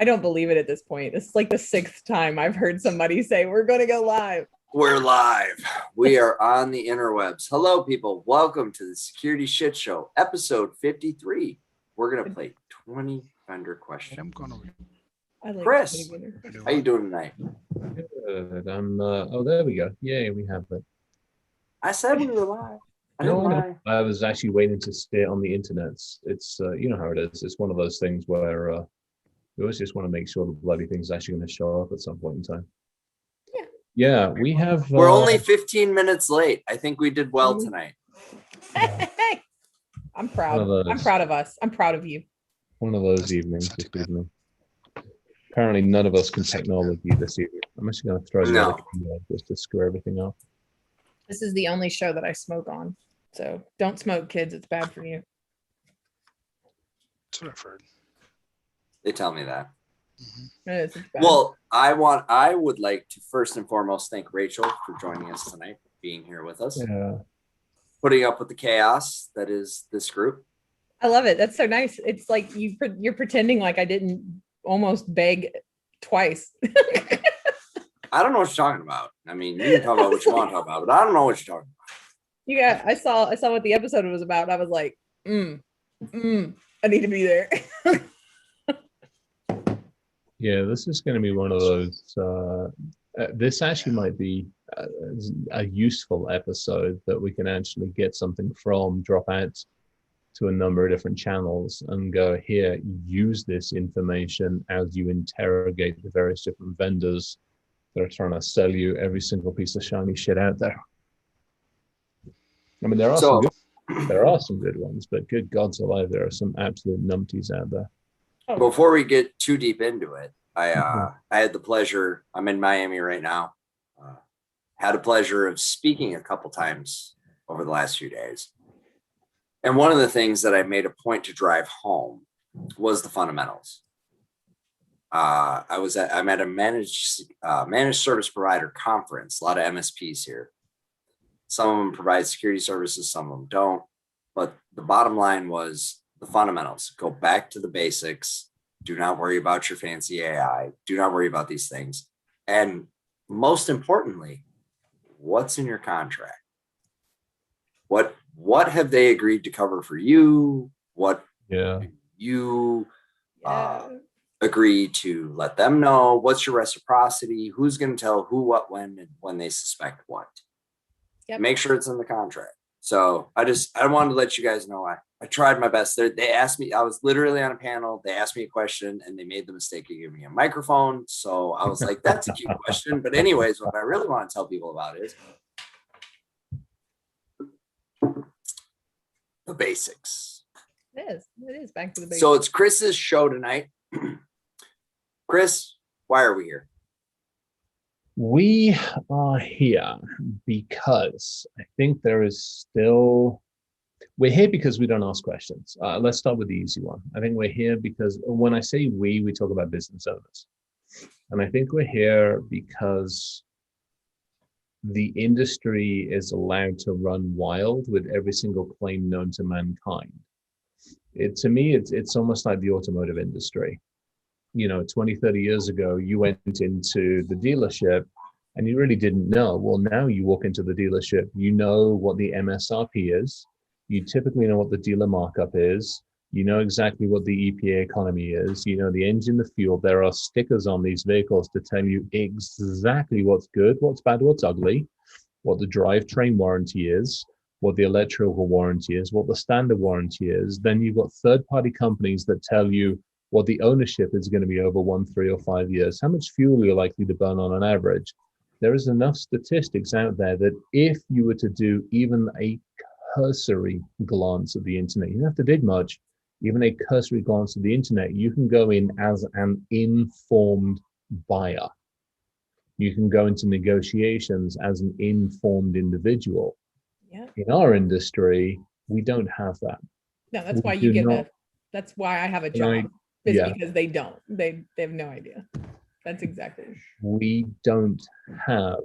I don't believe it at this point. It's like the sixth time I've heard somebody say we're going to go live. We're live. We are on the interwebs. Hello, people. Welcome to the Security Shit Show, episode 53. We're going to play 20 vendor questions. Chris, how you doing tonight? Good. Oh, there we go. Yeah, we have it. I said we were live. I was actually waiting to stay on the internet. It's you know how it is. It's one of those things where you always just want to make sure the bloody thing's actually going to show up at some point in time. Yeah, we have. We're only 15 minutes late. I think we did well tonight. I'm proud. I'm proud of us. I'm proud of you. One of those evenings this evening. Apparently, none of us can technology this evening. I'm actually going to throw the other camera just to screw everything up. This is the only show that I smoke on. So don't smoke, kids. It's bad for you. That's what I've heard. They tell me that. Mm-hmm. Well, I would like to first and foremost thank Rachel for joining us tonight, being here with us. Yeah. Putting up with the chaos that is this group. I love it. That's so nice. It's like you're pretending like I didn't almost beg twice. I don't know what you're talking about. I mean, you can talk about what you want to talk about, but I don't know what you're talking about. Yeah, I saw what the episode was about. I was like, I need to be there. Yeah, this is going to be one of those. This actually might be a useful episode that we can actually get something from, drop out to a number of different channels and go, here, use this information as you interrogate the various different vendors that are trying to sell you every single piece of shiny shit out there. I mean, there are some good ones, but good God's alive, there are some absolute numpties out there. Before we get too deep into it, I had the pleasure, I'm in Miami right now, had the pleasure of speaking a couple times over the last few days. And one of the things that I made a point to drive home was the fundamentals. I'm at a managed service provider conference, a lot of MSPs here. Some of them provide security services, some of them don't. But the bottom line was the fundamentals. Go back to the basics. Do not worry about your fancy AI. Do not worry about these things. And most importantly, what's in your contract? What have they agreed to cover for you? What you agree to let them know? What's your reciprocity? Who's going to tell who, what, when, and when they suspect what? Yep. Make sure it's in the contract. So I wanted to let you guys know I tried my best. They asked me, I was literally on a panel. They asked me a question and they made the mistake of giving me a microphone. So I was like, that's a cute question. But anyways, what I really want to tell people about is the basics. It is back to the basics. So it's Chris's show tonight. Chris, why are we here? We are here because I think there is still... We're here because we don't ask questions. Let's start with the easy one. I think we're here because when I say we talk about business owners. And I think we're here because the industry is allowed to run wild with every single claim known to mankind. To me, it's almost like the automotive industry. 20, 30 years ago, you went into the dealership and you really didn't know. Well, now you walk into the dealership, you know what the MSRP is. You typically know what the dealer markup is. You know exactly what the EPA economy is. You know the engine, the fuel. There are stickers on these vehicles to tell you exactly what's good, what's bad, what's ugly, what the drivetrain warranty is, what the electrical warranty is, what the standard warranty is. Then you've got third-party companies that tell you what the ownership is going to be over 1, 3, or 5 years, how much fuel you're likely to burn on an average. There is enough statistics out there that if you were to do even a cursory glance at the internet, you don't have to dig much, even a cursory glance at the internet, you can go in as an informed buyer. You can go into negotiations as an informed individual. Yeah. In our industry, we don't have that. No, that's why you get that. That's why I have a job. Because they don't. They have no idea. That's exactly. We don't have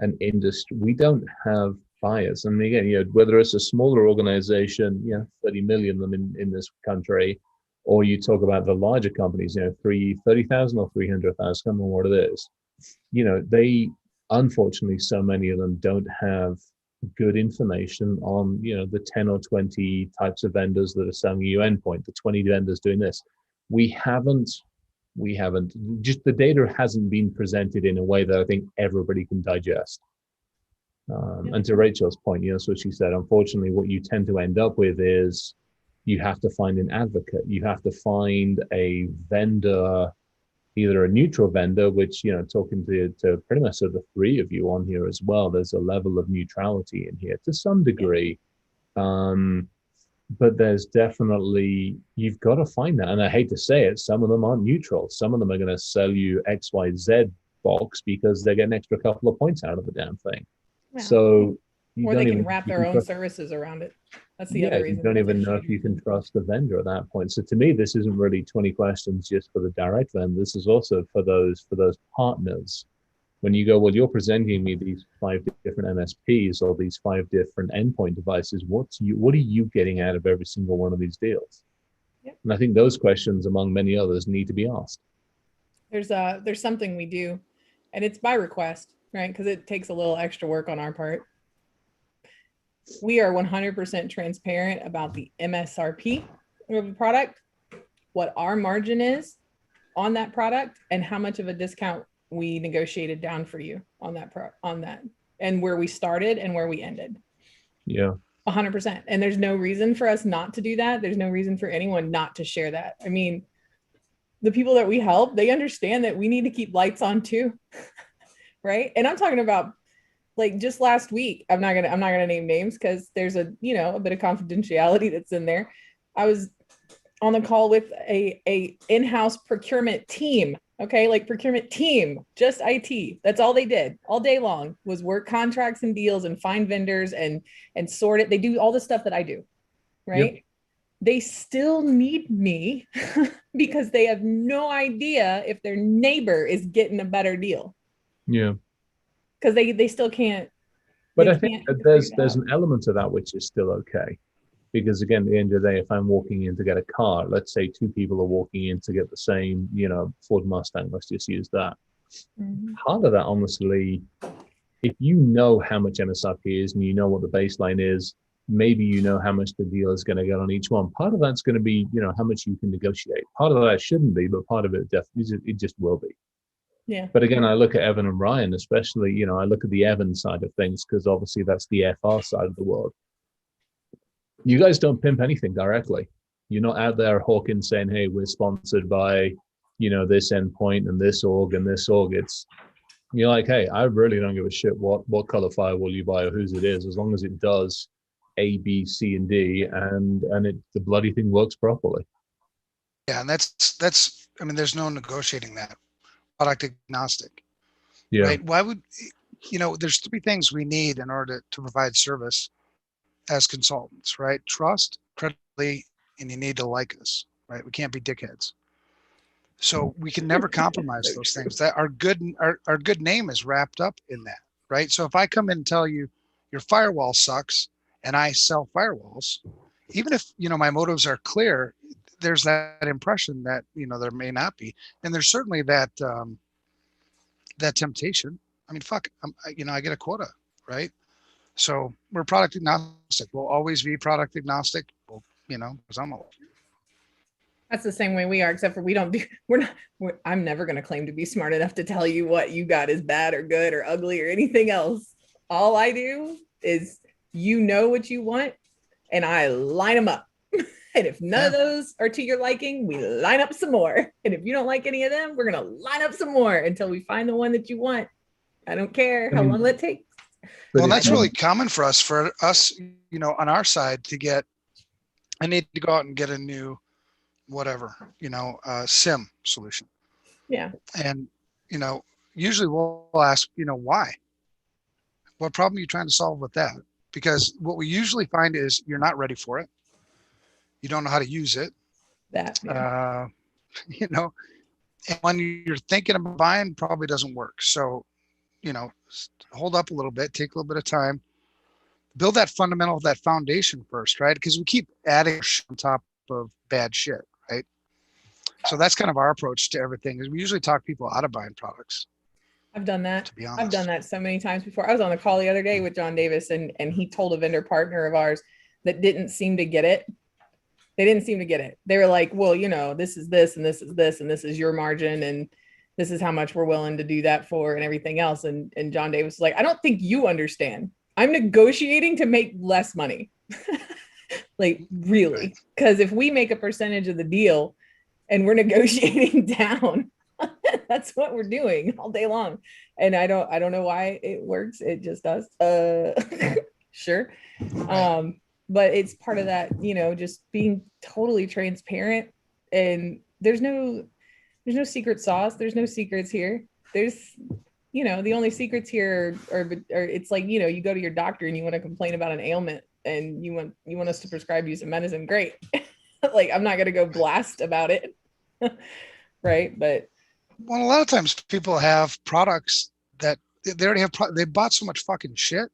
an industry. We don't have buyers. And again, whether it's a smaller organization, 30 million in this country, Or you talk about the larger companies, 30,000 or 300,000, come on, what it is. They, unfortunately, so many of them don't have good information on, the 10 or 20 types of vendors that are selling you endpoint, the 20 vendors doing this. We haven't, just the data hasn't been presented in a way that I think everybody can digest. And to Rachel's point, that's what she said. Unfortunately, what you tend to end up with is you have to find an advocate. You have to find a vendor, either a neutral vendor, which, talking to pretty much the three of you on here as well, there's a level of neutrality in here to some degree. But there's definitely, you've got to find that. And I hate to say it, some of them aren't neutral. Some of them are going to sell you XYZ box because they get an extra couple of points out of the damn thing. Yeah. So or they can wrap their own services around it. That's the other reason. You don't even know if you can trust the vendor at that point. So to me, this isn't really 20 questions just for the direct vendor. This is also for those partners. When you go, well, you're presenting me these 5 different MSPs or these 5 different endpoint devices. What are you getting out of every single one of these deals? Yep. And I think those questions, among many others, need to be asked. There's something we do, and it's by request, right? Because it takes a little extra work on our part. We are 100% transparent about the MSRP of the product, what our margin is on that product, and how much of a discount we negotiated down for you on that, and where we started and where we ended. Yeah, 100%. And there's no reason for us not to do that. There's no reason for anyone not to share that. I mean, the people that we help, they understand that we need to keep lights on too, right? And I'm talking about, like, just last week, I'm not gonna name names because there's a bit of confidentiality that's in there. I was on the call with a in-house procurement team, okay, like procurement team, just IT. That's all they did all day long, was work contracts and deals and find vendors and sort it. They do all the stuff that I do, right? Yep. They still need me because they have no idea if their neighbor is getting a better deal. Yeah. Because they still can't. But I think that there's an element of that which is still okay. Because again, at the end of the day, if I'm walking in to get a car, let's say 2 people are walking in to get the same, Ford Mustang, let's just use that. Mm-hmm. Part of that, honestly, if you know how much MSRP is and you know what the baseline is, maybe you know how much the deal is going to get on each one. Part of that's going to be, how much you can negotiate. Part of that shouldn't be, but part of it definitely, it just will be. Yeah. But again, I look at Evan and Ryan, especially, I look at the Evan side of things, because obviously that's the FR side of the world. You guys don't pimp anything directly. You're not out there hawking saying, hey, we're sponsored by, this endpoint and this org and this org. You're like, hey, I really don't give a shit what color firewall you buy or whose it is, as long as it does A, B, C, and D, and the bloody thing works properly. Yeah, and that's I mean, there's no negotiating that. Product agnostic. Yeah. Right? Why would, there's 3 things we need in order to provide service as consultants, right? Trust, credibility, and you need to like us, right? We can't be dickheads. So we can never compromise those things. That our good name is wrapped up in that, right? So if I come in and tell you your firewall sucks and I sell firewalls, even if, my motives are clear, there's that impression that, there may not be. And there's certainly that temptation. I mean, fuck, I get a quota, right? So we're product agnostic. We'll always be product agnostic. Well, because that's the same way we are, except for I'm never going to claim to be smart enough to tell you what you got is bad or good or ugly or anything else. All I do is, what you want, and I line them up. And if none of those are to your liking, we line up some more. And if you don't like any of them, we're going to line up some more until we find the one that you want. I don't care how long that takes. Well, that's really common for us, on our side to get, I need to go out and get a new, whatever, SIM solution. Yeah. And, usually we'll ask, why? What problem are you trying to solve with that? Because what we usually find is you're not ready for it. You don't know how to use it. And when you're thinking about buying, probably doesn't work. So, hold up a little bit, take a little bit of time, build that fundamental, that foundation first, right? Because we keep adding on top of bad shit, right? So that's kind of our approach to everything is we usually talk people out of buying products, I've done that. to be I've honest. done that so many times before. I was on the call the other day with John Davis, and he told a vendor partner of ours that didn't seem to get it. They didn't seem to get it. They were like, well, you know, this is this, and this is this, and this is your margin, and this is how much we're willing to do that for, and everything else. And John Davis was like, I don't think you understand. I'm negotiating to make less money. Like, really? Because if we make a percentage of the deal and we're negotiating down, that's what we're doing all day long. And I don't know why it works. It just does. Sure. But it's part of that, you know, just being totally transparent. And there's no secret sauce. There's no secrets here. There's, you know, the only secrets here are it's like, you know, you go to your doctor and you want to complain about an ailment and you want us to prescribe you some medicine. Great. Like, I'm not going to go blast about it. Right. But well, a lot of times people have products that they already have, they bought so much fucking shit.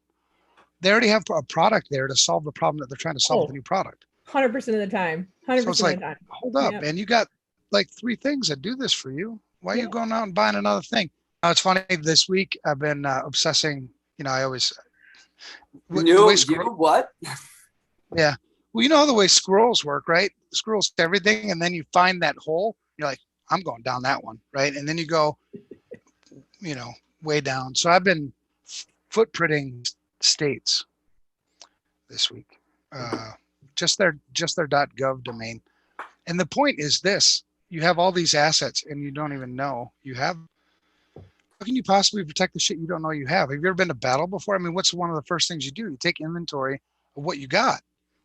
They already have a product there to solve the problem that they're trying to solve with the new product. 100% of the time. 100% So it's like, of the time. hold up, man. You got like 3 things that do this for you. Why are you going out and buying another thing? Now, it's funny. This week I've been obsessing. You know, I always what? Yeah. Well, you know the way squirrels work, right? Squirrels do everything, and then you find that hole. You're like, I'm going down that one, right? And then you go, you know, way down. So I've been footprinting states this week, just their .gov domain. And the point is this: you have all these assets, and you don't even know you have. How can you possibly protect the shit you don't know you have? Have you ever been to battle before? I mean, what's one of the first things you do? You take inventory of what you got.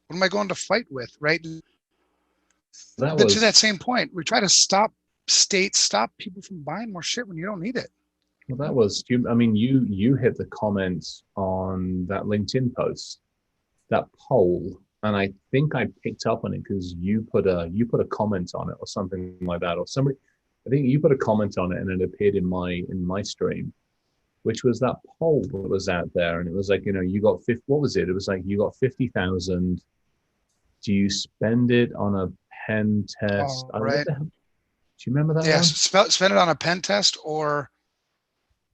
What am I going to fight with, right? To that same point, we try to stop people from buying more shit when you don't need it. Well, that was, I mean, you hit the comments on that LinkedIn post, that poll, and I think I picked up on it because you put a comment on it or something like that, or somebody, I think you put a comment on it and it appeared in my stream, which was that poll that was out there, and it was like, you know, you got 50, what was it? It was like, you got 50,000. Do you spend it on a pen test? Oh, right. Do you remember that? Yes, spend it on a pen test or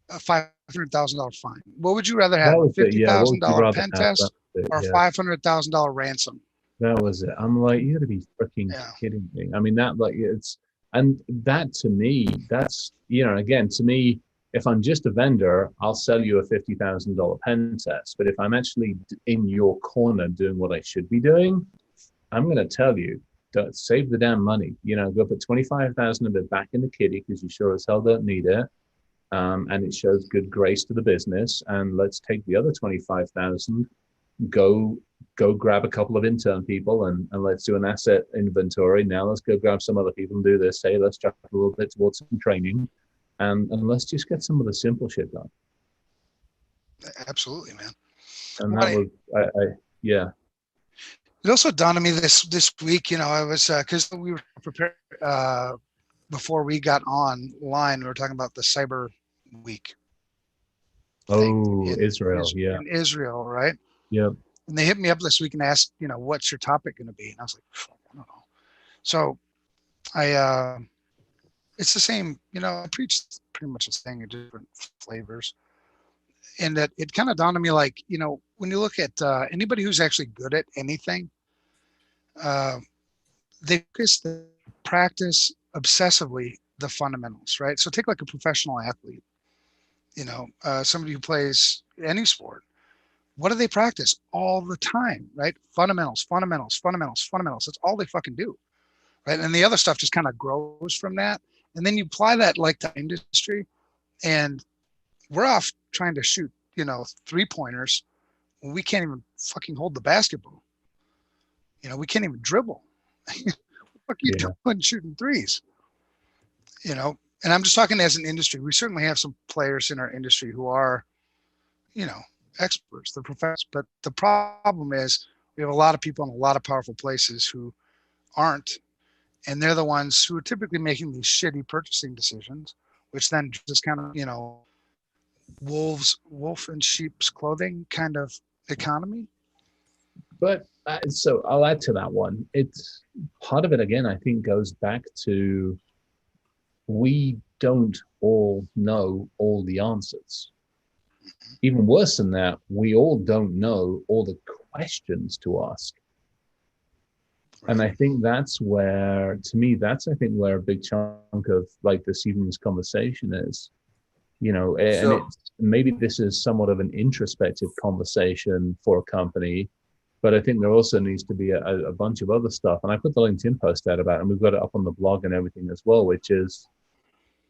a $500,000 fine. What would you rather have? A $50,000 pen test or a $500,000 ransom? That was it. I'm like, you gotta be freaking kidding me. I mean, that, like, and that to me, that's, you know, again, to me, if I'm just a vendor, I'll sell you a $50,000 pen test. But if I'm actually in your corner doing what I should be doing, I'm going to tell you, don't save the damn money. You know, go put 25,000 of it back in the kitty because you sure as hell don't need it. And it shows good grace to the business. And let's take the other 25,000, go grab a couple of intern people and let's do an asset inventory. Now let's go grab some other people and do this. Hey, let's chuck a little bit towards some training. And let's just get some of the simple shit done. Absolutely, man. And that was, yeah. It also dawned on me this week, you know, I was, because we were prepared before we got online, we were talking about the Cyber Week. In Israel, yeah. In Israel, right? Yeah. And they hit me up this week and asked, you know, what's your topic going to be? And I was like, I don't know. So it's the same, you know, I preach pretty much the same in different flavors. And that it kind of dawned on me, like, you know, when you look at anybody who's actually good at anything, they practice obsessively the fundamentals, right? So take like a professional athlete, you know, somebody who plays any sport. What do they practice all the time, right? Fundamentals. That's all they fucking do, right? And the other stuff just kind of grows from that. And then you apply that like to industry, and we're off trying to shoot, you know, 3-pointers. We can't even fucking hold the basketball. You know, we can't even dribble. What are you doing shooting threes? You know, and I'm just talking as an industry. We certainly have some players in our industry who are, you know, experts, the professors. But the problem is we have a lot of people in a lot of powerful places who aren't. And they're the ones who are typically making these shitty purchasing decisions, which then just kind of, you know, wolf in sheep's clothing kind of economy. But So I'll add to that one. It's part of it again, I think, goes back to we don't all know all the answers. Even worse than that, we all don't know all the questions to ask. And I think that's where, to me, that's I think where a big chunk of like this evening's conversation is, and it's maybe this is somewhat of an introspective conversation for a company, but I think there also needs to be a bunch of other stuff. And I put the LinkedIn post out about it, and we've got it up on the blog and everything as well, which is,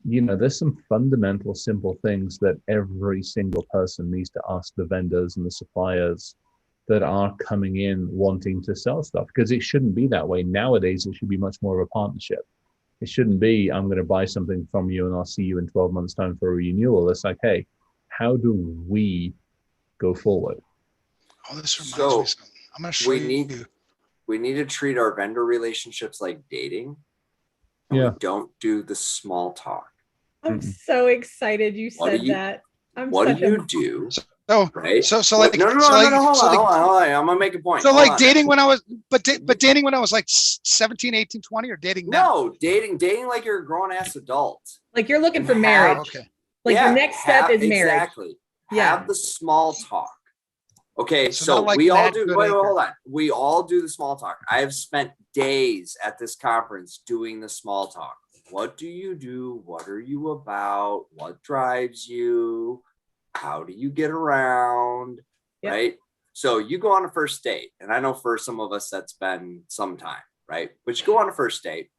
there's some fundamental, simple things that every single person needs to ask the vendors and the suppliers that are coming in wanting to sell stuff, because it shouldn't be that way. Nowadays, it should be much more of a partnership. It shouldn't be, I'm going to buy something from you and I'll see you in 12 months' time for a renewal. It's like, hey, how do we go forward? Oh, this reminds me of something. I'm going to show you. We need to treat our vendor relationships like dating. And we don't do the small talk. I'm so excited you said that. What do you do? Oh, right. So like no, hold on. I'm gonna make a point. So like dating when I was, but dating when I was like 17, 18, 20, or dating now? No, dating like you're a grown ass adult. Like you're looking for marriage. Okay. Like your next step is marriage. Exactly. Have the small talk. Okay, so like we all do. Wait, hold on. We all do the small talk. I have spent days at this conference doing the small talk. What do you do? What are you about? What drives you? How do you get around? Yep. Right? So you go on a first date, and I know for some of us that's been some time, right? But you go on a first date,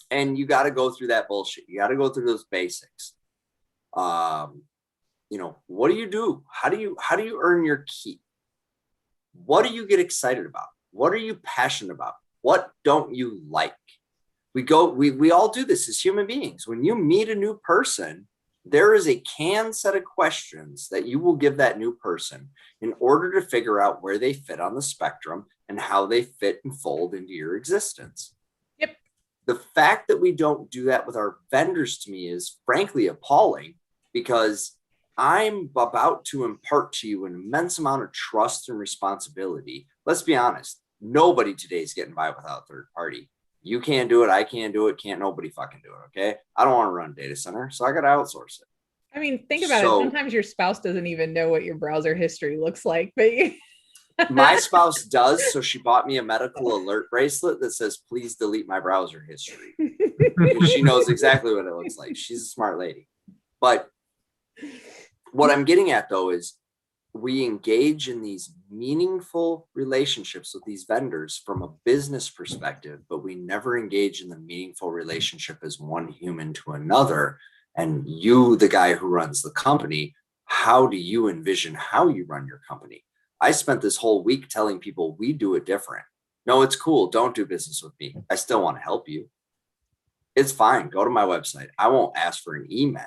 and you got to go through that bullshit. You got to go through those basics. What do you do? How do you earn your keep? What do you get excited about? What are you passionate about? What don't you like? We all do this as human beings. When you meet a new person, there is a canned set of questions that you will give that new person in order to figure out where they fit on the spectrum and how they fit and fold into your existence. Yep. The fact that we don't do that with our vendors, to me, is frankly appalling, because I'm about to impart to you an immense amount of trust and responsibility. Let's be honest. Nobody today is getting by without a third party. You can't do it. I can't do it. Can't nobody fucking do it. Okay. I don't want to run a data center, so I got to outsource it. I mean, think about it. Sometimes your spouse doesn't even know what your browser history looks like, but my spouse does. So she bought me a medical alert bracelet that says, please delete my browser history. Because she knows exactly what it looks like. She's a smart lady. But what I'm getting at, though, is we engage in these meaningful relationships with these vendors from a business perspective, but we never engage in the meaningful relationship as one human to another. And you, the guy who runs the company, how do you envision how you run your company? I spent this whole week telling people we do it different. No, it's cool. Don't do business with me. I still want to help you. It's fine. Go to my website. I won't ask for an email,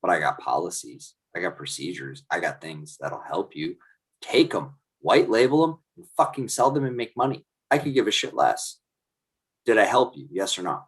but I got policies. I got procedures. I got things that'll help you. Take them, white label them, and fucking sell them and make money. I could give a shit less. Did I help you? Yes or no?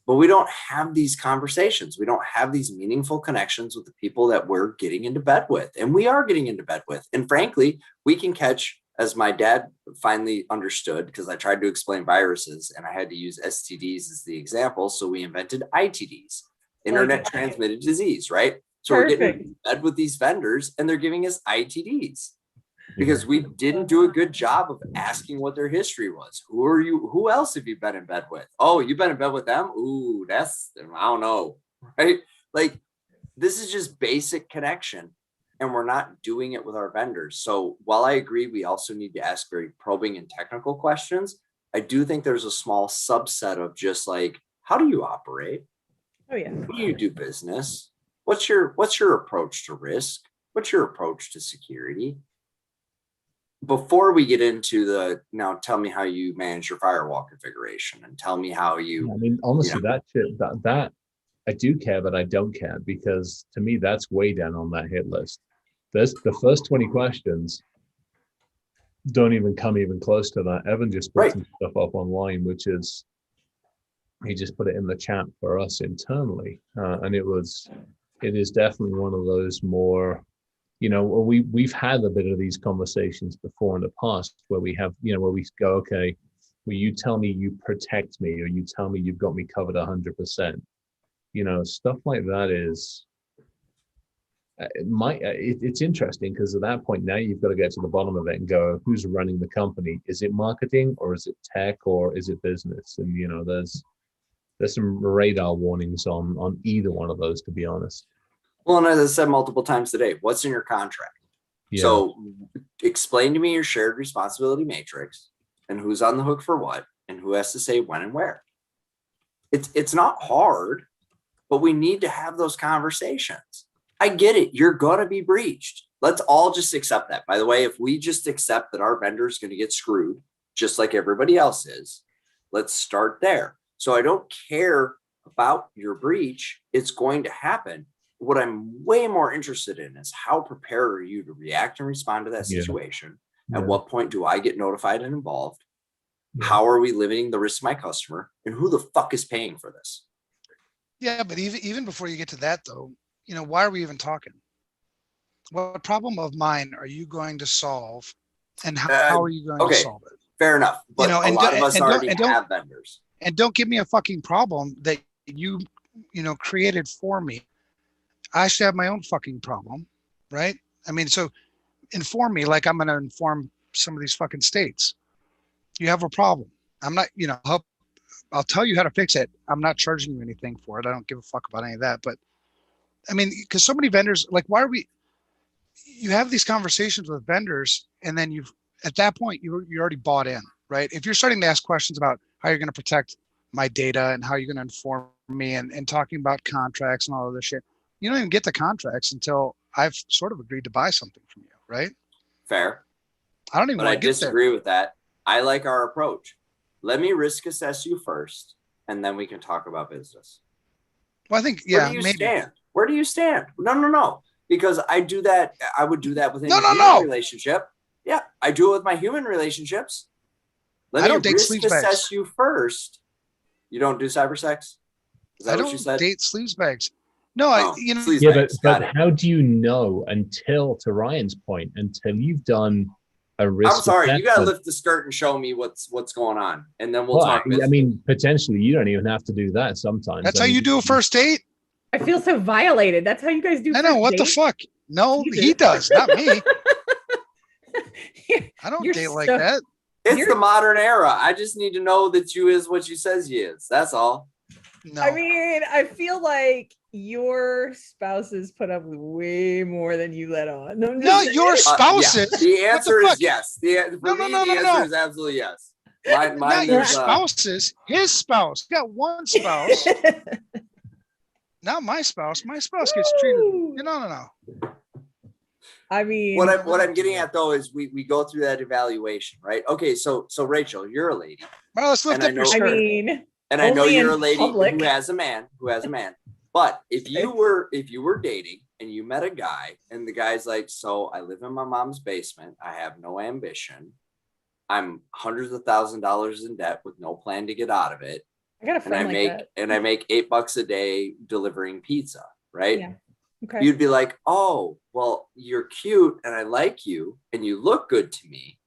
But we don't have these conversations. We don't have these meaningful connections with the people that we're getting into bed with. And we are getting into bed with. And frankly, we can catch, as my dad finally understood, because I tried to explain viruses and I had to use STDs as the example. So we invented ITDs, internet transmitted disease, right? So Perfect. We're getting in bed with these vendors and they're giving us ITDs because we didn't do a good job of asking what their history was. Who are you? Who else have you been in bed with? Oh, you've been in bed with them? Ooh, I don't know. Right? Like, this is just basic connection and we're not doing it with our vendors. So while I agree, we also need to ask very probing and technical questions. I do think there's a small subset of just like, how do you operate? Oh yeah. How do you do business? What's your approach to risk? What's your approach to security? Before we get into now tell me how you manage your firewall configuration and tell me how you, I mean, honestly, that shit, that I do care, but I don't care, because to me, that's way down on that hit list. There's the first 20 questions don't even come even close to that. Evan just put some stuff up online, which is, he just put it in the chat for us internally. And it is definitely one of those more we've had a bit of these conversations before in the past where we have, where we go, okay, well, you tell me you protect me, or you tell me you've got me covered 100%. Stuff like that is, it's interesting, because at that point now you've got to get to the bottom of it and go, who's running the company? Is it marketing, or is it tech, or is it business? And there's some radar warnings on either one of those, to be honest. Well, and as I said multiple times today, what's in your contract? Yeah. So explain to me your shared responsibility matrix and who's on the hook for what and who has to say when and where. It's not hard, but we need to have those conversations. I get it. You're going to be breached. Let's all just accept that. By the way, if we just accept that our vendor is going to get screwed, just like everybody else is, let's start there. So I don't care about your breach. It's going to happen. What I'm way more interested in is how prepared are you to react and respond to that situation? Yeah. At what point do I get notified and involved? Yeah. How are we limiting the risk to my customer? And who the fuck is paying for this? Yeah, but even before you get to that, though, why are we even talking? What problem of mine are you going to solve, and how are you going to solve it? Fair enough. But a lot of us already have vendors. And don't give me a fucking problem that you created for me. I should have my own fucking problem, right? I mean, so inform me like I'm going to inform some of these fucking states. You have a problem. I'm not, I'll tell you how to fix it. I'm not charging you anything for it. I don't give a fuck about any of that. But I mean, because so many vendors, like, you have these conversations with vendors, and then at that point, you're already bought in, right? If you're starting to ask questions about how you're going to protect my data and how you're going to inform me and talking about contracts and all of this shit, you don't even get the contracts until I've sort of agreed to buy something from you, right? Fair. I don't even. But I disagree with that. I like our approach. Let me risk assess you first, and then we can talk about business. Well, I think, Where do you stand? Where do you stand? No. Because I do that. I would do that with any human relationship. Yeah, I do it with my human relationships. Let me risk assess you first. You don't do cyber sex? Is that what you said? I don't date sleaze bags. No, but how do you know to Ryan's point, until you've done a risk? I'm sorry, you got to lift the skirt and show me what's going on, and then we'll talk. I mean, potentially, you don't even have to do that sometimes. That's how you do a first date? I feel so violated. That's how you guys do. I know, what the fuck? No, Jesus. He does, not me. I don't date like that. It's the modern era. I just need to know that you is what you says you is. That's all. No. I mean, I feel like your spouses put up with way more than you let on. No, your spouses. The answer is yes. The answer is absolutely yes. Mine not your spouses. His spouse. You got one spouse. Not my spouse. My spouse gets treated. No. I mean, what I'm getting at though is we go through that evaluation, right? Okay, so Rachel, you're a lady. Well, let's lift up your skirt. I mean, and I know you're a lady who has a man. But if you were dating and you met a guy and the guy's like, so I live in my mom's basement, I have no ambition, I'm hundreds of $1,000s in debt with no plan to get out of it. I got a friend and I make $8 a day delivering pizza, right? Yeah. Okay. You'd be like, oh, well, you're cute and I like you and you look good to me,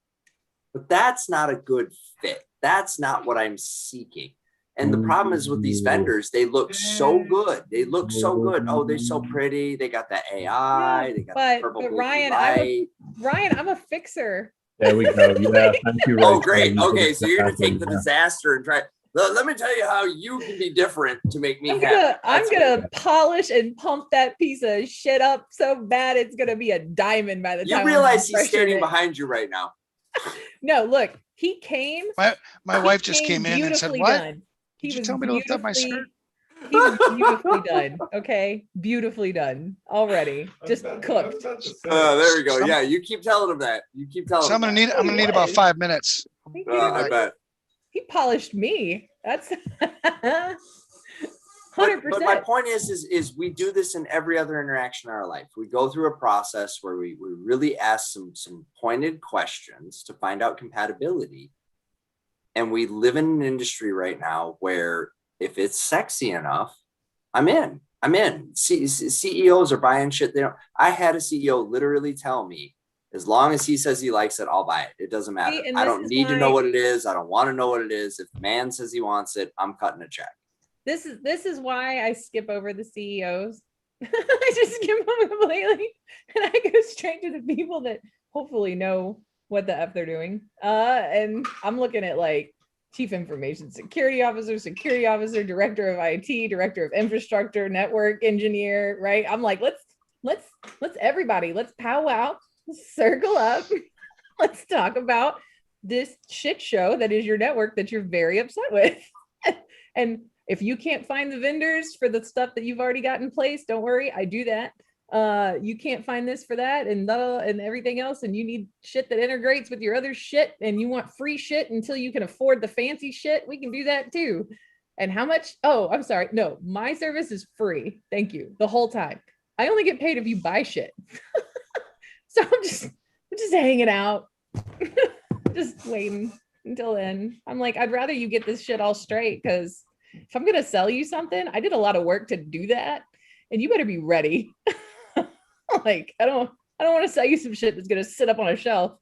but that's not a good fit. That's not what I'm seeking. And the problem is with these vendors, they look so good. Oh, they're so pretty. They got that AI. They got the purple Ryan, I'm a fixer. There we go. Yeah, thank you. Oh, great. Okay, so you're gonna take the disaster and try. Let me tell you how you can be different to make me happy. I'm gonna polish and pump that piece of shit up so bad it's gonna be a diamond by the time. You realize he's standing behind you right now. No, look, he came. My wife just came in and said, "What? Done. Did you tell me to lift up my skirt?" He was beautifully done. Okay, beautifully done already. Just cooked. There we go. Yeah, you keep telling him that. So I'm gonna need about 5 minutes. I bet. He polished me. That's 100%. But my point is we do this in every other interaction in our life. We go through a process where we really ask some pointed questions to find out compatibility. And we live in an industry right now where if it's sexy enough, I'm in. I'm in. CEOs are buying shit. I had a CEO literally tell me, as long as he says he likes it, I'll buy it. It doesn't matter. See, and I this don't is need to why- know what it is. I don't want to know what it is. If the man says he wants it, I'm cutting a check. This is why I skip over the CEOs. I just skip them completely, and I go straight to the people that hopefully know what the F they're doing. And I'm looking at like chief information security officer, director of IT, director of infrastructure, network engineer, right? I'm like, let's everybody, let's powwow, circle up, let's talk about this shit show that is your network that you're very upset with. And if you can't find the vendors for the stuff that you've already got in place, don't worry, I do that. You can't find this for that and everything else, and you need shit that integrates with your other shit, and you want free shit until you can afford the fancy shit, we can do that too. And how much? Oh, I'm sorry. No, my service is free. Thank you. The whole time. I only get paid if you buy shit. So I'm just hanging out, just waiting until then. I'm like, I'd rather you get this shit all straight, because if I'm gonna sell you something, I did a lot of work to do that, and you better be ready. Like, I don't want to sell you some shit that's gonna sit up on a shelf,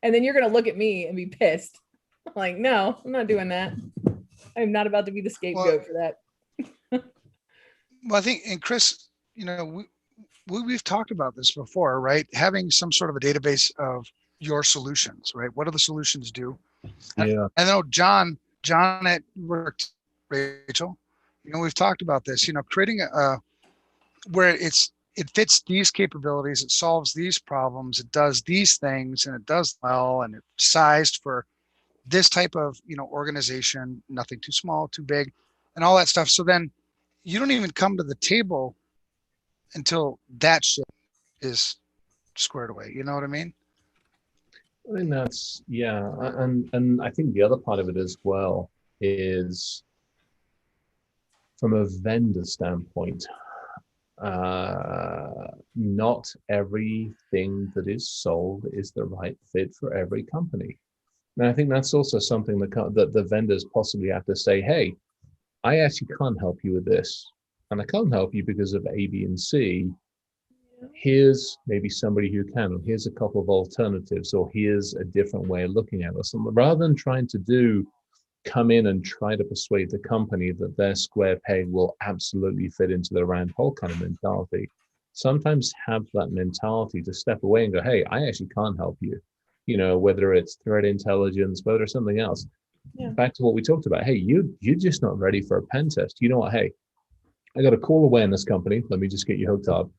and then you're gonna look at me and be pissed. I'm like, no, I'm not doing that. I'm not about to be the scapegoat for that. Well, I think, and Chris, you know, we've talked about this before, right? Having some sort of a database of your solutions, right? What do the solutions do? Yeah. I know John at work, Rachel, you know, we've talked about this, you know, creating where it fits these capabilities, it solves these problems, it does these things, and it does well, and it's sized for this type of, you know, organization, nothing too small, too big, and all that stuff. So then you don't even come to the table until that shit is squared away. You know what I mean? I think that's, yeah. And I think the other part of it as well is from a vendor standpoint, not everything that is sold is the right fit for every company. And I think that's also something that the vendors possibly have to say, hey, I actually can't help you with this. And I can't help you because of A, B, and C. Here's maybe somebody who can, or here's a couple of alternatives, or here's a different way of looking at it. So rather than trying to come in and try to persuade the company that their square peg will absolutely fit into the round hole kind of mentality, sometimes have that mentality to step away and go, hey, I actually can't help you. You know, whether it's threat intelligence, whether it's something else. Yeah. Back to what we talked about. Hey, you're just not ready for a pen test. You know what? Hey, I got a call awareness company. Let me just get you hooked up.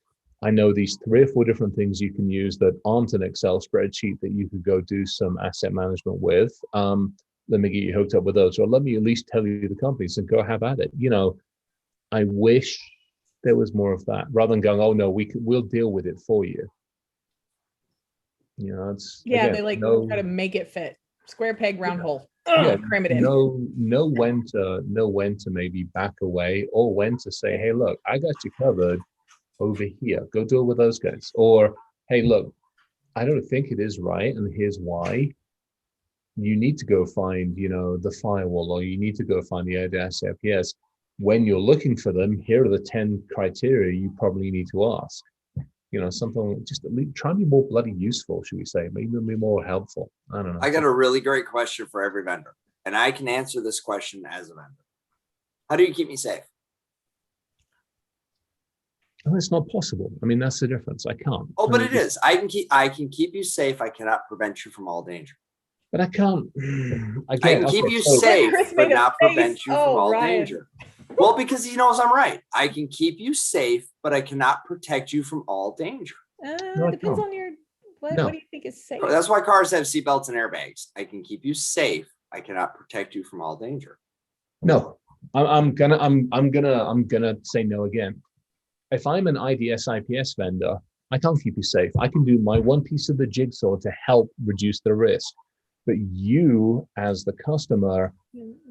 I know these 3 or 4 different things you can use that aren't an Excel spreadsheet that you could go do some asset management with. Let me get you hooked up with those, or let me at least tell you the companies and go have at it. You know, I wish there was more of that rather than going, oh no, we'll deal with it for you. You know, it's again, they like try to make it fit. Square peg, round hole. Cram it in. Know when to maybe back away, or when to say, hey, look, I got you covered over here. Go deal with those guys. Or, hey, look, I don't think it is right, and here's why. You need to go find, you know, the firewall, or you need to go find the AWS IPS. When you're looking for them, here are the 10 criteria you probably need to ask. You know, something, just try and be more bloody useful, should we say? Maybe be more helpful. I don't know. I got a really great question for every vendor, and I can answer this question as a vendor. How do you keep me safe? Oh, it's not possible. I mean, that's the difference. I can't. Oh, but it is. I can keep you safe. I cannot prevent you from all danger. But I can't. I can keep you safe, but not prevent you from all danger. Well, because he knows I'm right. I can keep you safe, but I cannot protect you from all danger. Depends on your what do you think is safe? That's why cars have seatbelts and airbags. I can keep you safe. I cannot protect you from all danger. No, I'm gonna say no again. If I'm an IDS IPS vendor, I can't keep you safe. I can do my one piece of the jigsaw to help reduce the risk. But you, as the customer,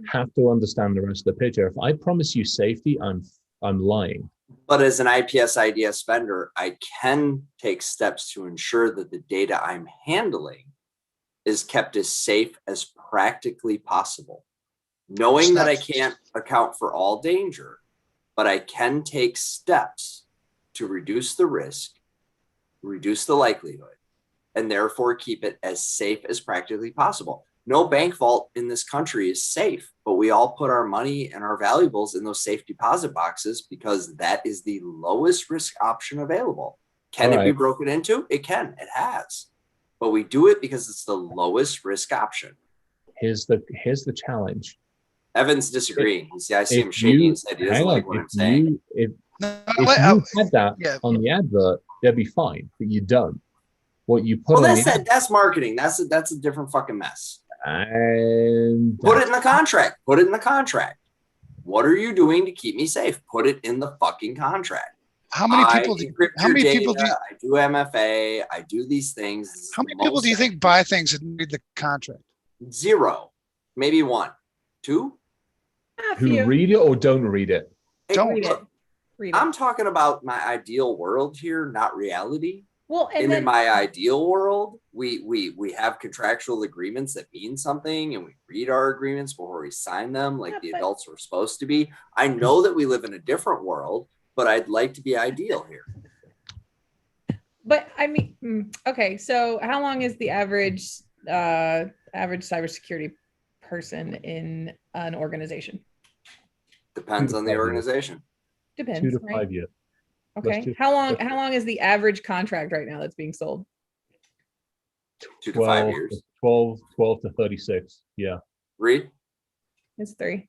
have to understand the rest of the picture. If I promise you safety, I'm lying. But as an IPS IDS vendor, I can take steps to ensure that the data I'm handling is kept as safe as practically possible. Knowing that I can't account for all danger, but I can take steps to reduce the risk, reduce the likelihood, and therefore keep it as safe as practically possible. No bank vault in this country is safe, but we all put our money and our valuables in those safe deposit boxes because that is the lowest risk option available. Can it be broken into? It can. It has. But we do it because it's the lowest risk option. Here's the challenge. Evan's disagreeing. I see him shaking his head. He doesn't like what I'm saying. If you had that on the advert, that'd be fine, but you don't. What you put that's marketing. That's a different fucking mess. And put it in the contract. Put it in the contract. What are you doing to keep me safe? Put it in the fucking contract. How many people do you, I do MFA, I do these things. How many people do you think buy things and read the contract? 0, maybe 1, 2. Who read it or don't read it? Don't read it. Read it. I'm talking about my ideal world here, not reality. Well, and in my ideal world, we have contractual agreements that mean something, and we read our agreements before we sign them, like the adults were supposed to be. I know that we live in a different world, but I'd like to be ideal here. But I mean, okay. So how long is the average cybersecurity person in an organization? Depends on the organization. Depends. 2 to 5 years. Okay. How long is the average contract right now that's being sold? 2 to 5 years. 12 to 36. Yeah. Read. It's 3.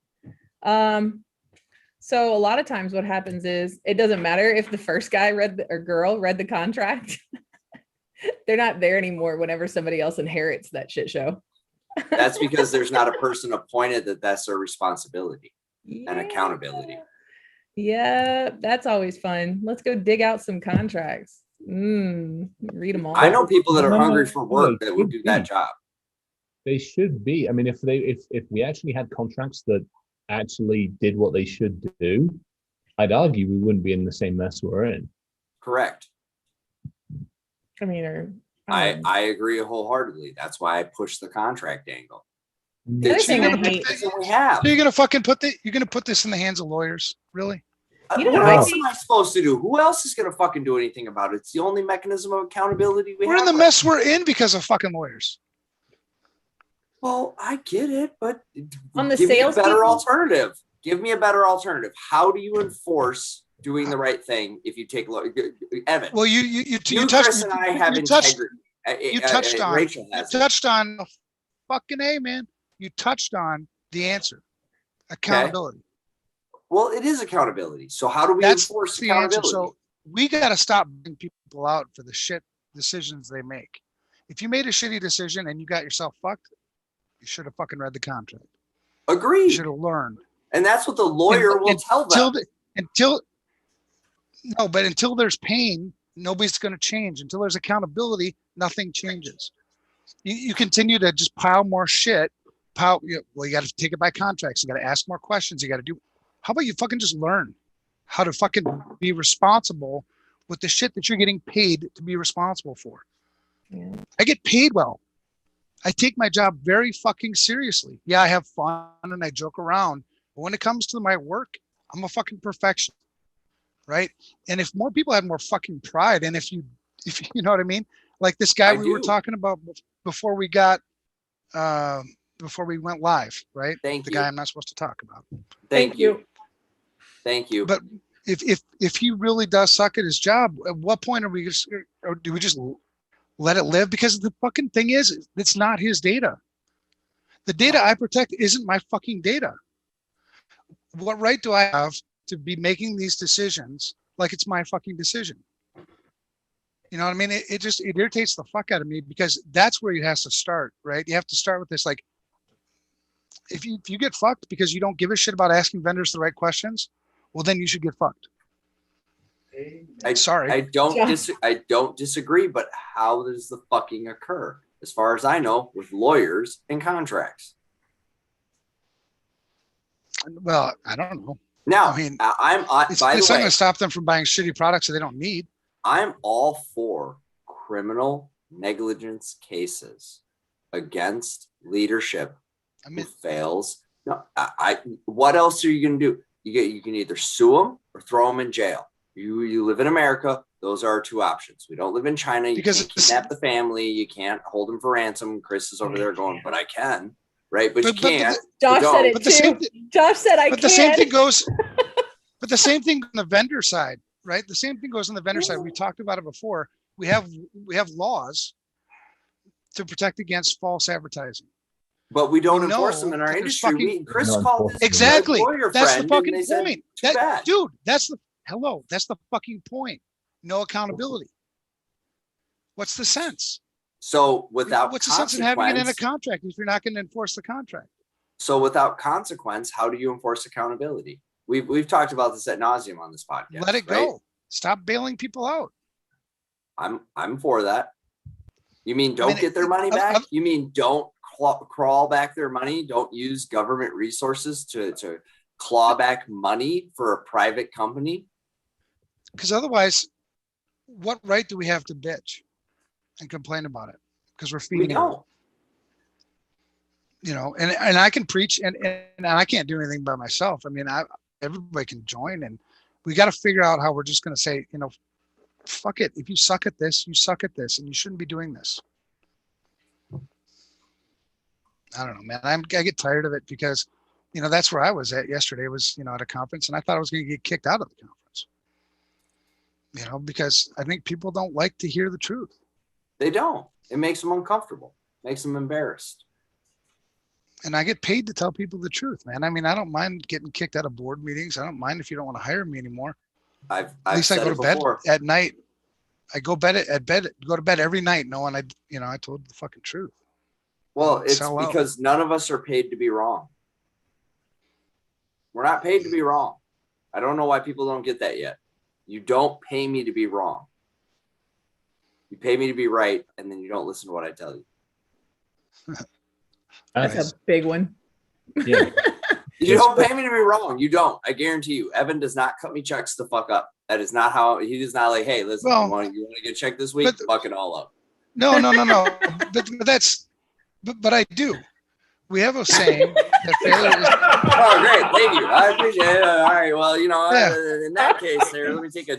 So a lot of times what happens is it doesn't matter if the first guy girl read the contract. They're not there anymore whenever somebody else inherits that shit show. That's because there's not a person appointed that's their responsibility and accountability. Yeah, that's always fun. Let's go dig out some contracts. Read them all. I know people that are hungry for work that would do that job. They should be. I mean, if we actually had contracts that actually did what they should do, I'd argue we wouldn't be in the same mess we're in. Correct. I mean, I agree wholeheartedly. That's why I push the contract angle. The other thing I hate. We have. So you're gonna fucking put this in the hands of lawyers, really? What else am I supposed to do? Who else is gonna fucking do anything about it? It's the only mechanism of accountability we have. We're in the mess we're in because of fucking lawyers. Well, I get it, but on the give sales me a better people? alternative. Give me a better alternative. How do you enforce doing the right thing if you take a look? Evan. Well, you touched, Chris and I have integrity. You touched on fucking A, man. You touched on the answer. Accountability. Okay. Well, it is accountability. So how do we enforce the accountability? Answer. So we got to stop bringing people out for the shit decisions they make. If you made a shitty decision and you got yourself fucked, you should have fucking read the contract. Agreed. You should have learned. And that's what the lawyer will tell them. Until there's pain, nobody's going to change. Until there's accountability, nothing changes. You continue to just pile more shit. You got to take it by contracts. You got to ask more questions. You got to do. How about you fucking just learn how to fucking be responsible with the shit that you're getting paid to be responsible for? Yeah. I get paid well. I take my job very fucking seriously. Yeah, I have fun and I joke around. But when it comes to my work, I'm a fucking perfectionist, right? And if more people had more fucking pride, and if you know what I mean, like this guy we were talking about before we went live, right? The guy I'm not supposed to talk about. Thank you. But if he really does suck at his job, at what point do we just let it live? Because the fucking thing is, it's not his data. The data I protect isn't my fucking data. What right do I have to be making these decisions like it's my fucking decision? You know what I mean? It irritates the fuck out of me, because that's where you have to start, right? You have to start with this, like, if you get fucked because you don't give a shit about asking vendors the right questions, well, then you should get fucked. Sorry. I don't disagree, but how does the fucking occur? As far as I know, with lawyers and contracts. Well, I don't know. Now, I mean, it's not going to stop them from buying shitty products that they don't need. I'm all for criminal negligence cases against leadership who fails. No, what else are you going to do? You can either sue them or throw them in jail. You live in America. Those are our two options. We don't live in China. You Because can't kidnap the family. You can't hold them for ransom. Chris is over there going, but I can, right? But you can't. Josh said it But the same too. Josh said I But can. the same thing goes. But the same thing on the vendor side, right? The same thing goes on the vendor side. We talked about it before. We have laws to protect against false advertising. But we don't We enforce know them in our that there's industry. fucking- Chris Not called enforced. his Exactly. lawyer That's the friend, and fucking they said, point. "Too bad." Dude, that's the fucking point. No accountability. What's the sense? So without What's the sense in having it in a consequence, contract if you're not going to enforce the contract? so without consequence, how do you enforce accountability? We've talked about this at nauseum on this podcast. Let it right? go. Stop bailing people out. I'm for that. You mean don't get their money I- back? You mean don't crawl back their money? Don't use government resources to claw back money for a private company? Because otherwise, what right do we have to bitch and complain about it? Because we're We feeding it. don't. You know, and I can preach and I can't do anything by myself. I mean, everybody can join, and we got to figure out how we're just going to say, you know, fuck it. If you suck at this, you suck at this, and you shouldn't be doing this. I don't know, man. I get tired of it because, you know, that's where I was at yesterday. Was, you know, at a conference, and I thought I was going to get kicked out of the conference. You know, because I think people don't like to hear the truth. They don't. It makes them uncomfortable. Makes them embarrassed. And I get paid to tell people the truth, man. I mean, I don't mind getting kicked out of board meetings. I don't mind if you don't want to hire me anymore. At At least I said go it to bed before. at night. I go to bed every night knowing I told the fucking truth. Well, it's Sell out. because none of us are paid to be wrong. We're not paid to be wrong. I don't know why people don't get that yet. You don't pay me to be wrong. You pay me to be right, and then you don't listen to what I tell you. That's a big one. Yeah. You don't pay me to be wrong. You don't. I guarantee you. Evan does not cut me checks to fuck up. That is not how he does not like, hey, listen, Well, you want to get checked this week? Fuck it all up. No. but I do. We have a saying that failure is. Oh, great. Thank you. I appreciate it. All right. Well, Yeah. in that case there, let me take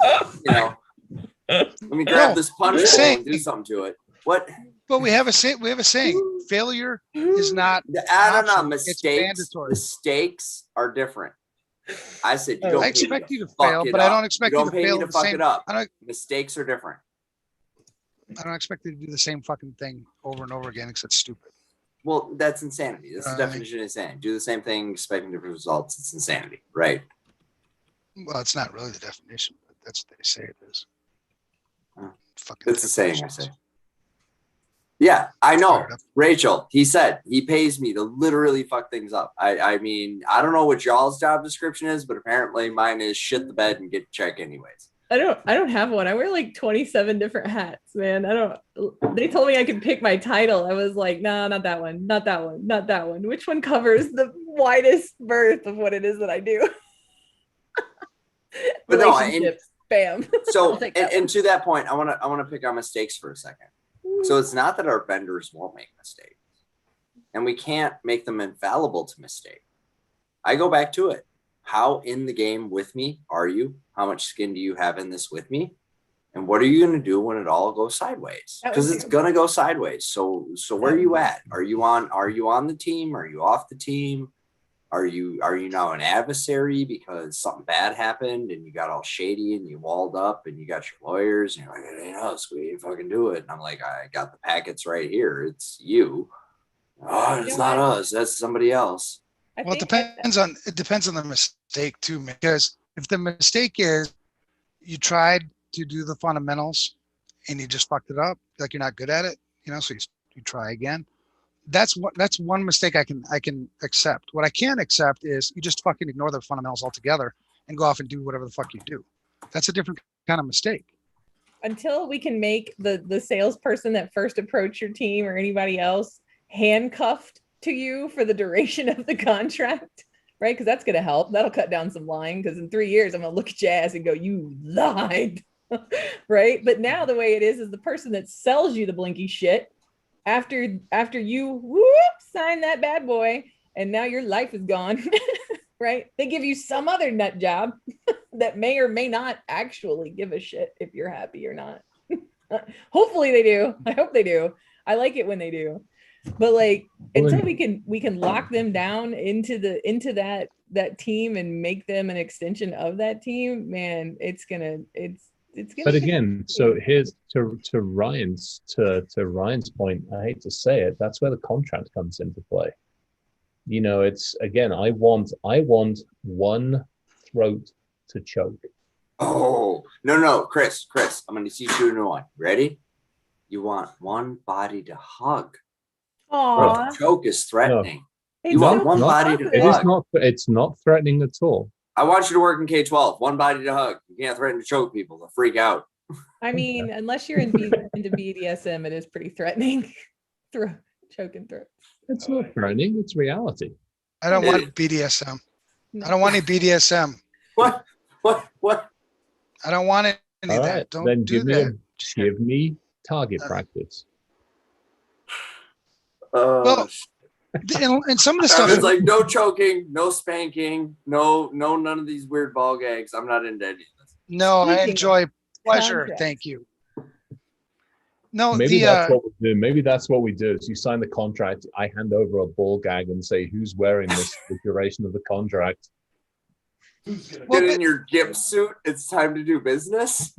let me grab this punch bowl and do something to it. What? But we have a saying. Failure is not. I don't know. optional, it's Mistakes. mandatory. Mistakes are different. I said you I don't. I pay expect me you to fuck fail, it but I up. don't expect you don't to pay fail me to the fuck same. it up. I don't Mistakes are different. expect you to do the same fucking thing over and over again because it's stupid. Well, that's insanity. That's the Right. definition of insanity. Do the same thing, expecting different results. It's insanity, right? Well, it's not really the definition, but that's what they say it is. Fucking It's a saying, I definitions. say. Yeah, I know. Fired up. Rachel, he said he pays me to literally fuck things up. I mean, I don't know what y'all's job description is, but apparently mine is shit the bed and get a check anyways. I don't have one. I wear like 27 different hats, man. They told me I could pick my title. I was like, no, not that one, not that one, not that one. Which one covers the widest berth of what it is that I do? But no, Relationships. Bam. So I'll take that and to that point, I want to pick on mistakes for a second. So it's not that our vendors won't make mistakes, and we can't make them infallible to mistake. I go back to it. How in the game with me are you? How much skin do you have in this with me? And what are you going to do when it all goes sideways? Because it's going to go sideways. So where are you at? Are you on the team? Are you off the team? Are you now an adversary because something bad happened and you got all shady and you walled up and you got your lawyers and you're like, it ain't us, we ain't fucking do it. And I'm like, I got the packets right here. It's you. Oh, it's not us. That's somebody else. Well, it depends on the mistake too, because if the mistake is you tried to do the fundamentals and you just fucked it up, like you're not good at it, so you try again. That's one mistake I can accept. What I can't accept is you just fucking ignore the fundamentals altogether and go off and do whatever the fuck you do. That's a different kind of mistake. Until we can make the salesperson that first approached your team or anybody else handcuffed to you for the duration of the contract, right? Because that's going to help. That'll cut down some lying, because in 3 years, I'm going to look at your ass and go, you lied, right? But now the way it is the person that sells you the blinky shit, after you sign that bad boy, and now your life is gone, right? They give you some other nut job that may or may not actually give a shit if you're happy or not. Hopefully they do. I hope they do. I like it when they do. But like until we can lock them down into that team and make them an extension of that team, man, it's gonna But again, so here's to Ryan's point, I hate to say it, that's where the contract comes into play. You know, it's again, I want one throat to choke. Oh, no, Chris, I'm going to teach you a new one. Ready? You want one body to hug. Aww. Choke is threatening. No. You want one body to hug. It's not threatening at all. I want you to work in K-12. One body to hug. You can't threaten to choke people. They'll freak out. I mean, unless you're into BDSM, it is pretty threatening. Choking throat. It's not threatening. It's reality. I don't want BDSM. I don't want any BDSM. What? I don't want any of that. Don't then do that. Give me target practice. Well, and some of the stuff is like no choking, no spanking, no none of these weird ball gags. I'm not into any of this. No, I enjoy pleasure. Thank you. No, maybe that's what we do. Maybe that's what we do. Is you sign the contract, I hand over a ball gag and say who's wearing this for the duration of the contract. Get in your gimp suit. It's time to do business.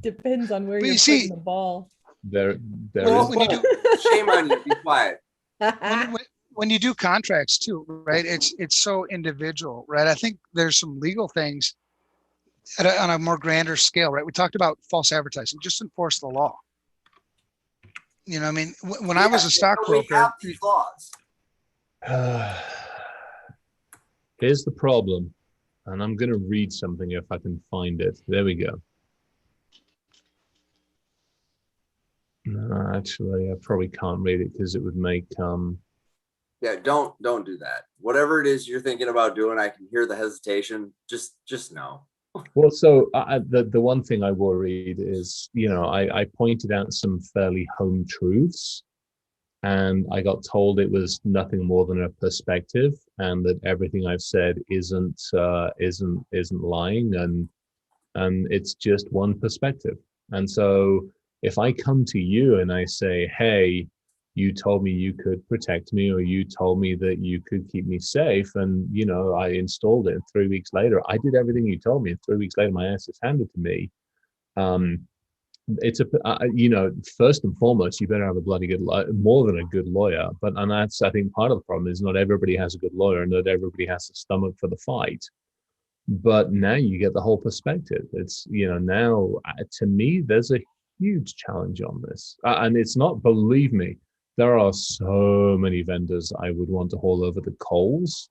Depends on where you're putting the ball. There when you do, shame on you. Be quiet. When you do contracts too, right? It's so individual, right? I think there's some legal things on a more grander scale, right? We talked about false advertising. Just enforce the law. You know, I mean, when I was a stockbroker, we have these laws. Here's the problem, and I'm going to read something if I can find it. There we go. No, actually, I probably can't read it because it would make Yeah, don't do that. Whatever it is you're thinking about doing, I can hear the hesitation. Just no. Well, so the one thing I will read is, you know, I pointed out some fairly home truths, and I got told it was nothing more than a perspective, and that everything I've said isn't lying, and it's just one perspective. And so if I come to you and I say, hey, you told me you could protect me, or you told me that you could keep me safe, and you know, I installed it, and 3 weeks later I did everything you told me, and 3 weeks later my ass is handed to me, it's you know, first and foremost, you better have a bloody good more than a good lawyer. And that's, I think, part of the problem is not everybody has a good lawyer, and not everybody has a stomach for the fight. But now you get the whole perspective. It's, you know, now to me there's a huge challenge on this, and it's not, believe me, there are so many vendors I would want to haul over the coals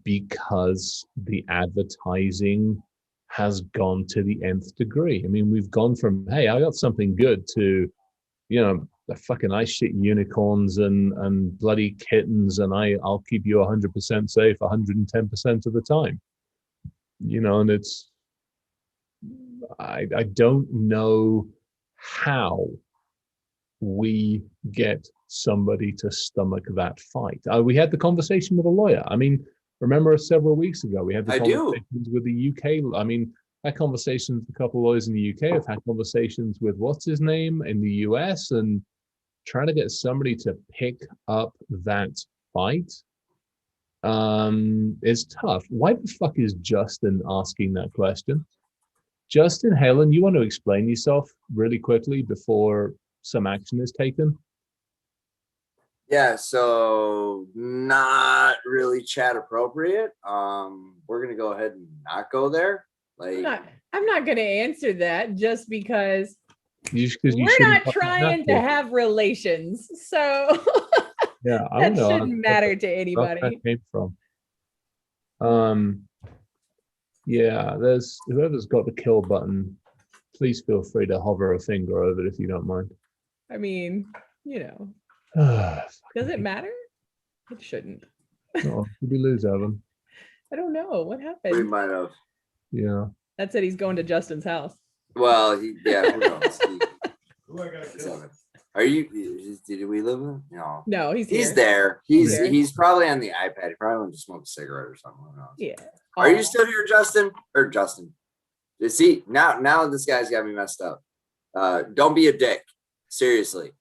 because the advertising has gone to the nth degree. I mean, we've gone from, hey, I got something good, to, you know, the fucking I shit unicorns and bloody kittens, and I'll keep you 100% safe 110% of the time. You know, and it's, I don't know how we get somebody to stomach that fight. We had the conversation with a lawyer. I mean, remember several weeks ago we had the conversations with the UK. I mean, I had conversations with a couple of lawyers in the UK. I've had conversations with what's his name in the US, and trying to get somebody to pick up that fight is tough. Why the fuck is Justin asking that question? Justin, Helen, you want to explain yourself really quickly before some action is taken? Yeah, so not really chat appropriate. We're gonna go ahead and not go there. Like, I'm not gonna answer that just because we're not trying to have relations. So yeah, I that don't know. shouldn't matter to anybody. Where that came from. Yeah, there's whoever's got the kill button, please feel free to hover a finger over it if you don't mind. I mean, you know. Does it matter? It shouldn't. Oh, did we lose Evan? I don't know. What happened? We might have. Yeah. That said he's going to Justin's house. Well, who knows? Are you? Did we live in? No. No, he's He's here. there. Here. He's probably on the iPad. He probably went to smoke a cigarette or something. Who knows? Yeah. Are you still here, Justin? Or Justin? See, now this guy's got me messed up. Don't be a dick. Seriously.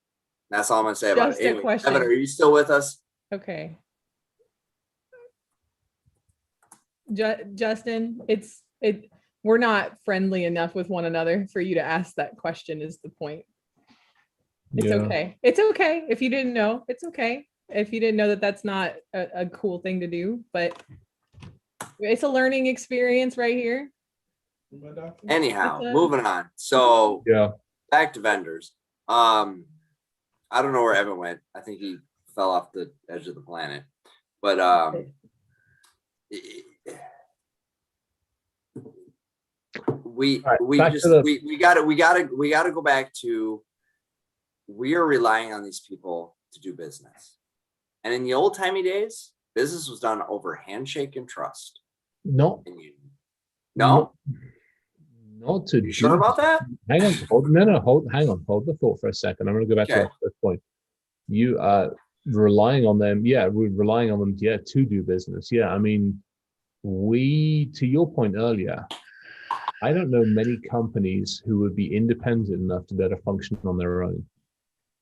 That's all I'm gonna say about Just it. a Anyway, question. Evan, are you still with us? Okay. Justin, we're not friendly enough with one another for you to ask that question is the point. It's okay. It's okay. If you didn't know, it's okay. If you didn't know that that's not a cool thing to do, but it's a learning experience right here. Anyhow, moving on. So Yeah. back to vendors. I don't know where Evan went. I think he fell off the edge of the planet. But we gotta go back to, we are relying on these people to do business. And in the old timey days, business was done over handshake and trust. No. No? Not to You sure about that? Hang on, hang on, hold the thought for a second. I'm going to go back to our first point. You are relying on them. Yeah, we're relying on them. Yeah, to do business. Yeah, I mean, to your point earlier, I don't know many companies who would be independent enough to better function on their own,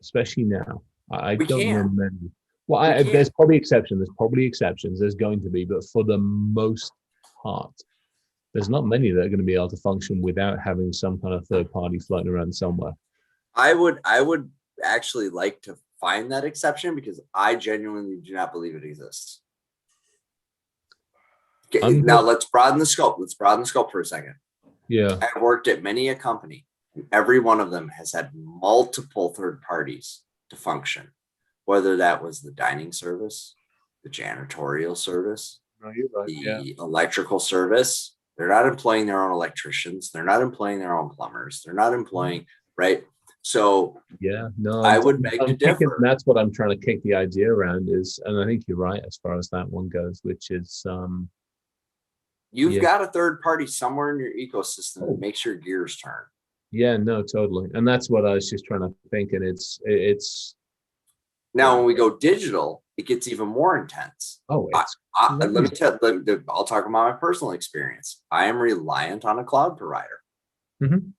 especially now. I don't know many. Well, there's probably exceptions. There's going to be, but for the most part, there's not many that are going to be able to function without having some kind of third party floating around somewhere. I would actually like to find that exception, because I genuinely do not believe it exists. Okay, now let's broaden the scope. Let's broaden the scope for a second. Yeah. I've worked at many a company, and every one of them has had multiple third parties to function, whether that was the dining service, the janitorial service, the electrical service. They're not employing their own electricians. They're not employing their own plumbers. They're not employing, right? So yeah, no, I would beg to differ. That's what I'm trying to kick the idea around is, and I think you're right as far as that one goes, which is you've got a third party somewhere in your ecosystem that makes your gears turn. Yeah, no, totally. And that's what I was just trying to think. And it's now when we go digital, it gets even more intense. Oh, let me tell you, I'll talk about my personal experience. I am reliant on a cloud provider. Mm-hmm.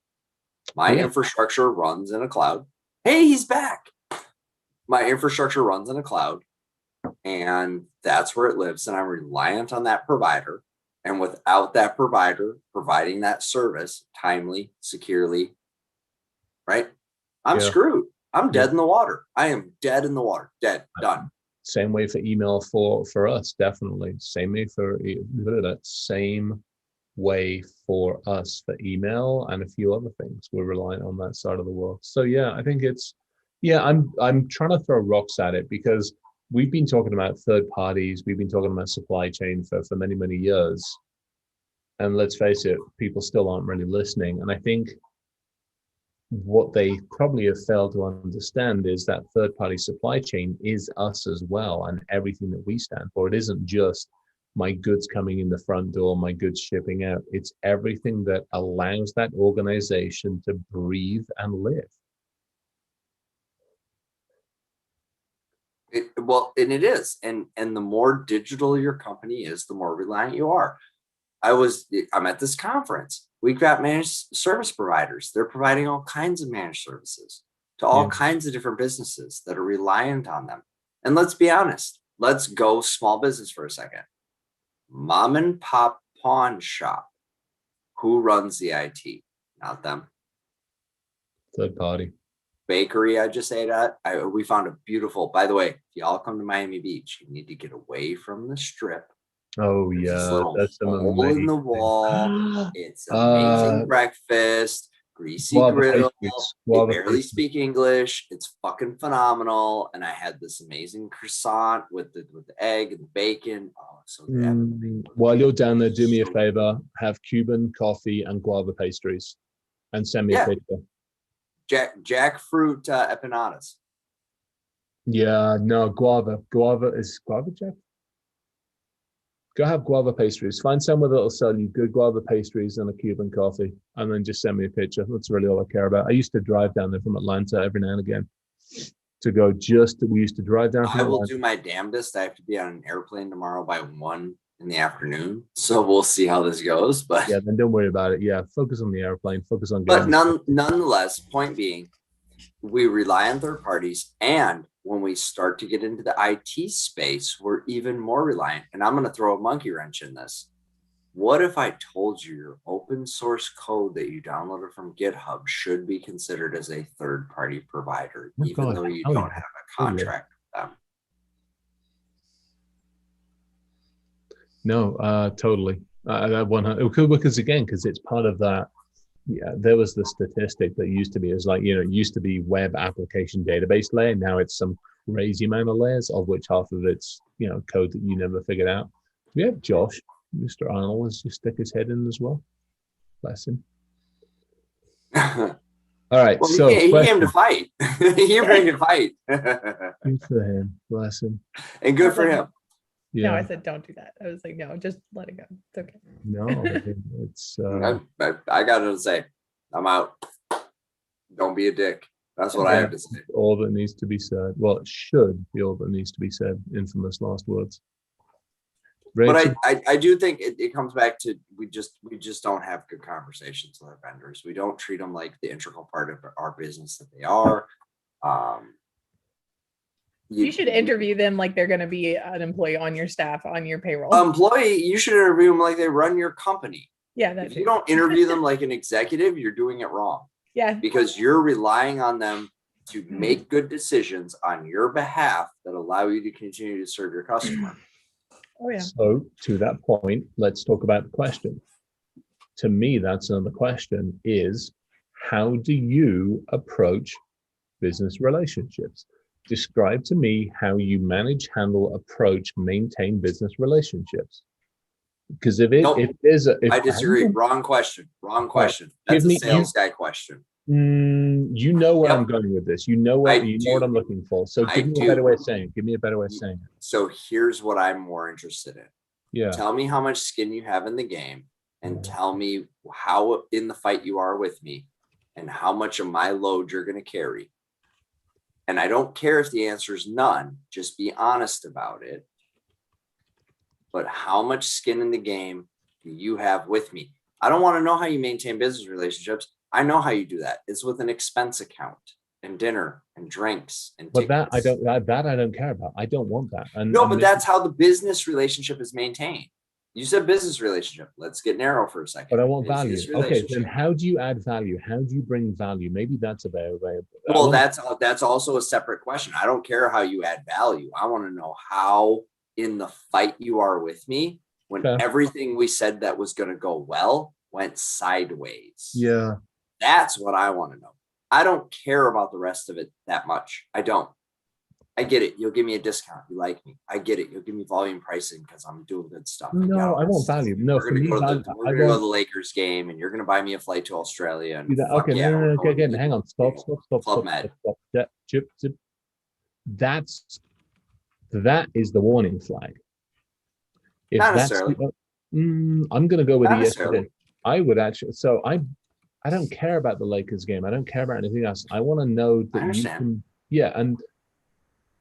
My infrastructure runs in a cloud. Hey, he's back. My infrastructure runs in a cloud, and that's where it lives. And I'm reliant on that provider. And without that provider providing that service timely, securely, right? I'm screwed. I'm dead in the water. I am dead in the water. Dead. Done. Same way for email for us, definitely. Same way for us for email and a few other things. We're relying on that side of the world. So yeah, I think I'm trying to throw rocks at it, because we've been talking about third parties, we've been talking about supply chain for many, many years. And let's face it, people still aren't really listening. And I think what they probably have failed to understand is that third party supply chain is us as well, and everything that we stand for. It isn't just my goods coming in the front door, my goods shipping out. It's everything that allows that organization to breathe and live. And it is. And the more digital your company is, the more reliant you are. I'm at this conference. We've got managed service providers. They're providing all kinds of managed services to all kinds of different businesses that are reliant on them. And let's be honest, let's go small business for a second. Mom and pop pawn shop. Who runs the IT? Not them. Third party. Bakery I just ate at. We found a beautiful, by the way, if y'all come to Miami Beach, you need to get away from the strip. Oh yeah, that's an hole amazing in the wall. It's amazing breakfast, greasy griddle. They barely speak English. It's fucking phenomenal. And I had this amazing croissant with the egg and the bacon. Oh, so good. While you're down there, do me a favor: have Cuban coffee and guava pastries, and send me a picture. Jackfruit empanadas. Yeah, no, guava is guava jack. Go have guava pastries. Find somewhere that'll sell you good guava pastries and a Cuban coffee, and then just send me a picture. That's really all I care about. I used to drive down there from Atlanta every now and again. to go we used to drive down from I will Atlanta. do my damnedest. I have to be on an airplane tomorrow by 1 in the afternoon. So we'll see how this goes. But Yeah, then don't worry about it. Yeah, focus on the airplane, focus on but getting nonetheless, point being, we rely on third parties. And when we start to get into the IT space, we're even more reliant. And I'm going to throw a monkey wrench in this. What if I told you your open source code that you downloaded from GitHub should be considered as a third party provider, Oh, even God. though you Oh, don't yeah. have a contract with them? No, totally. That 100 because it's part of that. Yeah, there was the statistic that used to be, it was like, it used to be web application database layer. Now it's some crazy amount of layers, of which half of it's, code that you never figured out. We have Josh, Mr. Arnold, let's just stick his head in as well. Bless him. All right. Well, so he came to fight. He came to fight. Good for him. Bless him. And good for him. Yeah. No, I said don't do that. I was like, no, just let it go. It's okay. No, it's. I got to say, I'm out. Don't be a dick. That's what I have to say. All that needs to be said. Well, it should be all that needs to be said. Infamous last words. But I do think it comes back to we just don't have good conversations with our vendors. We don't treat them like the integral part of our business that they are. You should interview them like they're going to be an employee on your staff, on your payroll. Employee, you should interview them like they run your company. Yeah, if you don't interview them like an executive, you're doing it wrong. Yeah, because you're relying on them to make good decisions on your behalf that allow you to continue to serve your customer. Oh, yeah. So to that point, let's talk about the question. To me, that's another question is, how do you approach business relationships? Describe to me how you manage, handle, approach, maintain business relationships. Because if there's I disagree. Wrong question. That's a sales guy question. You know where I'm going with this. You know what I'm looking for. So give me a better way of saying it. So here's what I'm more interested in. Yeah. Tell me how much skin you have in the game, and tell me how in the fight you are with me, and how much of my load you're going to carry. And I don't care if the answer is none. Just be honest about it. But how much skin in the game do you have with me? I don't want to know how you maintain business relationships. I know how you do that. It's with an expense account and dinner and drinks and tickets. But I don't care about. I don't want that. But that's how the business relationship is maintained. You said business relationship. Let's get narrow for a second. But I want value. Okay, then how do you add value? How do you bring value? Maybe that's available. Well, that's also a separate question. I don't care how you add value. I want to know how in the fight you are with me when everything we said that was going to go well went sideways. Yeah. That's what I want to know. I don't care about the rest of it that much. I don't. I get it. You'll give me a discount. You like me. I get it. You'll give me volume pricing because I'm doing good stuff. No, I want value. No, we're going to go to the Lakers game, and you're going to buy me a flight to Australia. And okay, no, again, hang on. Stop. Chip. That is the warning flag. If Not that's necessarily. I'm going to go with Not yesterday. I would actually. So I don't care about the Lakers game. I don't care about anything else. I want to know that you can. Yeah, and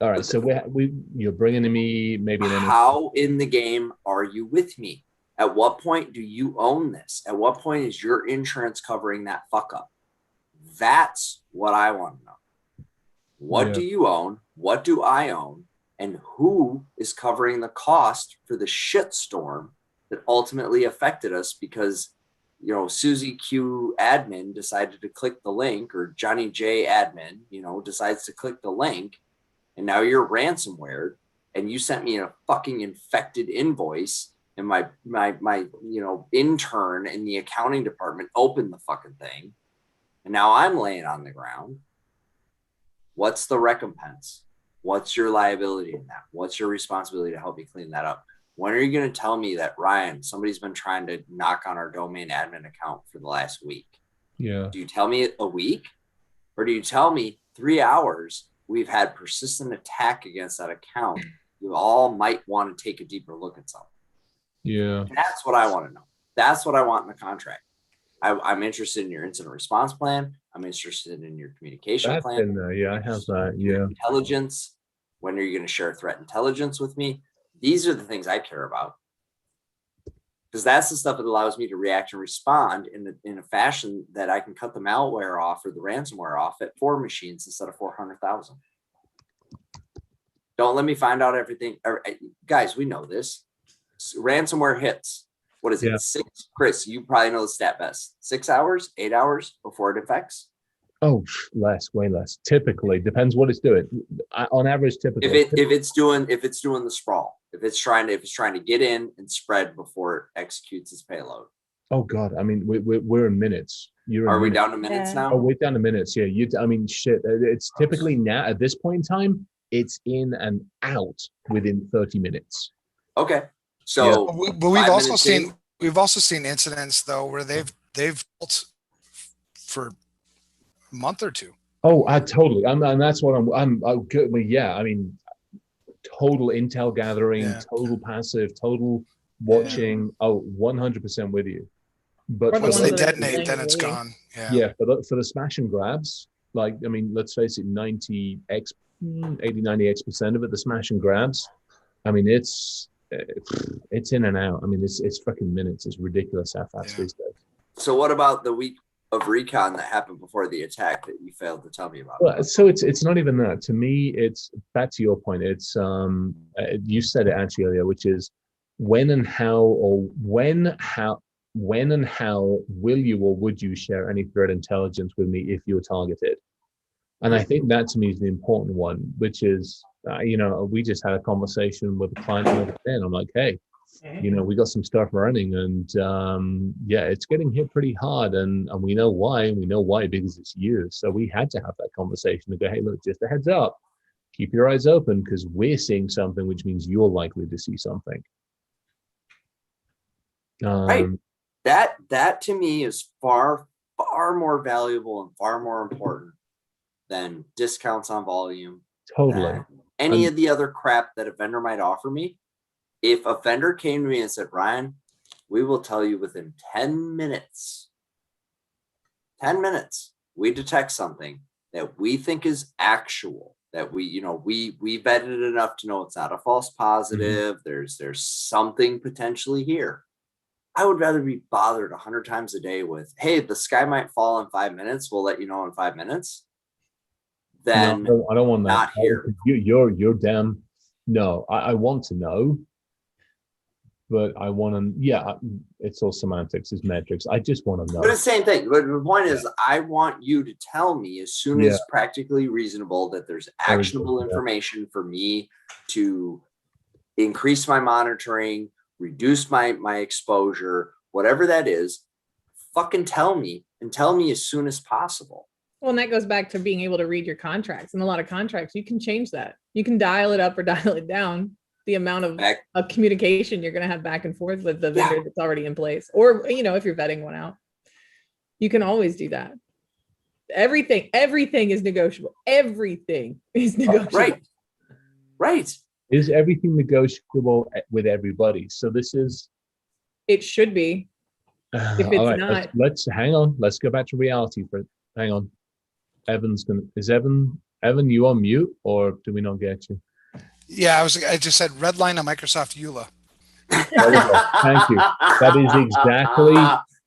all right. So you're bringing me maybe. How in the game are you with me? At what point do you own this? At what point is your insurance covering that fuck up? That's what I want to know. What do you own? What do I own? And who is covering the cost for the shitstorm that ultimately affected us because, Susie Q admin decided to click the link, or Johnny J admin, decides to click the link, and now you're ransomware, and you sent me a fucking infected invoice, and my intern in the accounting department opened the fucking thing, and now I'm laying on the ground. What's the recompense? What's your liability in that? What's your responsibility to help me clean that up? When are you going to tell me that, Ryan, somebody's been trying to knock on our domain admin account for the last week? Yeah. Do you tell me a week? Or do you tell me 3 hours we've had persistent attack against that account? You all might want to take a deeper look at something. Yeah. That's what I want to know. That's what I want in the contract. I'm interested in your incident response plan. I'm interested in your communication That's plan. in there. Yeah, I have that. Your Yeah. intelligence. When are you going to share threat intelligence with me? These are the things I care about. Because that's the stuff that allows me to react and respond in a fashion that I can cut the malware off or the ransomware off at 4 machines instead of 400,000. Don't let me find out everything. Guys, we know this. Ransomware hits. What is it? Yeah. 6? Chris, you probably know the stat best. 6 hours, 8 hours before it affects. Oh, less, way less. Typically, depends what it's doing. On average, typically. If it's doing the sprawl, if it's trying to get in and spread before it executes its payload. Oh God, I mean, we're in minutes. Are we down to minutes now? Oh, we're down to minutes. Yeah, I mean, shit. It's typically now at this point in time, it's in and out within 30 minutes. Okay, so but we've also seen incidents though where they've built for a month or two. Oh, totally. And that's what I'm good. Well, yeah, I mean, total intel gathering, total passive, total watching. Oh, 100% with you. But once they detonate, then it's gone. Yeah, for the smash and grabs, like, I mean, let's face it, 90x % of it, the smash and grabs. I mean, it's in and out. I mean, it's fucking minutes. It's ridiculous how fast these days. So what about the week of recon that happened before the attack that you failed to tell me about? Well, so it's not even that. To me, it's back to your point. It's you said it actually earlier, which is when and how will you or would you share any threat intelligence with me if you're targeted? And I think that to me is the important one, which is, we just had a conversation with a client the other day, and I'm like, hey, we got some stuff running, and it's getting hit pretty hard, and we know why. And we know why because it's you. So we had to have that conversation to go, hey, look, just a heads up, keep your eyes open because we're seeing something, which means you're likely to see something. Right. That to me is far more valuable and far more important than discounts on volume. Totally. Any of the other crap that a vendor might offer me. If a vendor came to me and said, Ryan, we will tell you within 10 minutes, we detect something that we think is actual, that we vetted it enough to know it's not a false positive. Mm-hmm. There's something potentially here. I would rather be bothered 100 times a day with, hey, the sky might fall in 5 minutes. We'll let you know in 5 minutes. Then no, I don't want that. Not here. You're damn. No, I want to know. But I want to, it's all semantics, it's metrics. I just want to know. But it's the same thing. But the point is, I want you to tell me as soon as practically reasonable that there's actionable information for me to increase my monitoring, reduce my exposure, whatever that is. Fucking tell me, and tell me as soon as possible. Well, and that goes back to being able to read your contracts. And a lot of contracts, you can change that. You can dial it up or dial it down. The amount of communication you're going to have back and forth with the vendor that's already in place. Or, if you're vetting one out, you can always do that. Everything is negotiable. Everything is negotiable. Right. Is everything negotiable with everybody? So it should be. If it's not. Let's hang on. Let's go back to reality hang on. Evan, you on mute, or do we not get you? Yeah, I just said red line on Microsoft EULA. Thank you. That is exactly.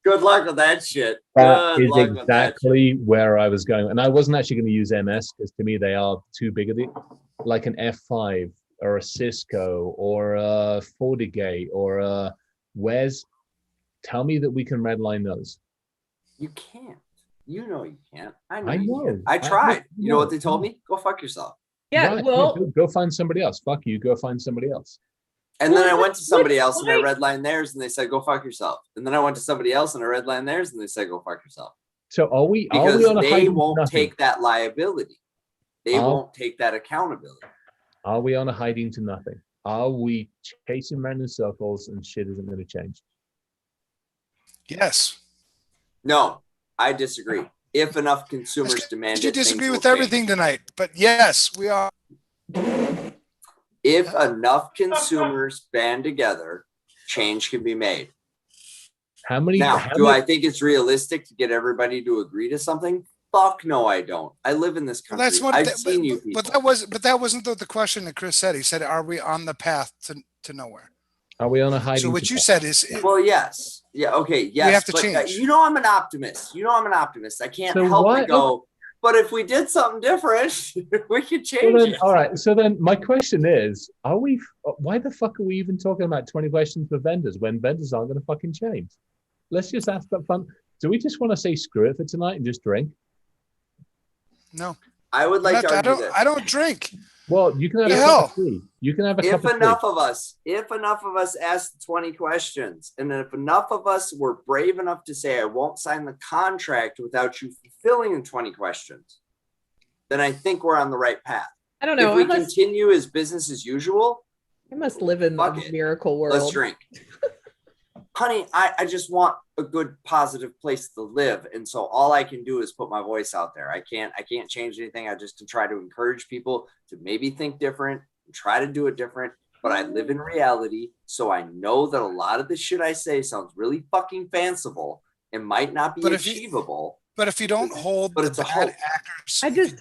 Good luck with that shit. That is exactly where I was going, and I wasn't actually going to use MS because to me they are too big of it, like an F5 or a Cisco or a FortiGate or a Wes. Tell me that we can redline those. You can't. You know you can't. I know. You can't. I tried. You know what they told me? Go fuck yourself. Yeah, right. Well, go find somebody else. Fuck you. Go find somebody else. And then I went to somebody else and I redlined theirs and they said, go fuck yourself. And then I went to somebody else and I redlined theirs and they said, go fuck yourself. So are we? Because are we they won't take that liability. They won't take that accountability. Are we on a hiding to nothing? Are we chasing around in circles and shit isn't going to change? Yes. No, I disagree. If enough consumers demand it, you disagree with everything tonight, but yes, we are. If enough consumers band together, change can be made. How many? Now, how do many- I think it's realistic to get everybody to agree to something? Fuck no, I don't. I live in this Well, country. that's what. I've seen you people. But that wasn't the question that Chris said. He said, "Are we on the path to nowhere?" Are we on a hiding? So what to you death? said is, Well, yes. Yeah, okay, yes. We have to but, change. you know I'm an optimist. I can't So help why- but go, but if we did something different, we could So change then, it. all right. So then, my question is: Are we? Why the fuck are we even talking about 20 questions for vendors when vendors aren't going to fucking change? Let's just ask that fun. Do we just want to say screw it for tonight and just drink? no. I would like to argue this. I don't drink. Well, you can have The a cup hell? of tea. You can have a cup If of enough tea. of us asked 20 questions, and if enough of us were brave enough to say, I won't sign the contract without you fulfilling the 20 questions, then I think we're on the right path. I don't know. If we continue as business as usual, I must live in Fuck the it. miracle world. let's drink. Honey, I just want a good positive place to live. And so all I can do is put my voice out there. I can't change anything. I just can try to encourage people to maybe think different and try to do it different. But I live in reality. So I know that a lot of the shit I say sounds really fucking fanciful and might not be achievable. But if you don't hold But the it's a bad hope. actors, I just-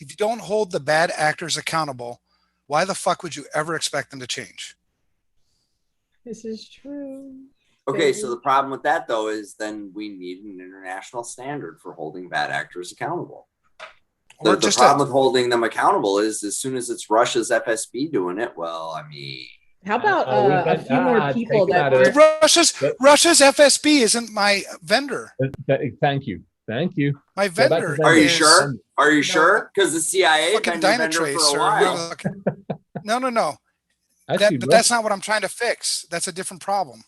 if you don't hold the bad actors accountable, why the fuck would you ever expect them to change? This is true. Okay, so the problem with that though is then we need an international standard for holding bad actors accountable. Or The just problem with holding them accountable is as soon as it's Russia's FSB doing it, well, I mean, How about we've a been- few more people take it out that of aren't Russia's FSB isn't my vendor. Thank you. My Go back to vendor. vendor. are you is sure? Are you No, sure? Because the CIA Fucking been your vendor for Dynatrace a or while. whoever the fuck- No. Actually, But that's not what I'm trying to fix. That's a different problem.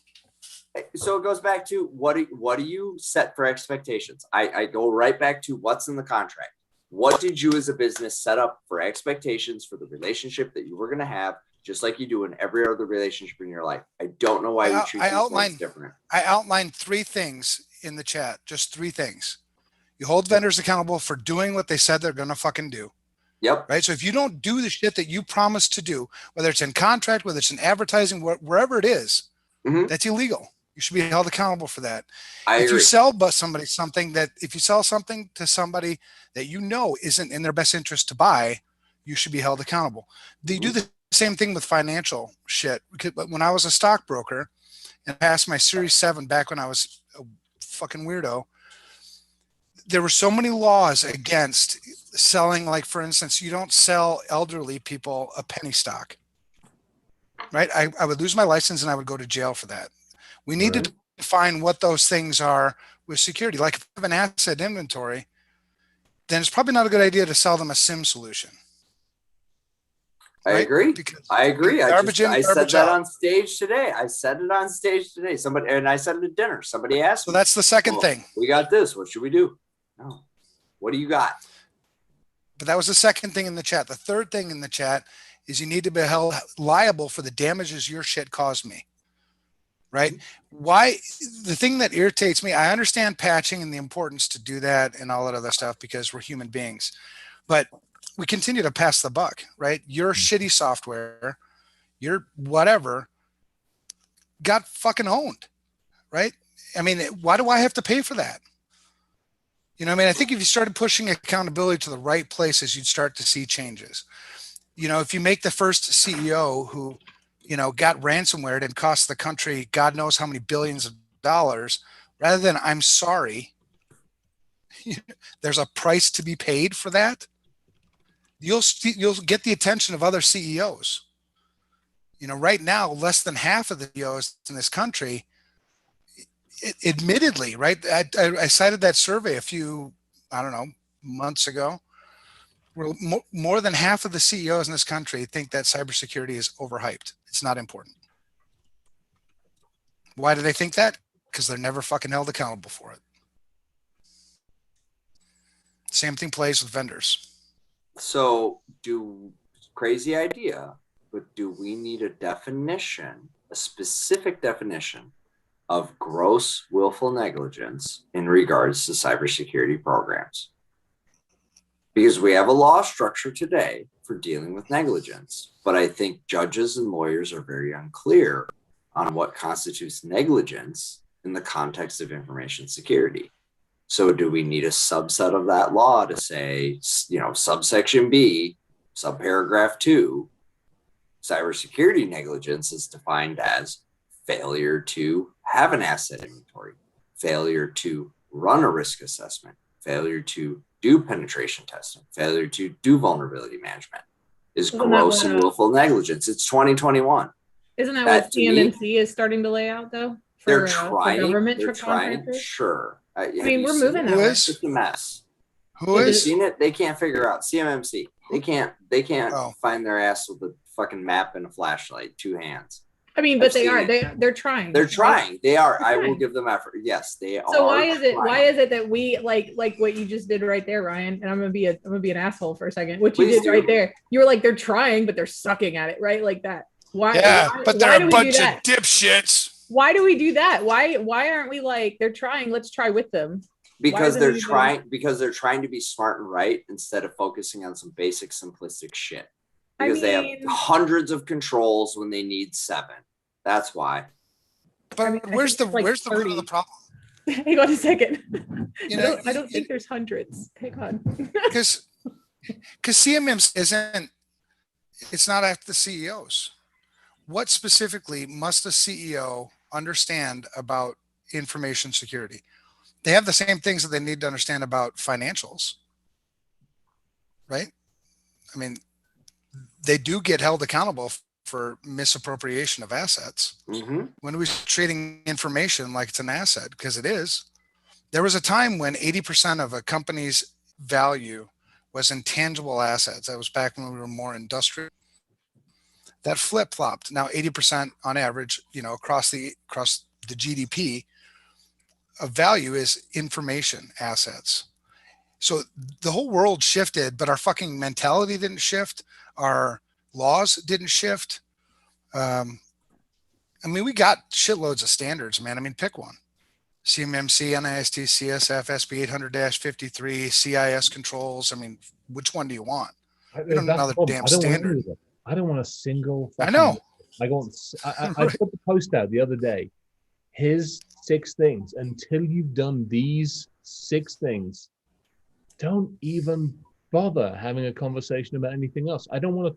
So it goes back to what do you set for expectations? I go right back to what's in the contract. What did you as a business set up for expectations for the relationship that you were going to have, just like you do in every other relationship in your life? I don't know why we treat these things different. I outlined 3 things in the chat, just 3 things. You hold vendors accountable for doing what they said they're going to fucking do. Yep. Right. So if you don't do the shit that you promised to do, whether it's in contract, whether it's in advertising, wherever it is, that's illegal. You should be held accountable for that. If you sell somebody something if you sell something to somebody that you know isn't in their best interest to buy, you should be held accountable. They do the same thing with financial shit. When I was a stockbroker and passed my Series 7 back when I was a fucking weirdo, there were so many laws against selling, like, for instance, you don't sell elderly people a penny stock, right? I would lose my license and I would go to jail for that. We need to define what those things are with security. Like if you have an asset inventory, then it's probably not a good idea to sell them a SIM solution. I agree. I agree. I said that on stage today. Somebody, and I said it at dinner. Somebody asked me. So that's the second thing. We got this. What should we do? No. What do you got? But that was the second thing in the chat. The third thing in the chat is you need to be held liable for the damages your shit caused me. Right? Why? The thing that irritates me, I understand patching and the importance to do that and all that other stuff because we're human beings, but we continue to pass the buck, right? Your shitty software, your whatever got fucking owned, right? I mean, why do I have to pay for that? You know, I mean, I think if you started pushing accountability to the right places, you'd start to see changes. You know, if you make the first CEO who, you know, got ransomware and cost the country God knows how many billions of dollars, rather than I'm sorry, there's a price to be paid for that. You'll get the attention of other CEOs. You know, right now, less than half of the CEOs in this country, admittedly, right? I cited that survey a few, I don't know, months ago, where more than half of the CEOs in this country think that cybersecurity is overhyped. It's not important. Why do they think that? Because they're never fucking held accountable for it. Same thing plays with vendors. So crazy idea, but do we need a definition, a specific definition of gross willful negligence in regards to cybersecurity programs? Because we have a law structure today for dealing with negligence, but I think judges and lawyers are very unclear on what constitutes negligence in the context of information security. So do we need a subset of that law to say, subsection B, subparagraph 2, cybersecurity negligence is defined as failure to have an asset inventory, failure to run a risk assessment, failure to do penetration testing, failure to do vulnerability management is gross and willful negligence. It's 2021. Isn't that what CMMC is starting to lay out, though? They're trying. Government they're trying. Sure. I mean, we're moving that way. It's a mess. Who Have you is? seen it? They can't figure out CMMC. They can't find their ass with a fucking map and a flashlight, 2 hands. I mean, but they're trying. They're trying. They are. I will give them effort. Yes, they are. So why is it that we like what you just did right there, Ryan? And I'm gonna be an asshole for a second. What you did right there, you were like, they're trying, but they're sucking at it, right? Like that. Why? Yeah, but they're a bunch of dipshits. Why do we do that? Why aren't we like, they're trying, let's try with them? Because they're trying to be smart and right instead of focusing on some basic simplistic shit. Because they have hundreds of controls when they need 7. That's why. But where's the root of the problem? Hang on a second. I don't think there's hundreds. Hang on. Because CMMs it's not at the CEOs. What specifically must a CEO understand about information security? They have the same things that they need to understand about financials, right? I mean, they do get held accountable for misappropriation of assets. Mm-hmm. When we're treating information like it's an asset, because it is. There was a time when 80% of a company's value was intangible assets. That was back when we were more industrial. That flip-flopped. Now 80% on average, across the GDP of value is information assets. So the whole world shifted, but our fucking mentality didn't shift. Our laws didn't shift. We got shitloads of standards, man. Pick one. CMMC, NIST, CSF, SB 800-53, CIS controls. Which one do you want? We don't know another damn standard. I don't want a single. I know. I put the post out the other day. Here's 6 things. Until you've done these 6 things, don't even bother having a conversation about anything else. I want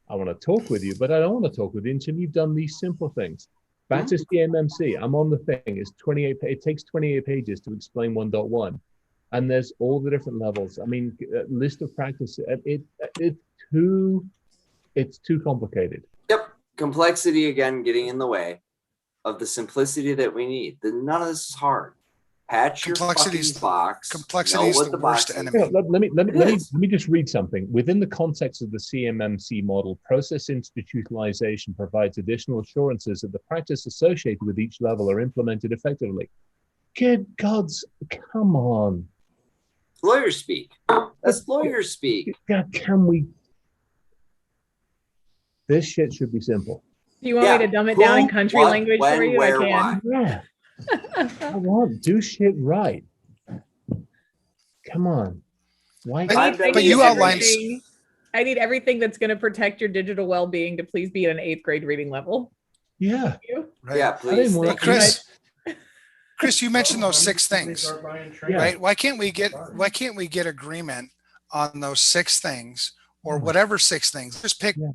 to talk with you, but I don't want to talk with you until you've done these simple things. Back to CMMC. I'm on the thing. It's 28. It takes 28 pages to explain 1.1, and there's all the different levels. List of practice. It's too complicated. Yep. Complexity again getting in the way of the simplicity that we need. None of this is hard. Patch your fucking box. Complexity is the worst enemy. Let me just read something. Within the context of the CMMC model, process institutionalization provides additional assurances that the practice associated with each level are implemented effectively. Good gods, come on. Lawyer speak. That's lawyer speak. God, can we? This shit should be simple. Do you want me to dumb it down in country language for you? Where, I can. Yeah. Do shit right. Come on. Why? But you outlined. I need everything that's going to protect your digital well-being to please be at an 8th grade reading level. Yeah. Right. Yeah, please. Chris, you mentioned those 6 things, right? Why can't we get agreement on those 6 things or whatever 6 things? Just pick. Yeah.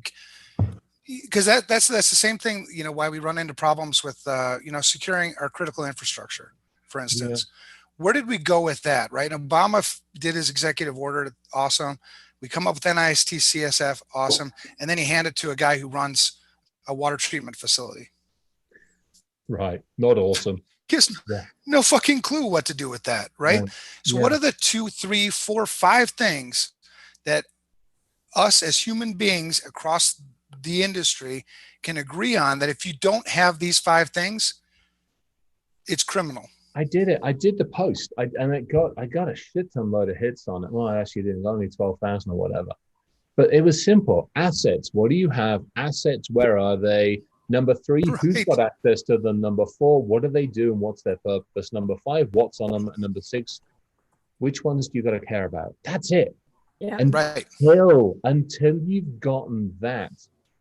Because that's the same thing, why we run into problems with, securing our critical infrastructure, for instance. Yeah. Where did we go with that, right? Obama did his executive order, awesome. We come up with NIST, CSF, awesome. And then he handed it to a guy who runs a water treatment facility. Right. Not awesome. He has no fucking clue what to do with that, right? Yeah. So what are the 2, 3, 4, 5 things that us as human beings across the industry can agree on that if you don't have these 5 things, it's criminal? I did it. I did the post, I got a shit ton load of hits on it. Well, I actually didn't. Only 12,000 or whatever. But it was simple. Assets. What do you have? Assets. Where are they? Number 3, right. Who's got access to them? Number 4, what do they do and what's their purpose? Number 5, what's on them? And number 6, which ones do you got to care about? That's it. Yeah. And until you've gotten that,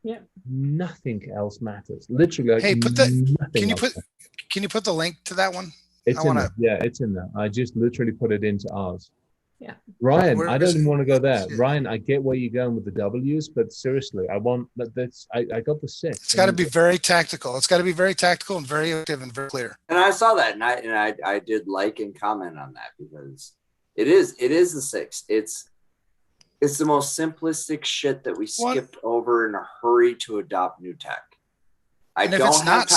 Yeah. Nothing else matters. Literally, like, Hey, nothing can you else put the link to that one? It's in there. Yeah, it's in there. I just literally put it into ours. Yeah. Ryan, I don't even want to go there. Yeah. Ryan, I get where you're going with the W's, but seriously, I want that's I got the 6. It's got to be very tactical. It's got to be very tactical and very active and very clear. And I saw that, and I did like and comment on that because it is the 6. It's the most simplistic shit that we skipped over in a hurry to adopt new tech. I don't have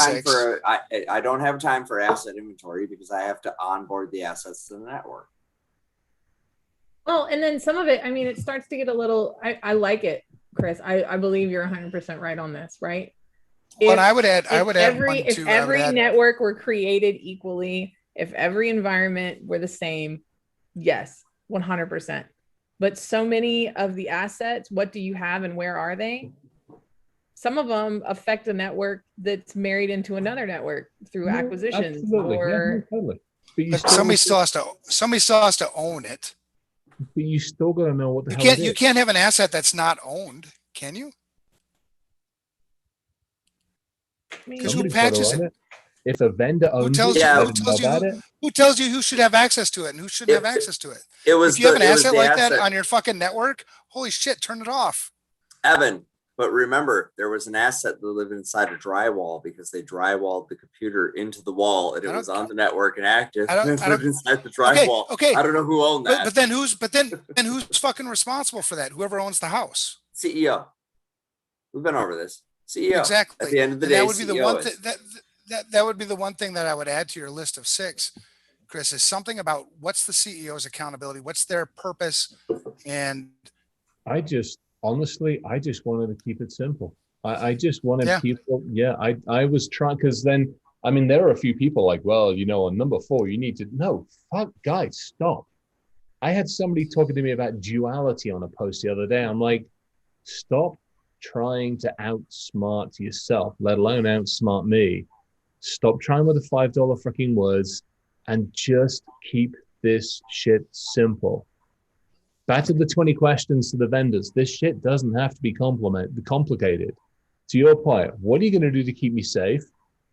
time for asset inventory because I have to onboard the assets to the network. Well, and then some of it, I mean, it starts to get a little, I like it, Chris. I believe you're 100% right on this, right? But I would add if every network were created equally, if every environment were the same, yes, 100%. But so many of the assets, what do you have and where are they? Some of them affect a network that's married into another network through acquisitions. Absolutely. Or totally. But somebody still has to own it. But you still got to know what the hell You can't have an asset that's not owned, can you? Because who patches it? If a vendor owns who tells you who should have access to it and who shouldn't have access to it? If you have an asset like that on your fucking network, holy shit, turn it off. Evan, but remember, there was an asset that lived inside a drywall because they drywalled the computer into the wall and it was on the network and active. And it lived inside the drywall. Okay. I don't know who owned that. But then who's fucking responsible for that? Whoever owns the house. CEO. We've been over this. CEO. Exactly. At the end of the day, that would be the one thing that would be the one thing that I would add to your list of 6, Chris, is something about what's the CEO's accountability, what's their purpose, and honestly, I just wanted to keep it simple. I just wanted people. Yeah, I was trying, because then, I mean, there are a few people like, well, on number 4, you need to, no, fuck, guys, stop. I had somebody talking to me about duality on a post the other day. I'm like, stop trying to outsmart yourself, let alone outsmart me. Stop trying with the $5 freaking words and just keep this shit simple. Back to the 20 questions to the vendors. This shit doesn't have to be complicated. To your point, what are you going to do to keep me safe?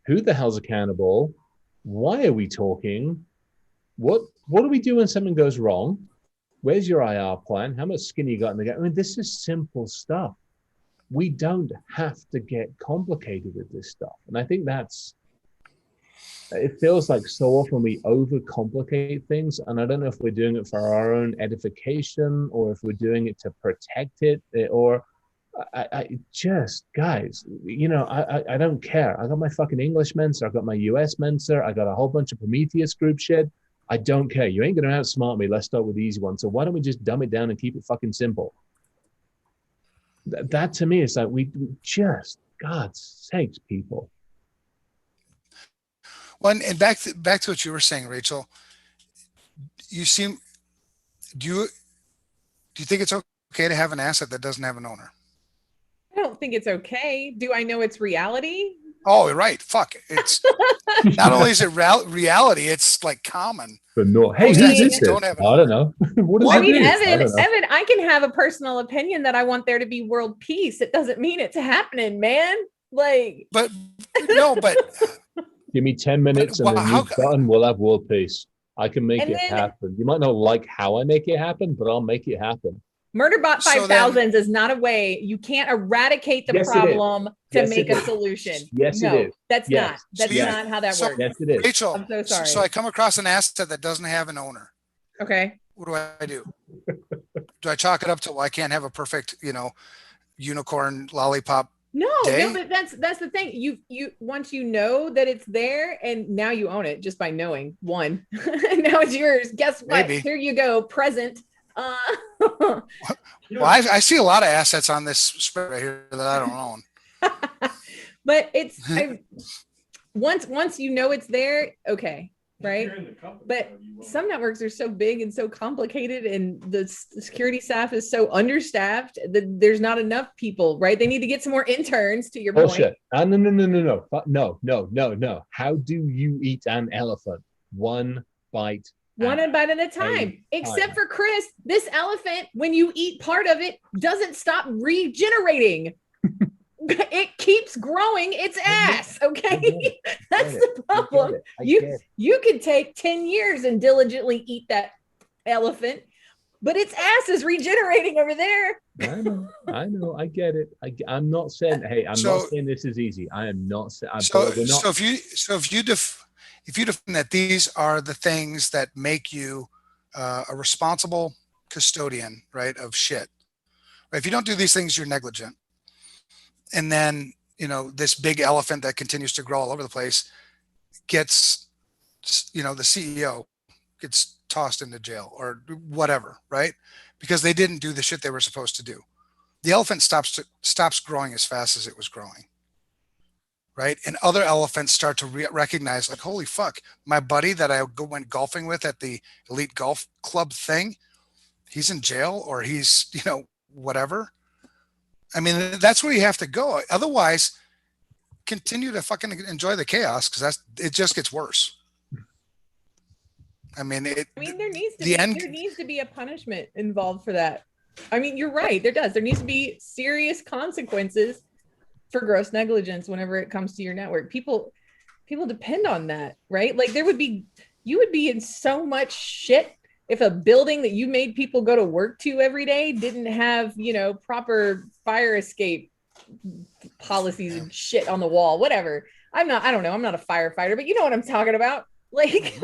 Who the hell's accountable? Why are we talking? What do we do when something goes wrong? Where's your IR plan? How much skin you got in the game? I mean, this is simple stuff. We don't have to get complicated with this stuff. And I think it feels like so often we overcomplicate things, and I don't know if we're doing it for our own edification or if we're doing it to protect it, or I just, guys, I don't care. I got my fucking English Mensa, I got my US Mensa, I got a whole bunch of Prometheus group shit. I don't care. You ain't gonna outsmart me. Let's start with the easy one. So why don't we just dumb it down and keep it fucking simple? That to me is like, we just, God's sakes, people. Well, and back to what you were saying, Rachel. Do you think it's okay to have an asset that doesn't have an owner? I don't think it's okay. Do I know it's reality? Oh, right. Fuck. It's not only is it reality, it's like common. But no, hey, I don't know. Evan, I can have a personal opinion that I want there to be world peace. It doesn't mean it's happening, man. Like, but give me 10 minutes and then you're done. We'll have world peace. I can make it happen. You might not like how I make it happen, but I'll make it happen. Murderbot 5000 is not a way. You can't eradicate the problem to make a solution. Yes, it is. That's not how that works. Yes, it is. Rachel, I'm so sorry. So I come across an asset that doesn't have an owner. Okay. What do I do? Do I chalk it up to, well, I can't have a perfect, unicorn lollipop? No, but that's the thing. You once you know that it's there, and now you own it just by knowing. One, now it's yours. Guess what? Maybe. Here you go, present. Well, I see a lot of assets on this spread right here that I don't own. But it's once you know it's there, okay, right? But some networks are so big and so complicated, and the security staff is so understaffed that there's not enough people, right? They need to get some more interns, to your Bullshit. point. No. How do you eat an elephant? One bite at a time. Except for Chris, this elephant, when you eat part of it, doesn't stop regenerating. it keeps growing its ass. Okay, that's the problem. You could take 10 years and diligently eat that elephant, but its ass is regenerating over there. I know, I get it. I'm not saying, hey, I'm not saying this is easy. I am not saying. So if you define that these are the things that make you a responsible custodian, right, of shit. Right? If you don't do these things, you're negligent. And then, you know, this big elephant that continues to grow all over the place gets, you know, the CEO gets tossed into jail or whatever, right? Because they didn't do the shit they were supposed to do. The elephant stops growing as fast as it was growing, right? And other elephants start to recognize, like, holy fuck, my buddy that I went golfing with at the elite golf club thing, he's in jail, or he's, you know, whatever. I mean, that's where you have to go. Otherwise, continue to fucking enjoy the chaos, because it just gets worse. I mean, there needs to be a punishment involved for that. I mean, you're right. There needs to be serious consequences for gross negligence whenever it comes to your network. People depend on that, right? Like you would be in so much shit if a building that you made people go to work to every day didn't have, you know, proper fire escape policies and shit on the wall, whatever. I'm not a firefighter, but you know what I'm talking about. Like,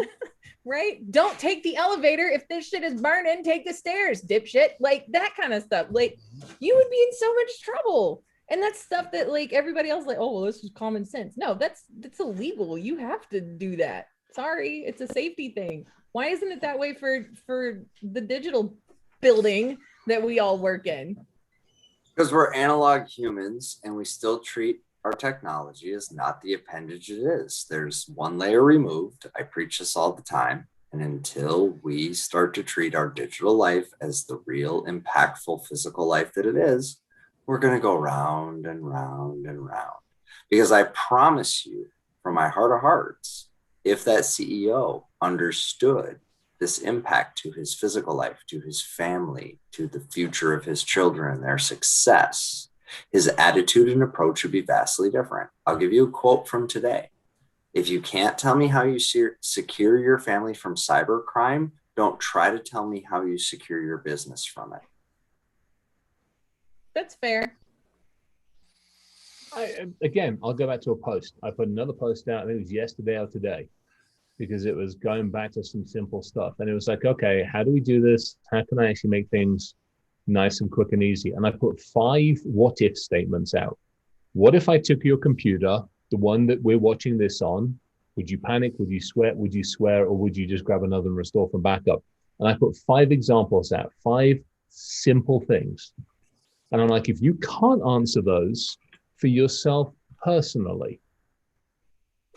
right? Don't take the elevator. If this shit is burning, take the stairs, dipshit. Like that kind of stuff. Like you would be in so much trouble. And that's stuff that like everybody else like, oh, well, this is common sense. No, that's illegal. You have to do that. Sorry, it's a safety thing. Why isn't it that way for the digital building that we all work in? Because we're analog humans and we still treat our technology as not the appendage it is. There's one layer removed. I preach this all the time. And until we start to treat our digital life as the real impactful physical life that it is, we're going to go round and round and round. Because I promise you, from my heart of hearts, if that CEO understood this impact to his physical life, to his family, to the future of his children, their success, his attitude and approach would be vastly different. I'll give you a quote from today. If you can't tell me how you secure your family from cybercrime, don't try to tell me how you secure your business from it. That's fair. I'll go back to a post. I put another post out, I think it was yesterday or today, because it was going back to some simple stuff. And it was like, okay, how do we do this? How can I actually make things nice and quick and easy? And I put 5 what if statements out. What if I took your computer, the one that we're watching this on? Would you panic? Would you sweat? Would you swear? Or would you just grab another and restore from backup? And I put 5 examples out, 5 simple things. And I'm like, if you can't answer those for yourself personally,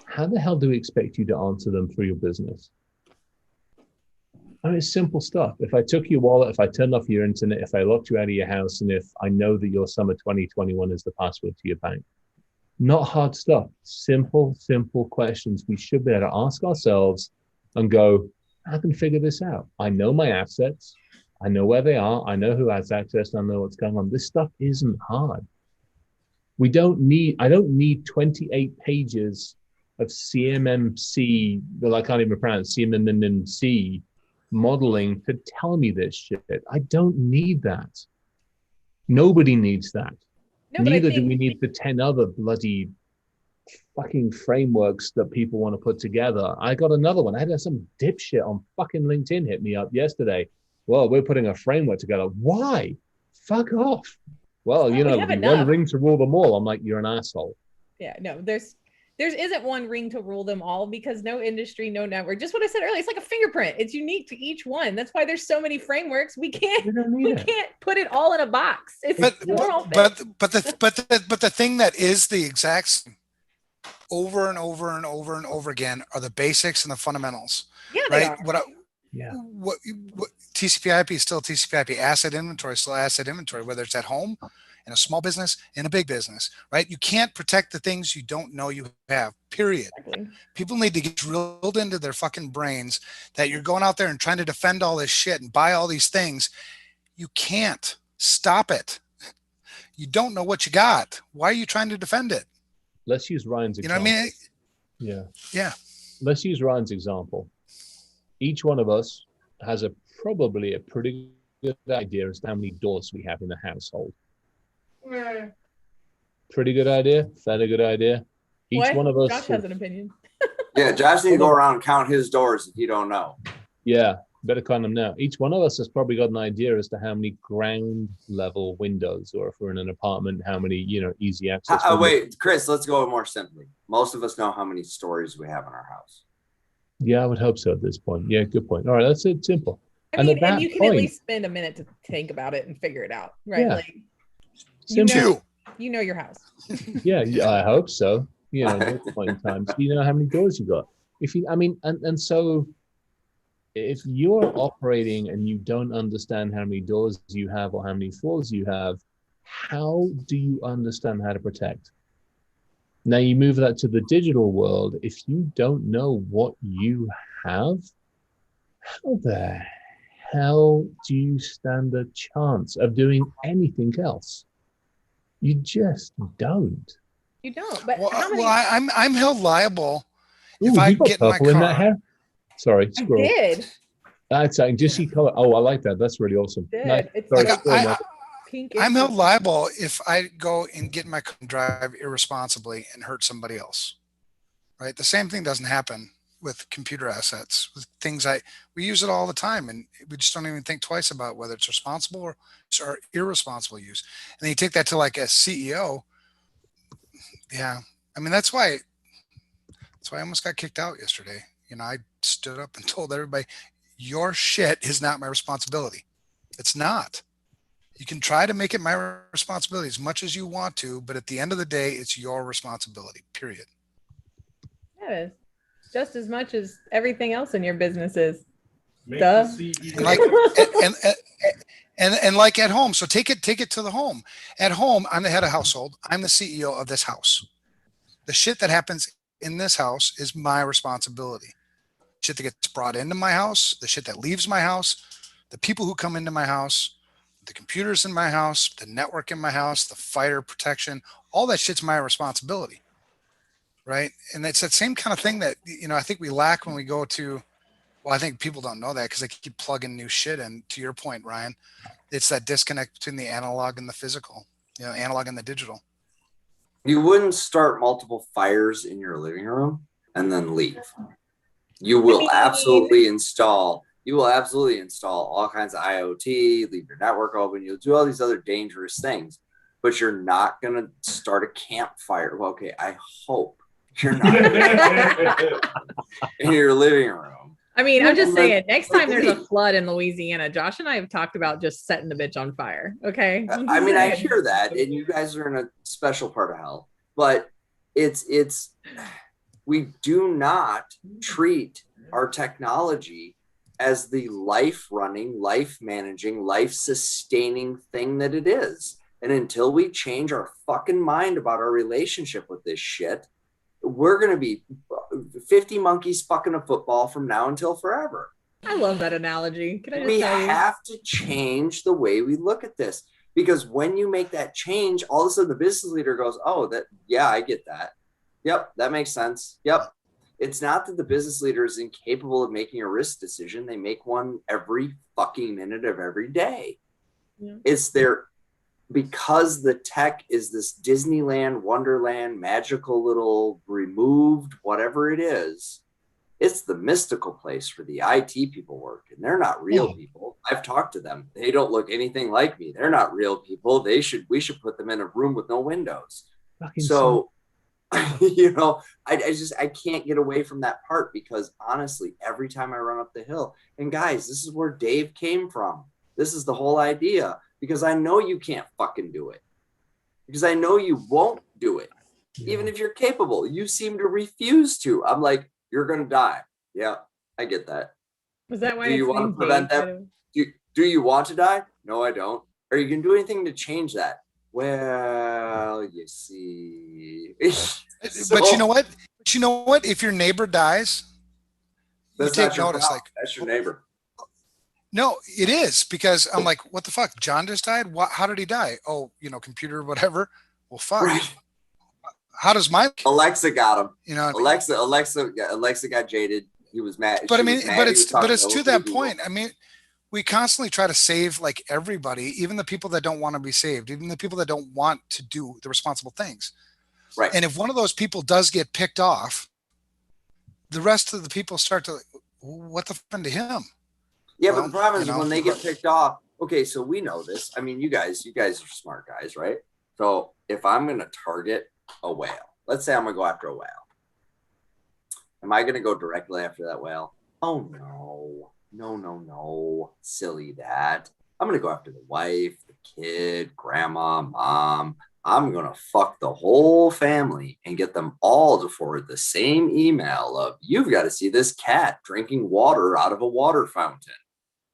how the hell do we expect you to answer them for your business? I mean, it's simple stuff. If I took your wallet, if I turned off your internet, if I locked you out of your house, and if I know that your summer 2021 is the password to your bank. Not hard stuff. Simple questions we should be able to ask ourselves and go, I can figure this out. I know my assets. I know where they are. I know who has access. I know what's going on. This stuff isn't hard. I don't need 28 pages of CMMC, that I can't even pronounce, CMMC modeling to tell me this shit. I don't need that. Nobody needs that. No, neither do we need the 10 other bloody fucking frameworks that people want to put together. I got another one. I had some dipshit on fucking LinkedIn hit me up yesterday. Well, we're putting a framework together. Why? Fuck off. Well, you know, one ring to rule them all. I'm like, you're an asshole. Yeah, no, there isn't one ring to rule them all, because no industry, no network. Just what I said earlier, it's like a fingerprint. It's unique to each one. That's why there's so many frameworks. We can't put it all in a box. But the thing that is the exact same over and over and over and over again are the basics and the fundamentals. Yeah, right. They are. What TCP/IP is still TCP/IP. Asset inventory is still asset inventory, whether it's at home, in a small business, in a big business, right? You can't protect the things you don't know you have, period. Exactly. People need to get drilled into their fucking brains that you're going out there and trying to defend all this shit and buy all these things. You can't. Stop it. You don't know what you got. Why are you trying to defend it? Let's use Ryan's example. You know what I mean? Yeah. Yeah. Let's use Ryan's example. Each one of us has probably a pretty good idea as to how many doors we have in the household. Pretty good idea? Fairly good idea? Each one of us. Josh has an opinion. Yeah, Josh needs to go around and count his doors if you don't know. Yeah, better count them now. Each one of us has probably got an idea as to how many ground level windows, or if we're in an apartment, how many, easy access. Wait, Chris, let's go more simply. Most of us know how many stories we have in our house. Yeah, I would hope so at this point. Yeah, good point. All right, that's it. Simple. I mean, and you can at least spend a minute to think about it and figure it out, right? Yeah. Like, Simple. you know your house. Yeah, I hope so. At this point in time, so you know how many doors you got. So if you're operating and you don't understand how many doors you have or how many floors you have, how do you understand how to protect? Now you move that to the digital world. If you don't know what you have, how the hell do you stand a chance of doing anything else? You just don't. You don't. But I'm held liable if I get in my car. In that hair? Sorry, scroll. I did. That's just see color. Oh, I like that. That's really awesome. Nice. It's pink. I'm held liable if I go and get in my car and drive irresponsibly and hurt somebody else. Right? The same thing doesn't happen with computer assets, with things we use it all the time, and we just don't even think twice about whether it's responsible or irresponsible use. And then you take that to like a CEO. Yeah. I mean, that's why I almost got kicked out yesterday. I stood up and told everybody, your shit is not my responsibility. It's not. You can try to make it my responsibility as much as you want to, but at the end of the day, it's your responsibility, period. It is. Just as much as everything else in your business is. And like at home. So take it to the home. At home, I'm the head of household. I'm the CEO of this house. The shit that happens in this house is my responsibility. Shit that gets brought into my house, the shit that leaves my house, the people who come into my house, the computers in my house, the network in my house, the fire protection, all that shit's my responsibility. Right. And it's that same kind of thing that, I think we lack when we go to, well, I think people don't know that because they keep plugging new shit in. To your point, Ryan, it's that disconnect between the analog and the physical, analog and the digital. You wouldn't start multiple fires in your living room and then leave. You will absolutely install all kinds of IoT, leave your network open. You'll do all these other dangerous things, but you're not going to start a campfire. Well, okay, I hope you're not in your living room. I mean, I'm just saying, next time there's a flood in Louisiana, Josh and I have talked about just setting the bitch on fire. Okay. I mean, I hear that, and you guys are in a special part of hell, but we do not treat our technology as the life-running, life-managing, life-sustaining thing that it is. And until we change our fucking mind about our relationship with this shit, we're going to be 50 monkeys fucking a football from now until forever. I love that analogy. Can I just we tell you? have to change the way we look at this, because when you make that change, all of a sudden the business leader goes, oh, I get that. Yep, that makes sense. Yep. It's not that the business leader is incapable of making a risk decision. They make one every fucking minute of every day. Yeah. It's because the tech is this Disneyland, Wonderland, magical little removed, whatever it is, it's the mystical place for the IT people work. And they're not real people. I've talked to them. They don't look anything like me. They're not real people. We should put them in a room with no windows. So, I can't get away from that part, because honestly, every time I run up the hill, and guys, this is where Dave came from. This is the whole idea. Because I know you can't fucking do it. Because I know you won't do it. Yeah. Even if you're capable, you seem to refuse to. I'm like, you're going to die. Yeah, I get that. Was that why do you want to prevent that? Do you want to die? No, I don't. Are you going to do anything to change that? Well, you see. But you know what? If your neighbor dies, that's you take notice. That's your neighbor. No, it is, because I'm like, what the fuck? John just died. What? How did he die? Oh, computer, whatever. Well, fuck. Right. How does Mike? Alexa got him. What I mean? Alexa got jaded. He was mad. But I She mean, was mad. but He was it's talking to over that Google. point. I mean, we constantly try to save like everybody, even the people that don't want to be saved, even the people that don't want to do the responsible things. Right. And if one of those people does get picked off, the rest of the people start to, what the fuck to him? Yeah, Well, but the problem is you know. when they get picked off. Okay, so we know this. I mean, you guys are smart guys, right? So if I'm going to target a whale, let's say I'm going to go after a whale. Am I going to go directly after that whale? Oh, no. Silly dad. I'm going to go after the wife, the kid, grandma, mom. I'm going to fuck the whole family and get them all to forward the same email of, you've got to see this cat drinking water out of a water fountain.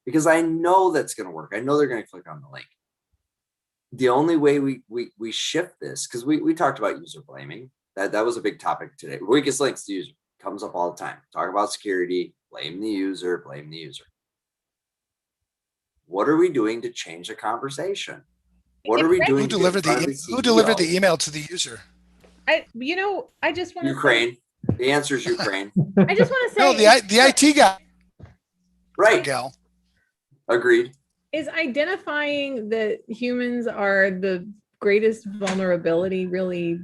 Because I know that's going to work. I know they're going to click on the link. The only way we shift this, because we talked about user blaming. That was a big topic today. Weakest links to user comes up all the time. Talk about security, blame the user. What are we doing to change the conversation? What are we doing? Who delivered the email to the user? I just want to Ukraine. The answer is Ukraine. I just want to say No, the IT guy. Right. Gal. Agreed. Is identifying that humans are the greatest vulnerability really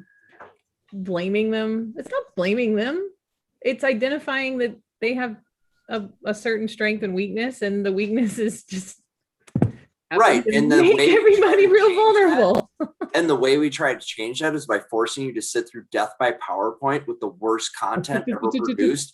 blaming them? It's not blaming them. It's identifying that they have a certain strength and weakness, and the weakness is just right. And the make way everybody real vulnerable. And the way we try to change that is by forcing you to sit through death by PowerPoint with the worst content ever produced.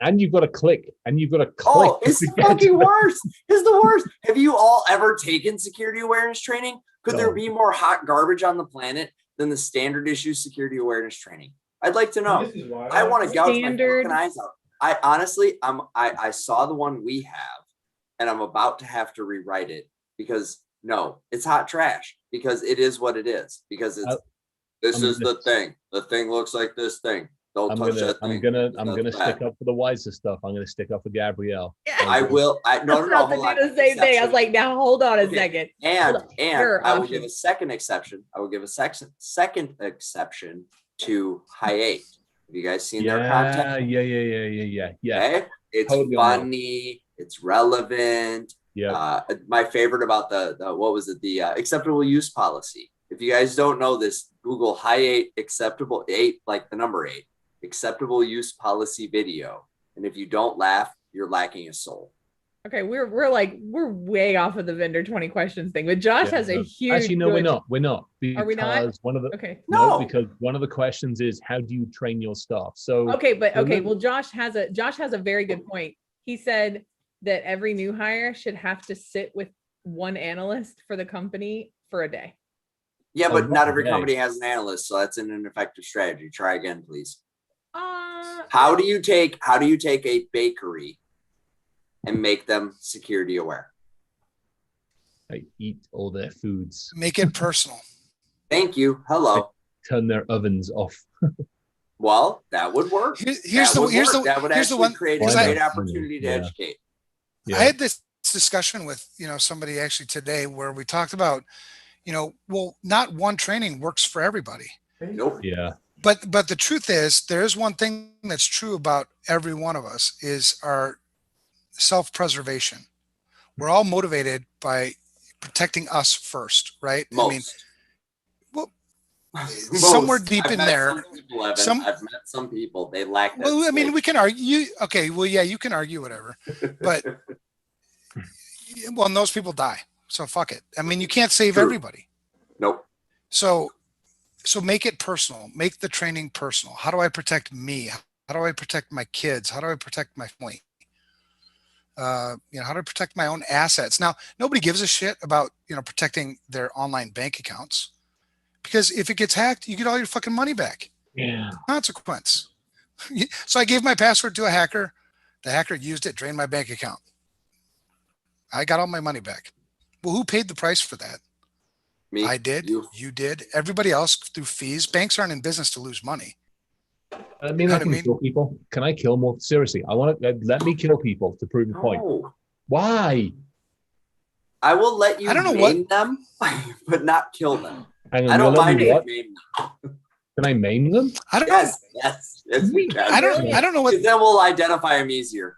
And you've got to click, and you've got to click. Oh, it's the fucking worst. It's the worst. Have you all ever taken security awareness training? Could there be more hot garbage on the planet than the standard issue security awareness training? I'd like to know. I want to gouge my fucking eyes out. I honestly, I saw the one we have, and I'm about to have to rewrite it because no, it's hot trash because it is what it is. Because it's the thing. The thing looks like this thing. Don't touch that thing. I'm gonna stick up for the wiser stuff. I'm gonna stick up for Gabrielle. I will. No. The same thing. I was like, now hold on a second. And I will give a second exception. I will give a second exception to Hi8. Have you guys seen their content? Yeah. Okay? It's totally funny. It's relevant. Yeah. My favorite about the what was it? The acceptable use policy. If you guys don't know this, Google Hi8 acceptable 8, like the number 8, acceptable use policy video. And if you don't laugh, you're lacking a soul. Okay, we're way off of the vendor 20 questions thing, but Josh has a huge. Actually, no, we're not. Because Are we not? One of the No, because one of the questions is how do you train your staff? So well, Josh has a very good point. He said that every new hire should have to sit with one analyst for the company for a day. Yeah, but not every company has an analyst, so that's an ineffective strategy. Try again, please. How do you take a bakery and make them security aware? I eat all their foods. Make it personal. Thank you. Hello. Turn their ovens off. Well, that would work. That would actually create a great opportunity to educate. Yeah. I had this discussion with somebody actually today where we talked about not one training works for everybody. Nope. Yeah. But the truth is, there is one thing that's true about every one of us is our self-preservation. We're all motivated by protecting us first, right? Most. Somewhere deep in there. I've met some people, they lack that. Well, I mean, we can argue. Okay, well, yeah, you can argue whatever. But, and those people die. So fuck it. I mean, you can't save everybody. Nope. So make it personal. Make the training personal. How do I protect me? How do I protect my kids? How do I protect my family? How do I protect my own assets? Now, nobody gives a shit about, protecting their online bank accounts, because if it gets hacked, you get all your fucking money back. Yeah. Consequence. So I gave my password to a hacker. The hacker used it, drained my bank account. I got all my money back. Well, who paid the price for that? Me. I did. You did. Everybody else through fees. Banks aren't in business to lose money. I mean, I can kill people. Can I kill more? Seriously, I want to let me kill people to prove a point. Why? I will let you I don't know maim them, but not kill them. Hang on, I don't you'll let mind me if what? you maim them. Can I maim them? I don't Yes, you can. I don't know what Because then we'll identify them easier.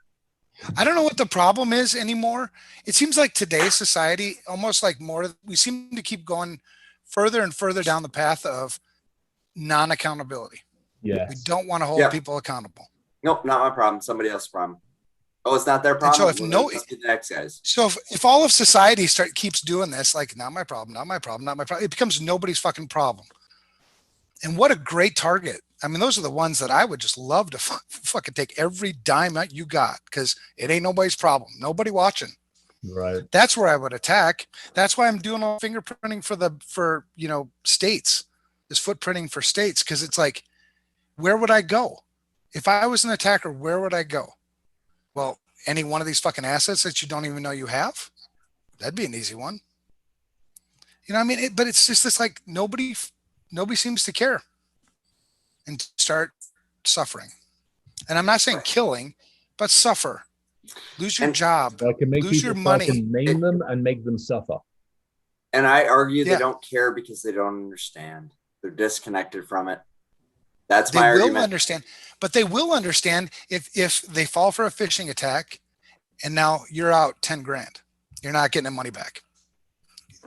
I don't know what the problem is anymore. It seems like today's society, almost like we seem to keep going further and further down the path of non-accountability. Yes. We don't want to hold people accountable. Nope, not my problem. Somebody else's problem. Oh, it's not their And problem. so The next guys. So if all of society keeps doing this, like not my problem, not my problem, not my problem, it becomes nobody's fucking problem. And what a great target. I mean, those are the ones that I would just love to fucking take every dime that you got, because it ain't nobody's problem. Nobody watching. Right. That's where I would attack. That's why I'm doing all fingerprinting for states, is footprinting for states. Cause it's like, where would I go? If I was an attacker, where would I go? Well, any one of these fucking assets that you don't even know you have, that'd be an easy one. You know what I mean? But it's just this, like, nobody seems to care and start suffering. And I'm not saying killing, but suffer. Lose your job. I can make lose your people money. fucking maim them and make them suffer. And I argue they don't care because they don't understand. They're disconnected from it. That's my argument. They will understand, but they will understand if they fall for a phishing attack and now you're out 10 grand. You're not getting the money back.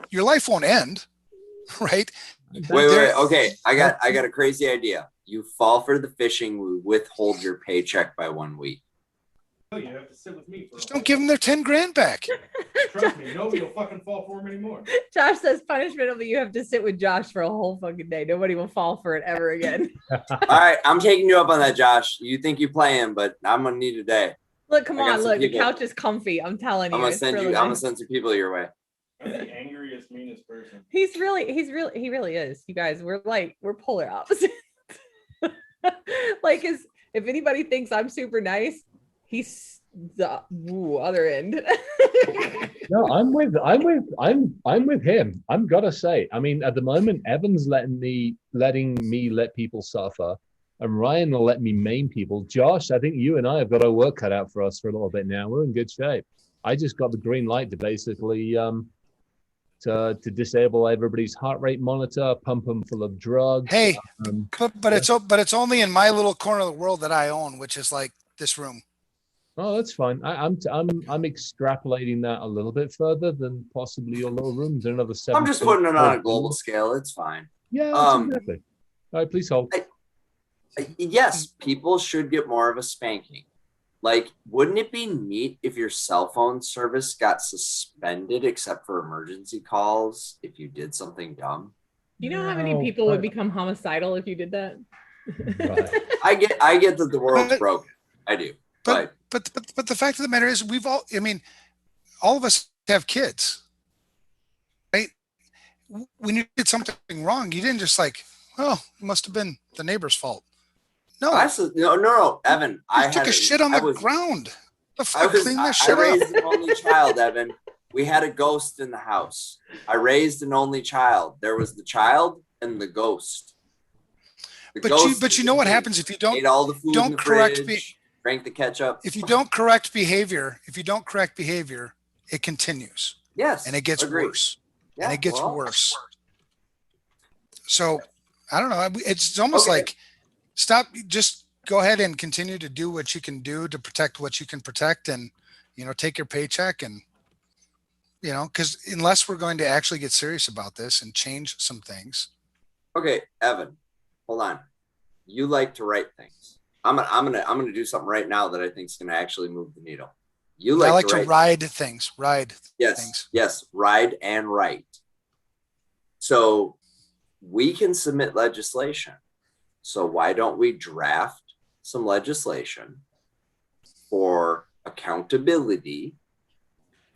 Your life won't end, right? Wait. Okay. I got a crazy idea. You fall for the phishing, we withhold your paycheck by 1 week. You have to sit with me. Just don't give them their 10 grand back. Trust me, nobody will fucking fall for them anymore. Josh says punishment will be you have to sit with Josh for a whole fucking day. Nobody will fall for it ever again. All right, I'm taking you up on that, Josh. You think you're playing, but I'm gonna need a day. Look, come on, look, the couch is comfy. I'm telling you. I'm gonna send some people your way. I'm the angriest, meanest person. He really is. You guys, we're polar opposites. Like, if anybody thinks I'm super nice, he's the other end. No, I'm with him. I'm gotta say. I mean, at the moment, Evan's letting me let people suffer, and Ryan will let me maim people. Josh, I think you and I have got our work cut out for us for a little bit now. We're in good shape. I just got the green light to basically to disable everybody's heart rate monitor, pump them full of drugs. Hey, but it's only in my little corner of the world that I own, which is like this room. Oh, that's fine. I'm extrapolating that a little bit further than possibly your little rooms. Another 7. I'm just putting it on a global scale. It's fine. Yeah, exactly. All right, please hold. Yes, people should get more of a spanking. Like, wouldn't it be neat if your cell phone service got suspended except for emergency calls if you did something dumb? You know how many people would become homicidal if you did that? Right. I get that the world's broken. I do. But the fact of the matter is, all of us have kids, right? When you did something wrong, you didn't just like, oh, it must have been the neighbor's fault. No, no, Evan. I took a shit on the ground. The fuck, clean that shit up. I raised an only child, Evan. We had a ghost in the house. I raised an only child. There was the child and the ghost. But you know what happens if you ate all the food in the correct fridge, drank the ketchup. If you don't correct behavior, it continues. Yes, and it gets worse. Yeah, and it gets worse. So I don't know. It's almost like, stop. Just go ahead and continue to do what you can do to protect what you can protect, and take your paycheck, and because unless we're going to actually get serious about this and change some things. Okay, Evan, hold on. You like to write things. I'm gonna do something right now that I think is gonna actually move the needle. I like to ride things. Yes, ride and write. So we can submit legislation. So why don't we draft some legislation for accountability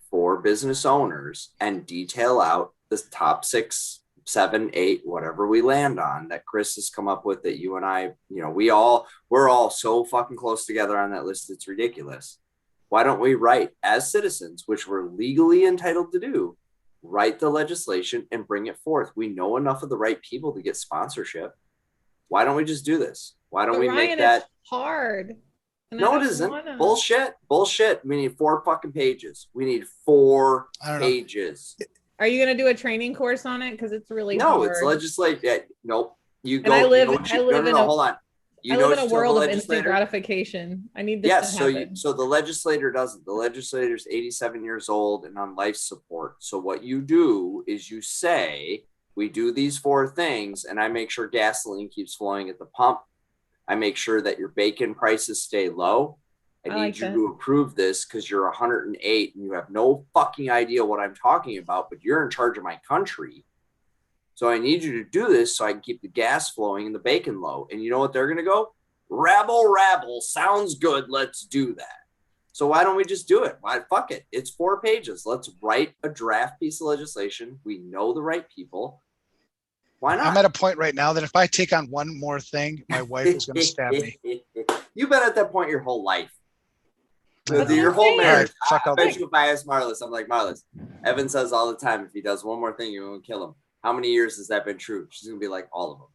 for business owners and detail out the top 6, 7, 8, whatever we land on that Chris has come up with, that you and I, we're all so fucking close together on that list. It's ridiculous. Why don't we write as citizens, which we're legally entitled to do, write the legislation and bring it forth? We know enough of the right people to get sponsorship. Why don't we just do this? Why don't we make that hard? And No, I it don't isn't. wanna. Bullshit. We need 4 fucking pages. We need 4 I don't know. pages. Are you gonna do a training course on it? Because it's really No, hard. it's legislate. Yeah, nope. You And go. I live- you know what I you, live no, in no, a- hold on. You I know live in what a you tell the world of instant legislator? gratification. I need this Yes. to So happen. so the legislator doesn't. The legislator's 87 years old and on life support. So what you do is you say, we do these 4 things, and I make sure gasoline keeps flowing at the pump. I make sure that your bacon prices stay low. I I need like you that. to approve this because you're 108 and you have no fucking idea what I'm talking about, but you're in charge of my country. So I need you to do this so I can keep the gas flowing and the bacon low. And you know what they're going to go? Rabble, rabble. Sounds good. Let's do that. So why don't we just do it? Why? Fuck it. It's 4 pages. Let's write a draft piece of legislation. We know the right people. Why not? I'm at a point right now that if I take on one more thing, my wife is going to stab me. You've been at that point your whole life. That's Your what I'm whole saying. marriage. All right, fuck I all bet that. you if I ask Marlis, I'm like, Marlis, Evan says all the time, if he does one more thing, you're going to kill him. How many years has that been true? She's going to be like, all of them.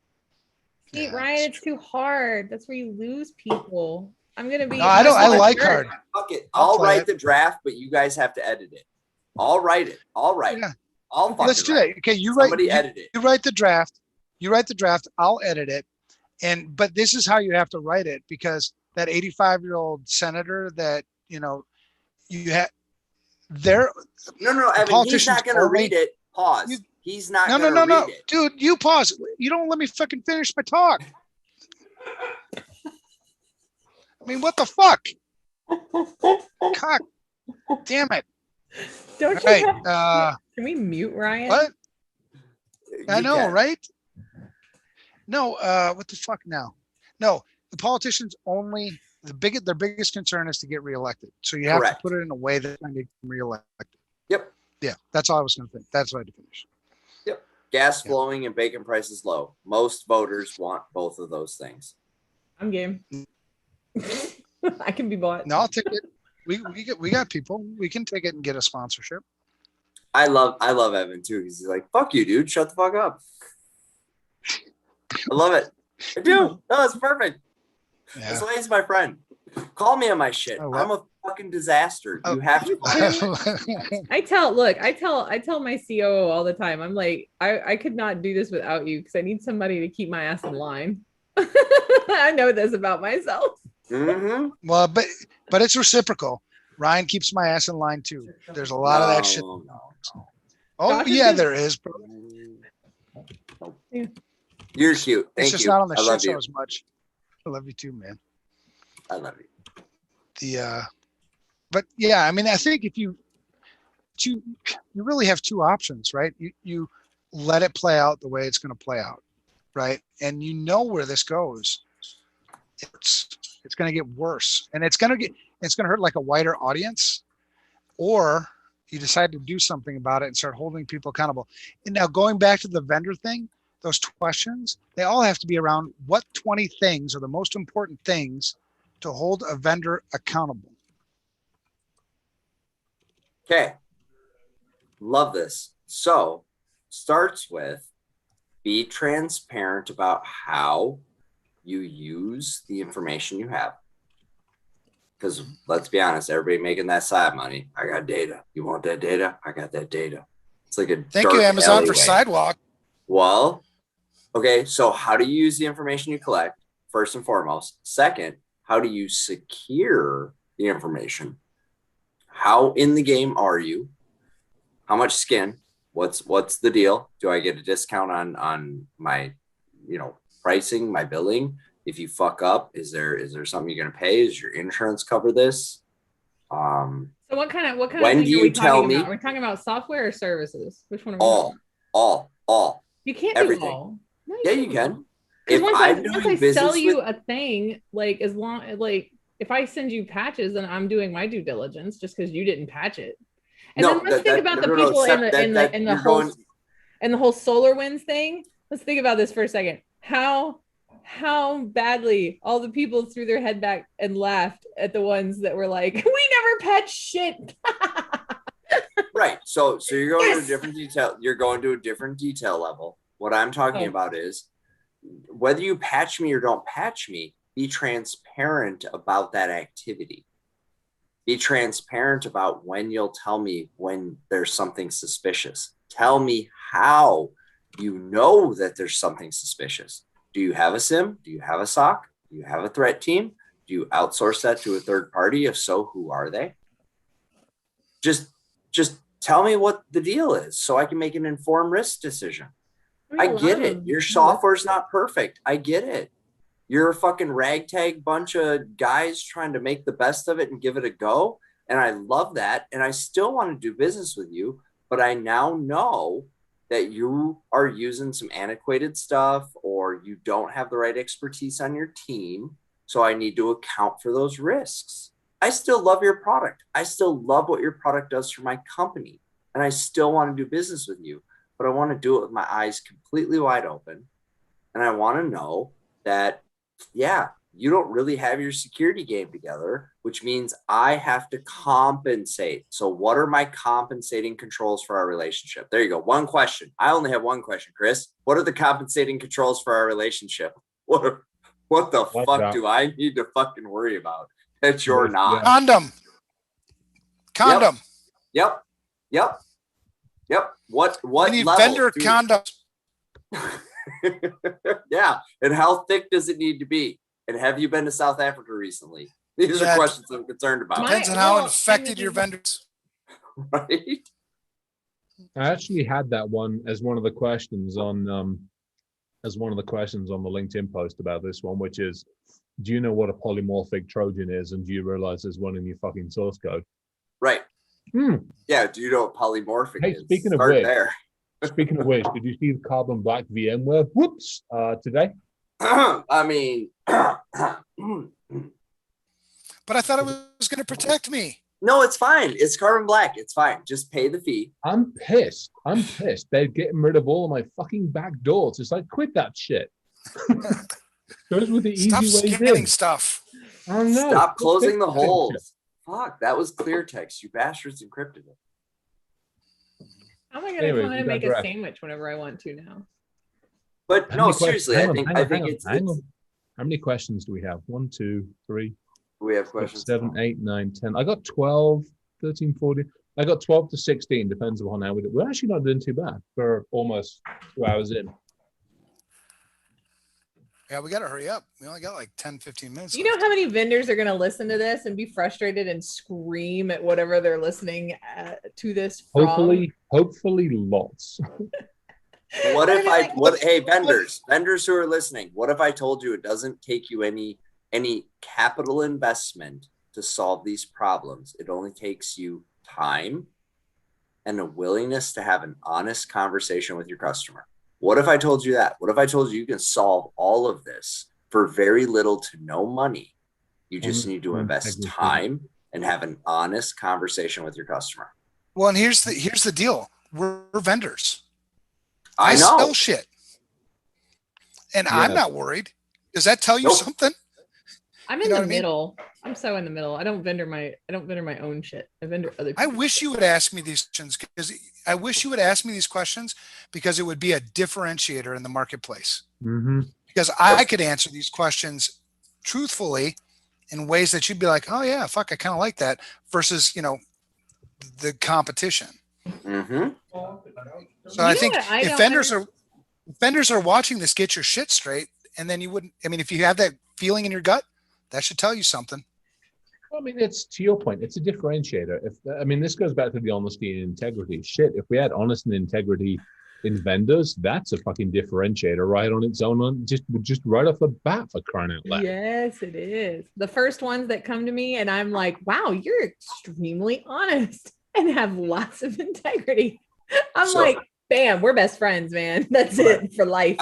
See, Yeah, Ryan, it's too hard. That's where you lose people. I'm gonna be. No, I don't. I I'm a like jerk. hard. Fuck it. I'll I'll play write it. the draft, but you guys have to edit it. I'll write it. I'll write Yeah. it. I'll fucking Let's do write that. Okay, you write. Somebody You, edit it. you write the draft. You write the draft. I'll edit it. But this is how you have to write it, because that 85-year-old senator that you have there. No, Evan, he's politicians not going to only- read it. Pause. You- He's not No, going no, to no, read no, it. dude. You pause. You don't let me fucking finish my talk. I mean, what the fuck? Cock. Damn it. Don't All you? right. Can we mute Ryan? What? I You know, can. right? No, what the fuck now? No, the politicians only their biggest concern is to get reelected. So you have Correct. to put it in a way that they get reelected. Yep. Yeah, that's all I was gonna think. That's what I had to finish. Gas Yeah. flowing and bacon prices low. Most voters want both of those things. I'm game. I can be bought. No, I'll take it. We got people. We can take it and get a sponsorship. I love Evan too. He's like, fuck you, dude. Shut the fuck up. I love it. I do. No, it's perfect. Yeah. That's why he's my friend. Call me on my shit. Oh, I'm a fucking disaster. You have to call me. I tell my COO all the time. I'm like, I could not do this without you because I need somebody to keep my ass in line. I know this about myself. Mm-hmm. Well, but it's reciprocal. Ryan keeps my ass in line too. There's a lot of that shit. No. Oh Josh is yeah, good. there is. Bro. Yeah. You're cute. Thank It's just you. not on the I shit love show you. as much. I love you too, man. I love you. But yeah, I mean, I think if you really have 2 options, right? You let it play out the way it's going to play out, right? And you know where this goes. It's going to get worse, and it's going to hurt like a wider audience, or you decide to do something about it and start holding people accountable. And now going back to the vendor thing, those questions, they all have to be around what 20 things are the most important things to hold a vendor accountable. Okay. Love this. So starts with be transparent about how you use the information you have. Because let's be honest, everybody making that side money. I got data. You want that data? I got that data. It's like a Thank you, dark Amazon, alleyway. for sidewalk. Well, okay, so how do you use the information you collect, first and foremost? Second, how do you secure the information? How in the game are you? How much skin? What's the deal? Do I get a discount on my, pricing, my billing? If you fuck up, is there something you're gonna pay? Does your insurance cover this? So what kind of When thing do are we you tell talking me- about? Are we talking about software or services? Which one are we talking All. about? You can't everything. do all. No, Yeah, you can't. can. Because If once I'm I doing sell business you with- a thing, if I send you patches, then I'm doing my due diligence just because you didn't patch it. And then let's think about the people in the whole SolarWinds thing. Let's think about this for a second. How badly all the people threw their head back and laughed at the ones that were like, we never patched shit. Right. So you're going to Yes. a different detail. You're going to a different detail level. What I'm talking Oh. about is whether you patch me or don't patch me, be transparent about that activity. Be transparent about when you'll tell me when there's something suspicious. Tell me how you know that there's something suspicious. Do you have a SIM? Do you have a SOC? Do you have a threat team? Do you outsource that to a third party? If so, who are they? Just tell me what the deal is so I can make an informed risk decision. I get it. Your software's not perfect. I get it. You're a fucking ragtag bunch of guys trying to make the best of it and give it a go. And I love that. And I still want to do business with you. But I now know that you are using some antiquated stuff or you don't have the right expertise on your team. So I need to account for those risks. I still love your product. I still love what your product does for my company. And I still want to do business with you. But I want to do it with my eyes completely wide open. And I want to know that, yeah, you don't really have your security game together, which means I have to compensate. So what are my compensating controls for our relationship? There you go. One question. I only have one question, Chris. What are the compensating controls for our relationship? What the fuck do I need to fucking worry about that you're not? Condom. Yep. What I need level? vendor condoms. Yeah. And how thick does it need to be? And have you been to South Africa recently? These are questions I'm concerned about. Depends on how infected your vendors. Right. I actually had that one as one of the questions on the LinkedIn post about this one, which is, do you know what a polymorphic trojan is, and do you realize there's one in your fucking source code? Right. Yeah. Do you know what polymorphic is? Speaking of which, did you see the carbon black VMware today? I mean, but I thought it was going to protect me. No, it's fine. It's carbon black. It's fine. Just pay the fee. I'm pissed. They're getting rid of all of my fucking back doors. It's like, quit that shit. Those were the Stop easy ways scanning in. stuff. Oh, no. Stop closing the holes. Fuck, that was clear text. You bastards encrypted it. How am I going to come in and make a sandwich whenever I want to now? But no, seriously, I think it's. How many questions do we have? 1, 2, 3. We have questions. 6, 7, 8, 9, 10. I got 12, 13, 14. I got 12 to 16, depends upon how we do. We're actually not doing too bad for almost 2 hours in. Yeah, we got to hurry up. We only got like 10, 15 minutes. You know how many vendors are going to listen to this and be frustrated and scream at whatever they're listening to this from? Hopefully lots. Hey, vendors who are listening, what if I told you it doesn't take you any capital investment to solve these problems? It only takes you time and a willingness to have an honest conversation with your customer. What if I told you that? What if I told you can solve all of this for very little to no money? You just need to invest time and have an honest conversation with your customer. Well, and here's the deal. We're vendors. I know. Sell shit. And yeah. I'm not worried. Does that tell you something? I'm in the middle. I'm so in the middle. I don't vendor my own shit. I vendor other people. I wish you would ask me these questions because it would be a differentiator in the marketplace. Mm-hmm. Because I could answer these questions truthfully in ways that you'd be like, oh yeah, fuck, I kind of like that, versus, the competition. Mm-hmm. So I think if vendors are watching this, get your shit straight. And then if you have that feeling in your gut, that should tell you something. Well, I mean, it's to your point. It's a differentiator. This goes back to the honesty and integrity. Shit, if we had honesty and integrity in vendors, that's a fucking differentiator right on its own. Just right off the bat, for crying out loud. Yes, it is. The first ones that come to me, and I'm like, wow, you're extremely honest and have lots of integrity. I'm like, bam, we're best friends, man. That's it for life.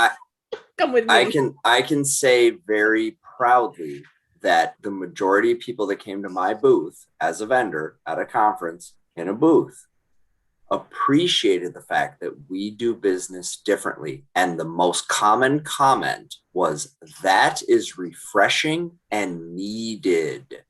Come with me. I can say very proudly that the majority of people that came to my booth as a vendor at a conference in a booth appreciated the fact that we do business differently. And the most common comment was, that is refreshing and needed.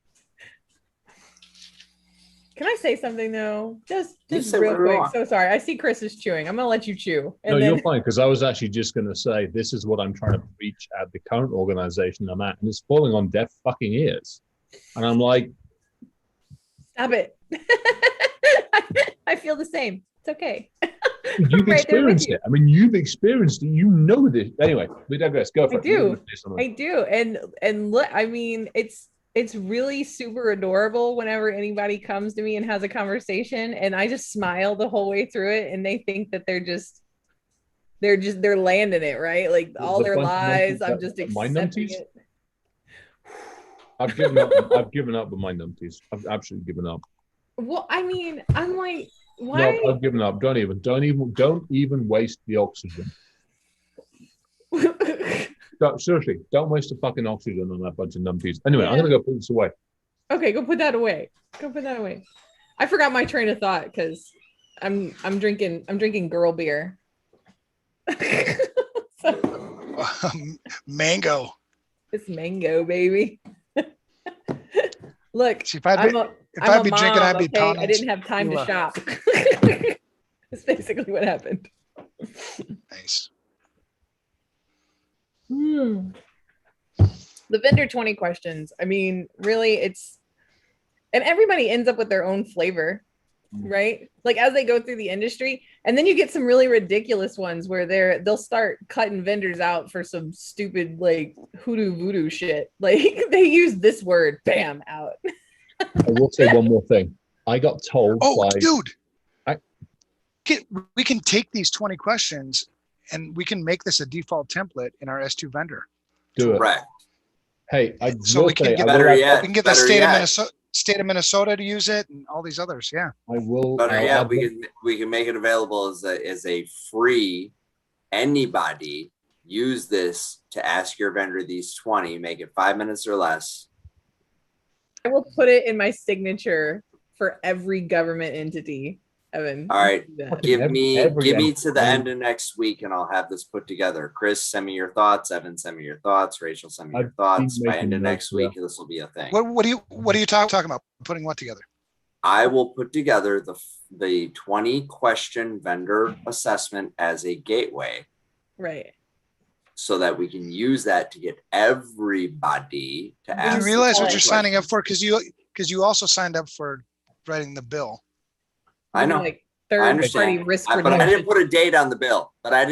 Can I say something though? Just say real whatever you quick. want. So sorry. I see Chris is chewing. I'm gonna let you chew. And No, then you're fine, because I was actually just going to say this is what I'm trying to preach at the current organization I'm at, and it's falling on deaf fucking ears. And I'm like, stop it. I feel the same. It's okay. you've Right there with experienced you. it. I mean, you've experienced it. You know this. Anyway, we digress. Go for I it. do. I do. And look, I mean, it's really super adorable whenever anybody comes to me and has a conversation, and I just smile the whole way through it, and they think that they're landing it, right? Like all their lies, I'm just accepting it. I've given up. I've given up with my numpties. I've absolutely given up. Well, I mean, I'm like, why? No, I've given up. Don't even waste the oxygen. Seriously, don't waste the fucking oxygen on that bunch of numpties. Anyway, I'm gonna go put this away. Okay, go put that away. Go put that away. I forgot my train of thought because I'm drinking girl beer. Mango. It's mango, baby. Look, See, if I'd be drinking, I'd be pounding. I didn't have time to shop. That's basically what happened. Nice. The vendor 20 questions. I mean, really, and everybody ends up with their own flavor, right? Like as they go through the industry, and then you get some really ridiculous ones where they'll start cutting vendors out for some stupid like hoodoo voodoo shit. Like they use this word, bam, out. I will say one more thing. I got told. Dude, we can take these 20 questions and we can make this a default template in our S2 vendor. Do it. Correct. Hey, we can get the state of Minnesota to use it and all these others. Yeah. I will. Better yet, we can make it available as a free. Anybody use this to ask your vendor these 20. Make it 5 minutes or less. I will put it in my signature for every government entity, Evan. All right. Give me to the end entity. of next week and I'll have this put together. Chris, send me your thoughts. Evan, send me your thoughts. Rachel, send me your thoughts. By end of next week, this will be a thing. What are you talking about? Putting what together? I will put together the 20 question vendor assessment as a gateway. Right. So that we can use that to get everybody to ask. You realize what you're signing up for? Because you also signed up for writing the bill. I know. Like I understand. party risk But I didn't put a date on the bill. I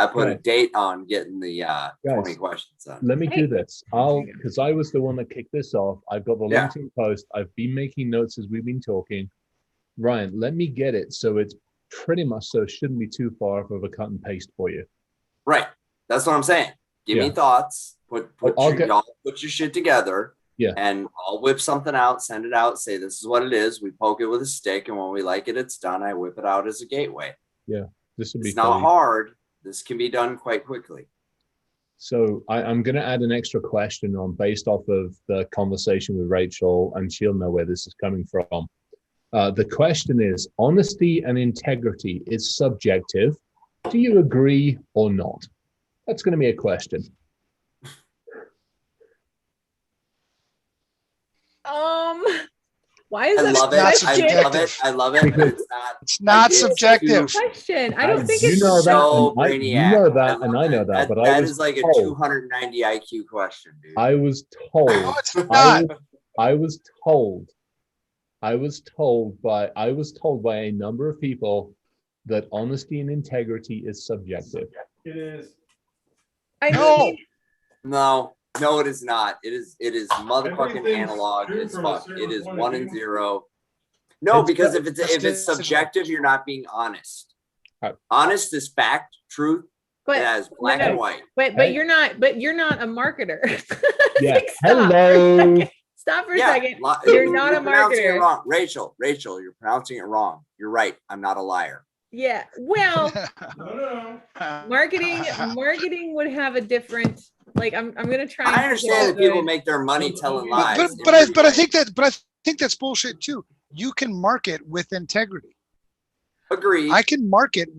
put a date on getting the 20 questions done. Let me do this. Because I was the one that kicked this off. I've got the LinkedIn post. I've been making notes as we've been talking. Ryan, let me get it so it's pretty much so it shouldn't be too far of a cut and paste for you. Right. That's what I'm saying. Give me thoughts. Put your shit together. Yeah. And I'll whip something out, send it out, say this is what it is. We poke it with a stick, and when we like it, it's done. I whip it out as a gateway. Yeah. This would be not hard. This can be done quite quickly. So I'm going to add an extra question on based off of the conversation with Rachel, and she'll know where this is coming from. The question is, honesty and integrity is subjective. Do you agree or not? That's going to be a question. Why is that? I love it. But it's not subjective. Question. I don't think it's so brainiac. You know that, and I know that. But that is like a 290 IQ question, dude. I was told. No, it's not. I was told by a number of people that honesty and integrity is subjective. It is. No, it is not. It is motherfucking analog as fuck. It is 1 and 0. No, because if it's subjective, you're not being honest. Honest is fact, truth. But as black and white. But you're not a marketer. Yeah. Hello. Stop for a second. You're not a marketer. Wrong. Rachel, you're pronouncing it wrong. You're right. I'm not a liar. Yeah. Well, marketing would have a different. Like I'm gonna try. I understand that people make their money telling lies. But I think that's bullshit too. You can market with integrity. Agreed. I can market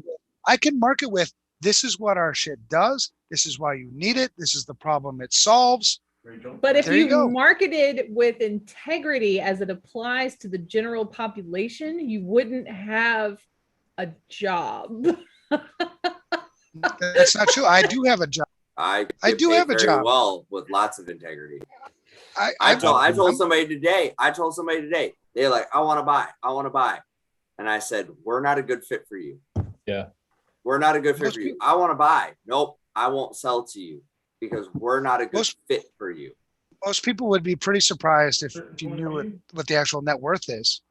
with this is what our shit does. This is why you need it. This is the problem it solves. But if There you go. you marketed with integrity as it applies to the general population, you wouldn't have a job. That's not true. I do have a job. I do paid have a very job. well with lots of integrity. I I'm- told somebody today. They're like, I want to buy. And I said, we're not a good fit for you. Yeah. We're not a good fit for you. I want to buy. Nope. I won't sell to you because we're not a good fit for you. Most people would be pretty surprised if you knew what the actual net worth is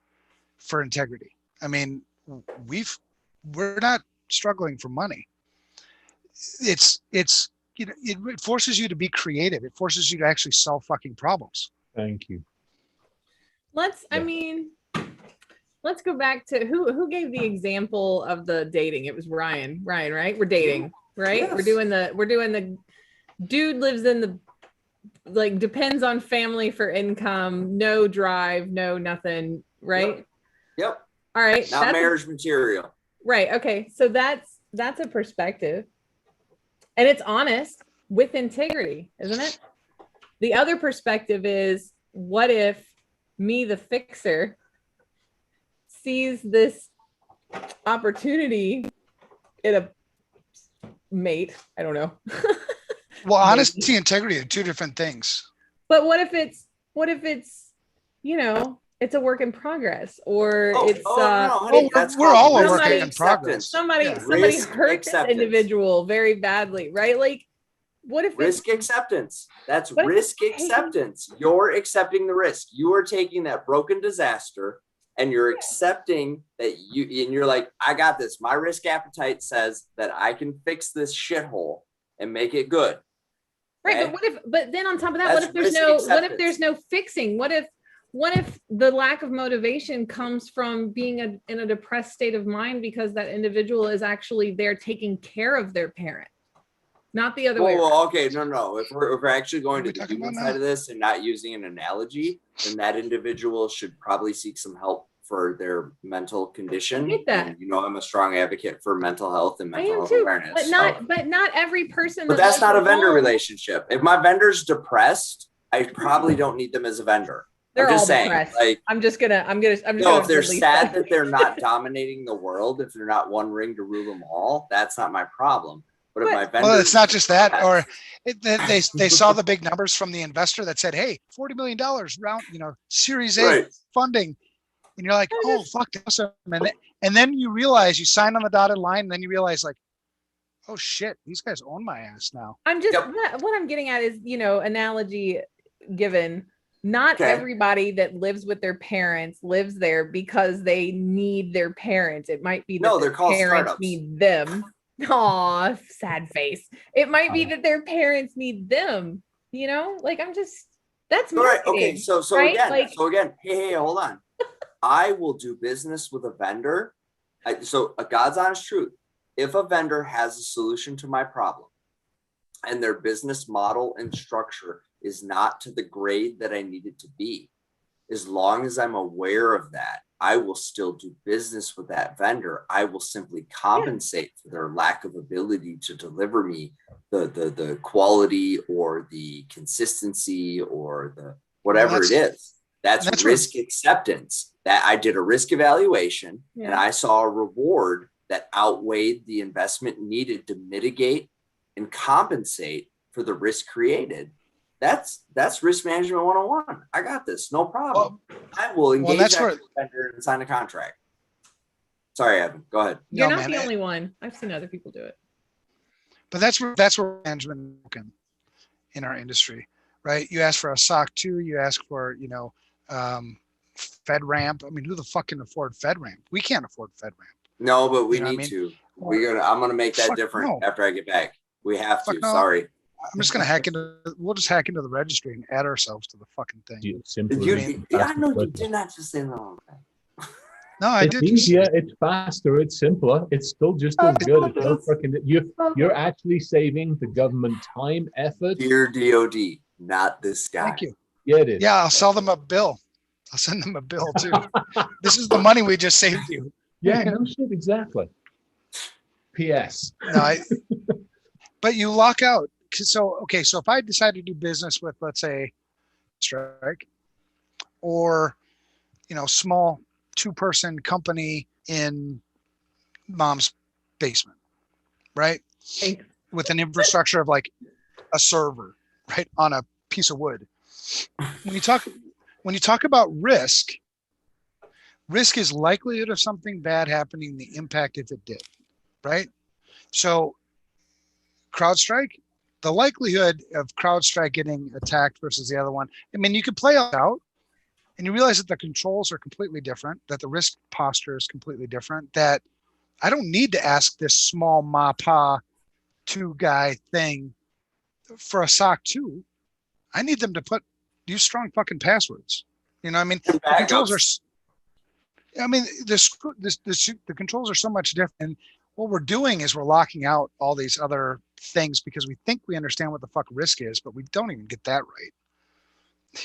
for integrity. I mean, we're not struggling for money. It's you know, it forces you to be creative. It forces you to actually solve fucking problems. Thank you. I mean, let's go back to who gave the example of the dating. It was Ryan, right? We're dating, right? Yes. We're doing the dude lives in the, like, depends on family for income, no drive, no nothing, right? Yep. All right. Not marriage material. Right. Okay. So that's a perspective. And it's honest with integrity, isn't it? The other perspective is, what if me, the fixer, sees this opportunity in a mate? I don't know. Well, honesty and integrity are two different things. But what if it's, you know, it's a work in progress, or we're all a work in progress. Somebody Risk hurt this acceptance. individual very badly, right? Like, what if Risk acceptance? That's What if risk it's taking- acceptance. You're accepting the risk. You are taking that broken disaster and you're accepting that you're like, I got this. My risk appetite says that I can fix this shithole and make it good. Right, Okay? but then on top of that, That's what if risk there's no fixing? What if the lack of motivation comes from being in a depressed state of mind because that individual is actually there taking care of their parent, not the other way around? Well, okay, no. If we're actually going to What the are we talking human about side now? of this and not using an analogy, then that individual should probably seek some help for their mental condition. I get that. And, you know, I'm a strong advocate for mental health and I mental am health too, awareness. but not every person. But that that's lives not a at vendor home, relationship. If my vendor's depressed, I probably don't need them as a vendor. They're I'm all just saying, depressed. like, I'm just gonna no, if they're release sad that they're not dominating the world, if they're not one ring to rule them all, that's not my problem. But if my vendor, Well, it's not just that, or they saw the big numbers from the investor that said, "Hey, $40 million round, Series A right, funding," and you're like, "Oh, fuck, that's awesome!" And then you realize you sign on the dotted line, and then you realize, like, "Oh shit, these guys own my ass now." I'm just Yep. what I'm getting at is, analogy given. Not Okay. everybody that lives with their parents lives there because they need their parents. It might be that No, their they're called parents startups. need them. Aw, sad face. It might be that their parents need them. Like, that's all right, marketing. okay. So right? again, Like, hey, hold on. I will do business with a vendor. So a God's honest truth. If a vendor has a solution to my problem and their business model and structure is not to the grade that I need it to be, as long as I'm aware of that, I will still do business with that vendor. I will simply compensate for their lack of ability to deliver me the quality or the consistency or the whatever it is. That's risk acceptance. That I did a risk evaluation and I saw a reward that outweighed the investment needed to mitigate and compensate for the risk created. That's risk management 101. I got this, no problem. I will engage that vendor and sign a contract. Sorry, Evan, go ahead. You're not the only one. I've seen other people do it. But that's where management is broken in our industry, right? You ask for a SOC 2, you ask for, FedRAMP. I mean, who the fuck can afford FedRAMP? We can't afford FedRAMP. No, but we need to. I'm gonna make that different after I get back. We have to. Sorry. I'm just gonna we'll just hack into the registry and add ourselves to the fucking thing. I know you did not just say no. No, I did. It's easier, it's faster, it's simpler, it's still just as good. It's no fucking, you're actually saving the government time, effort. Dear DOD, not this guy. Thank you. Yeah, it is. Yeah, I'll sell them a bill. I'll send them a bill too. This is the money we just saved you. Yeah, no shit, exactly. P.S. No, but you lock out okay, so if I decide to do business with, let's say, Strike, or, small 2-person company in mom's basement, right? Thanks. With an infrastructure of like a server, right, on a piece of wood. When you talk about risk is likelihood of something bad happening, the impact if it did, right? So CrowdStrike, the likelihood of CrowdStrike getting attacked versus the other one, I mean, you could play out and you realize that the controls are completely different, that the risk posture is completely different, that I don't need to ask this small MAPA 2-guy thing for a SOC 2. I need them to use strong fucking passwords. I mean, the controls are, I mean, the controls are so much different. And what we're doing is we're locking out all these other things because we think we understand what the fuck risk is, but we don't even get that right.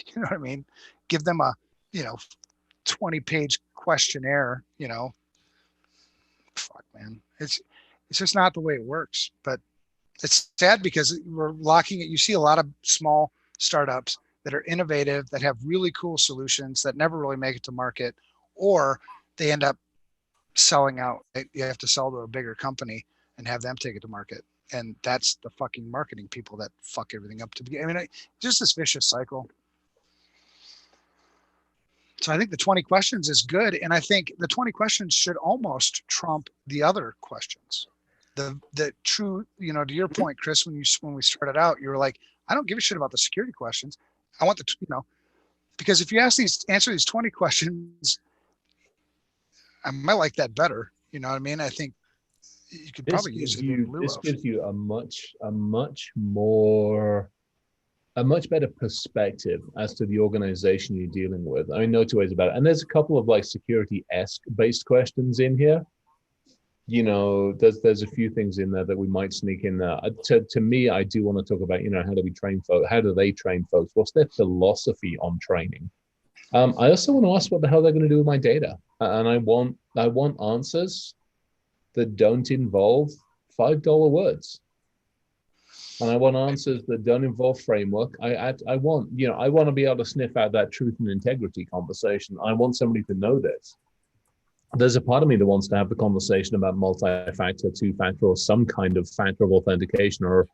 You know what I mean? Give them a, 20-page questionnaire, fuck, man. It's just not the way it works. But it's sad because we're locking it. You see a lot of small startups that are innovative, that have really cool solutions that never really make it to market, or they end up selling out. You have to sell to a bigger company and have them take it to market. And that's the fucking marketing people that fuck everything up to begin. I mean, just this vicious cycle. So I think the 20 questions is good. And I think the 20 questions should almost trump the other questions. The true, to your point, Chris, when we started out, you were like, I don't give a shit about the security questions. I want because if you answer these 20 questions, I might like that better. You know what I mean? I think you could probably use it in lieu of. This gives you a much better perspective as to the organization you're dealing with. I mean, no two ways about it. And there's a couple of like security-esque based questions in here. There's a few things in there that we might sneak in there. To me, I do want to talk about, how do we train folks? How do they train folks? What's their philosophy on training? I also want to ask what the hell they're going to do with my data. And I want answers that don't involve $5 words. And I want answers that don't involve framework. I want to be able to sniff out that truth and integrity conversation. I want somebody to know this. There's a part of me that wants to have the conversation about multi-factor, 2-factor, or some kind of factor of authentication, or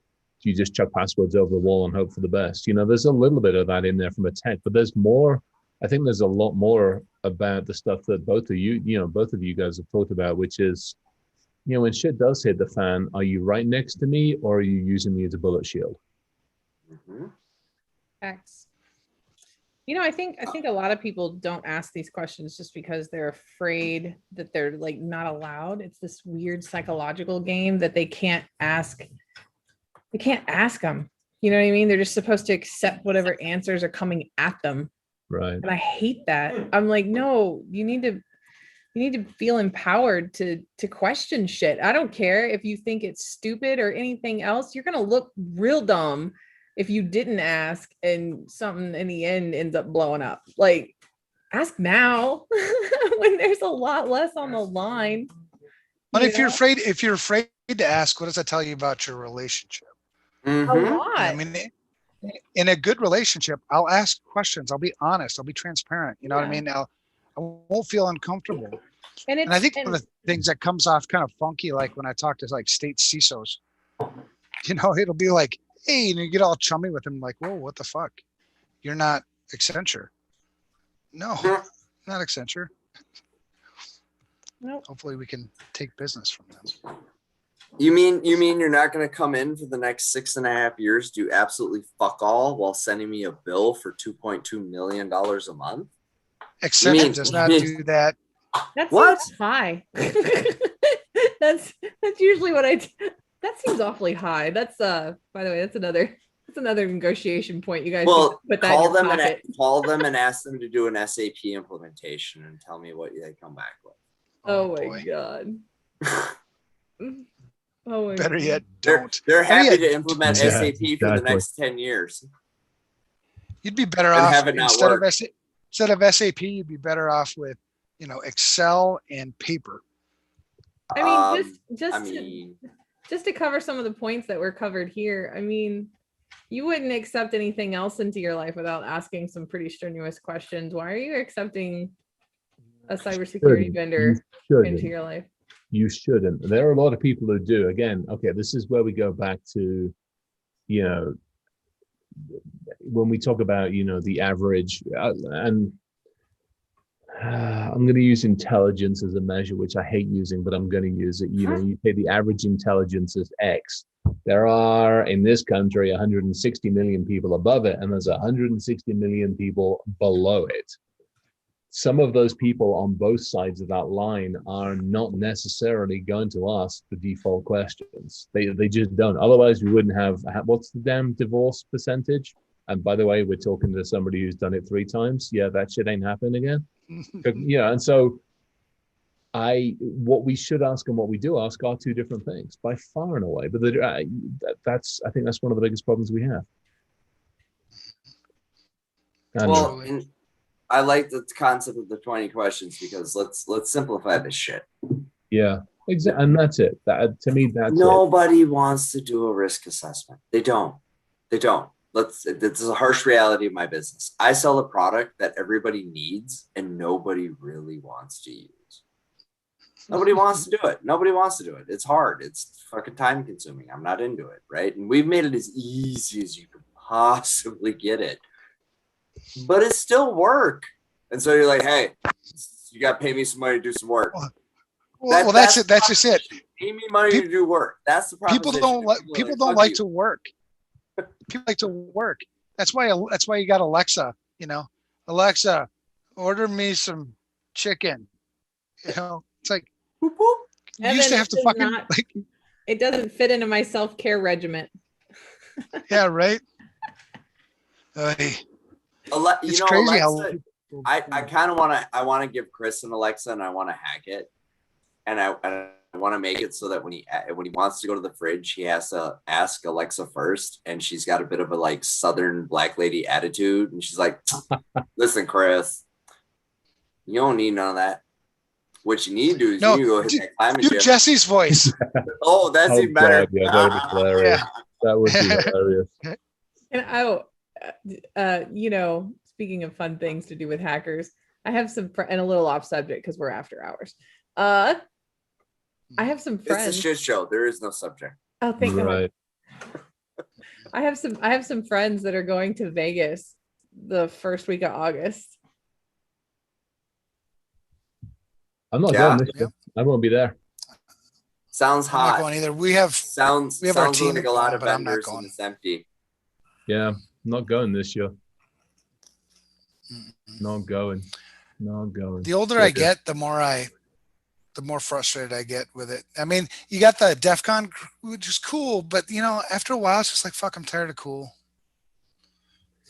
do you just chuck passwords over the wall and hope for the best? There's a little bit of that in there from a tech, but there's more. I think there's a lot more about the stuff that both of you guys have talked about, which is, when shit does hit the fan, are you right next to me or are you using me as a bullet shield? Mm-hmm. X. I think a lot of people don't ask these questions just because they're afraid that they're like not allowed. It's this weird psychological game that they can't ask. They can't ask them. You know what I mean? They're just supposed to accept whatever answers are coming at them. Right. And I hate that. I'm like, no, you need to feel empowered to question shit. I don't care if you think it's stupid or anything else. You're going to look real dumb if you didn't ask and something in the end ends up blowing up. Like, ask now when there's a lot less on the line. But if you're afraid to ask, what does that tell you about your relationship? Mm-hmm. A lot. I mean, in a good relationship, I'll ask questions. I'll be honest. I'll be transparent. You know what I mean? I won't feel uncomfortable. And I think one of the things that comes off kind of funky, like when I talk to like state CISOs, it'll be like, hey, and you get all chummy with them, like, whoa, what the fuck? You're not Accenture. No, not Accenture. Nope. Hopefully we can take business from them. You mean you're not going to come in for the next 6.5 years, do absolutely fuck all while sending me a bill for $2.2 million a month? Accenture does not do that. That's what? High. that's usually what I. That seems awfully high. That's by the way, that's another negotiation point. You guys put that call in your them pocket. call them and ask them to do an SAP implementation and tell me what they come back with. Oh my god. Oh my Better god. yet, don't. They're happy to implement SAP for the next 10 years. You'd be better off instead of SAP, you'd be better off with, Excel and paper. I mean, just to cover some of the points that were covered here, I mean, you wouldn't accept anything else into your life without asking some pretty strenuous questions. Why are you accepting a cybersecurity vendor into your life? You shouldn't. There are a lot of people who do. Again, okay, this is where we go back to, you know, when we talk about, you know, the average, and I'm going to use intelligence as a measure, which I hate using, but I'm going to use it. You know, you say the average intelligence is X. There are, in this country, 160 million people above it, and there's 160 million people below it. Some of those people on both sides of that line are not necessarily going to ask the default questions. They just don't. Otherwise, we wouldn't have, what's the damn divorce percentage? And by the way, we're talking to somebody who's done it 3 times. Yeah, that shit ain't happening again. Yeah, and so what we should ask and what we do ask are 2 different things by far and away. But I think that's one of the biggest problems we have. Well, I like the concept of the 20 questions because let's simplify this shit. Yeah, exactly, and that's it. That to me, that's nobody wants to do a risk assessment. They don't. This is a harsh reality of my business. I sell a product that everybody needs and nobody really wants to use. Nobody wants to do it. Nobody wants to do it. It's hard. It's fucking time consuming. I'm not into it, right? And we've made it as easy as you could possibly get it. But it's still work. And so you're like, hey, you got to pay me some money to do some work. Well, that's it. That's just it. Pay me money to do work. That's the problem. People don't like to work. People like to work. That's why you got Alexa, you know, Alexa, order me some chicken. You know, it's like, boop, boop. You used to have to fucking like, it doesn't fit into my self-care regimen. Yeah, right. It's crazy Alexa, I kind of want to give Chris an Alexa and I want to hack it. And I want to make it so that when he wants to go to the fridge, he has to ask Alexa first. And she's got a bit of a like Southern black lady attitude. And she's like, listen, Chris, you don't need none of that. What you need to do is you need to go hit that climbing gym. Do Jesse's voice. Oh, that's even better. God, yeah, that would be hilarious. Yeah. That would be hilarious. And you know, speaking of fun things to do with hackers, I have some, and a little off subject because we're after hours. I have some friends. It's a shit show. There is no subject. Oh, thank God. I have some friends that are going to Vegas the first week of August. I'm not going this year. I won't be there. Sounds hot. I'm not going either. We have our team like a lot of vendors and it's empty. Yeah, I'm not going this year. Not going. The older I get, the more frustrated I get with it. I mean, you got the DEF CON, which is cool, but you know, after a while, it's just like, fuck, I'm tired of cool.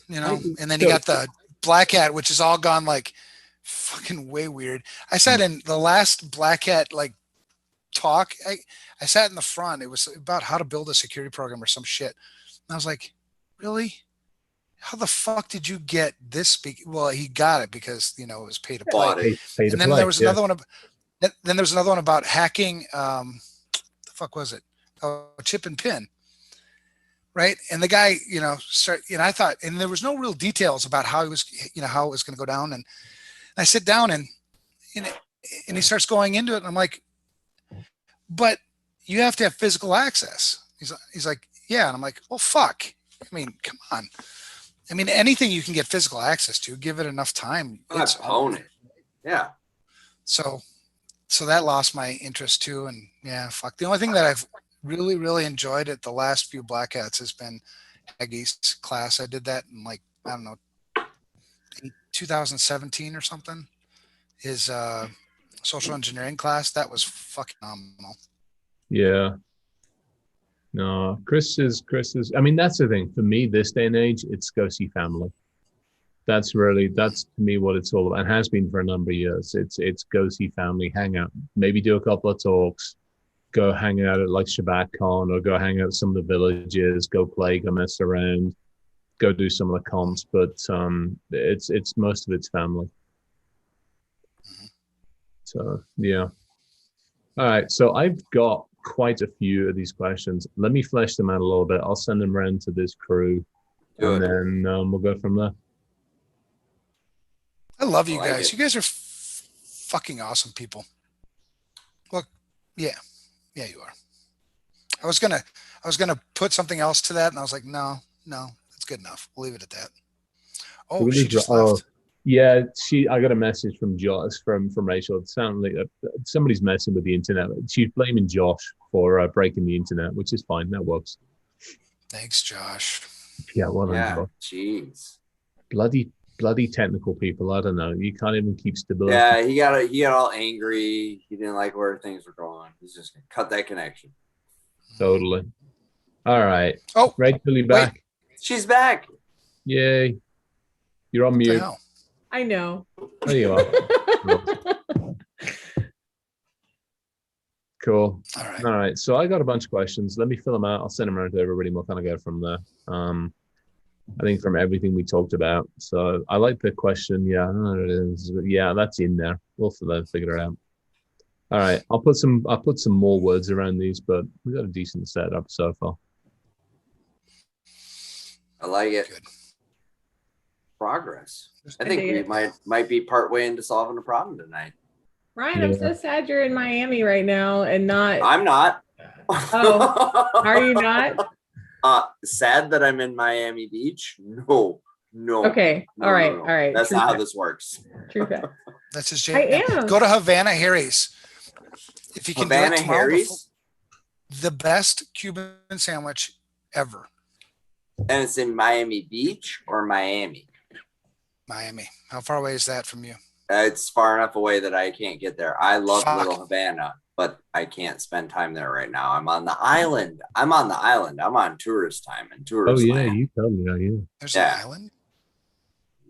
You know, and then you got the Black Hat, which is all gone like fucking way weird. I sat in the last Black Hat like talk. I sat in the front. It was about how to build a security program or some shit. And I was like, really? How the fuck did you get this speak? Well, he got it because, you know, it was pay to play. And then there was another one. Then there's another one about hacking. The fuck was it? Oh, chip and pin. Right. And the guy, you know, I thought, and there was no real details about how he was, you know, how it was going to go down. And I sit down and he starts going into it. And I'm like, but you have to have physical access. He's like, yeah. And I'm like, well, fuck. I mean, come on. I mean, anything you can get physical access to, give it enough time. It's own it. Yeah. So that lost my interest too. And yeah, fuck. The only thing that I've really, really enjoyed at the last few Black Hats has been Aggie's class. I did that in like, I don't know, 2017 or something. His social engineering class. That was fucking phenomenal. Yeah. No, Chris is, I mean, that's the thing for me, this day and age, it's go see family. That's to me what it's all about, and has been for a number of years. It's go see family, hang out, maybe do a couple of talks, go hang out at like Shabbat Con, or go hang out at some of the villages, go play, go mess around, go do some of the comps. But it's most of it's family. So yeah. All right. So I've got quite a few of these questions. Let me flesh them out a little bit. I'll send them around to this crew, Do and it. then we'll go from there. I love you I like guys. it. You guys are fucking awesome people. Look, yeah, you are. I was gonna put something else to that, and I was like, no, that's good enough. We'll leave it at that. Oh, she just left. Yeah, I got a message from Josh from Rachel. It sounded like somebody's messing with the internet. She's blaming Josh for breaking the internet, which is fine. That works. Thanks, Josh. Yeah, well done, Yeah, Josh. jeez. Bloody technical people. I don't know. You can't even keep stability. Yeah, he got all angry. He didn't like where things were going. He's just gonna cut that connection. Totally. All right. Oh, Rachel, you back? She's back. Yay. You're on what the mute. hell? I know. There you are. Cool. All right. All right. So I got a bunch of questions. Let me fill them out. I'll send them around to everybody and we'll kind of go from there. I think from everything we talked about. So I like the question. Yeah, I don't know what it is. But yeah, that's in there. We'll figure it out. All right. I'll put some more words around these, but we got a decent setup so far. I like it. Good. Progress. I I think dig we it. might be part way into solving a problem tonight. Ryan, I'm so sad you're in Miami right now and not. I'm not. Oh, are you not? Sad that I'm in Miami Beach? No. Okay. No, All right. no. All right. That's True not how fact. this works. True fact. That's his I jam. am. Go to Havana Harry's. If you can do Havana it tomorrow, Harry's, the best Cuban sandwich ever. and it's in Miami Beach or Miami. Miami. How far away is that from you? It's far enough away that I can't get there. I love Fuck. Little Havana, but I can't spend time there right now. I'm on the island. I'm on tourist time and tourist Oh yeah, land. you told me that. Yeah. There's Yeah. an island.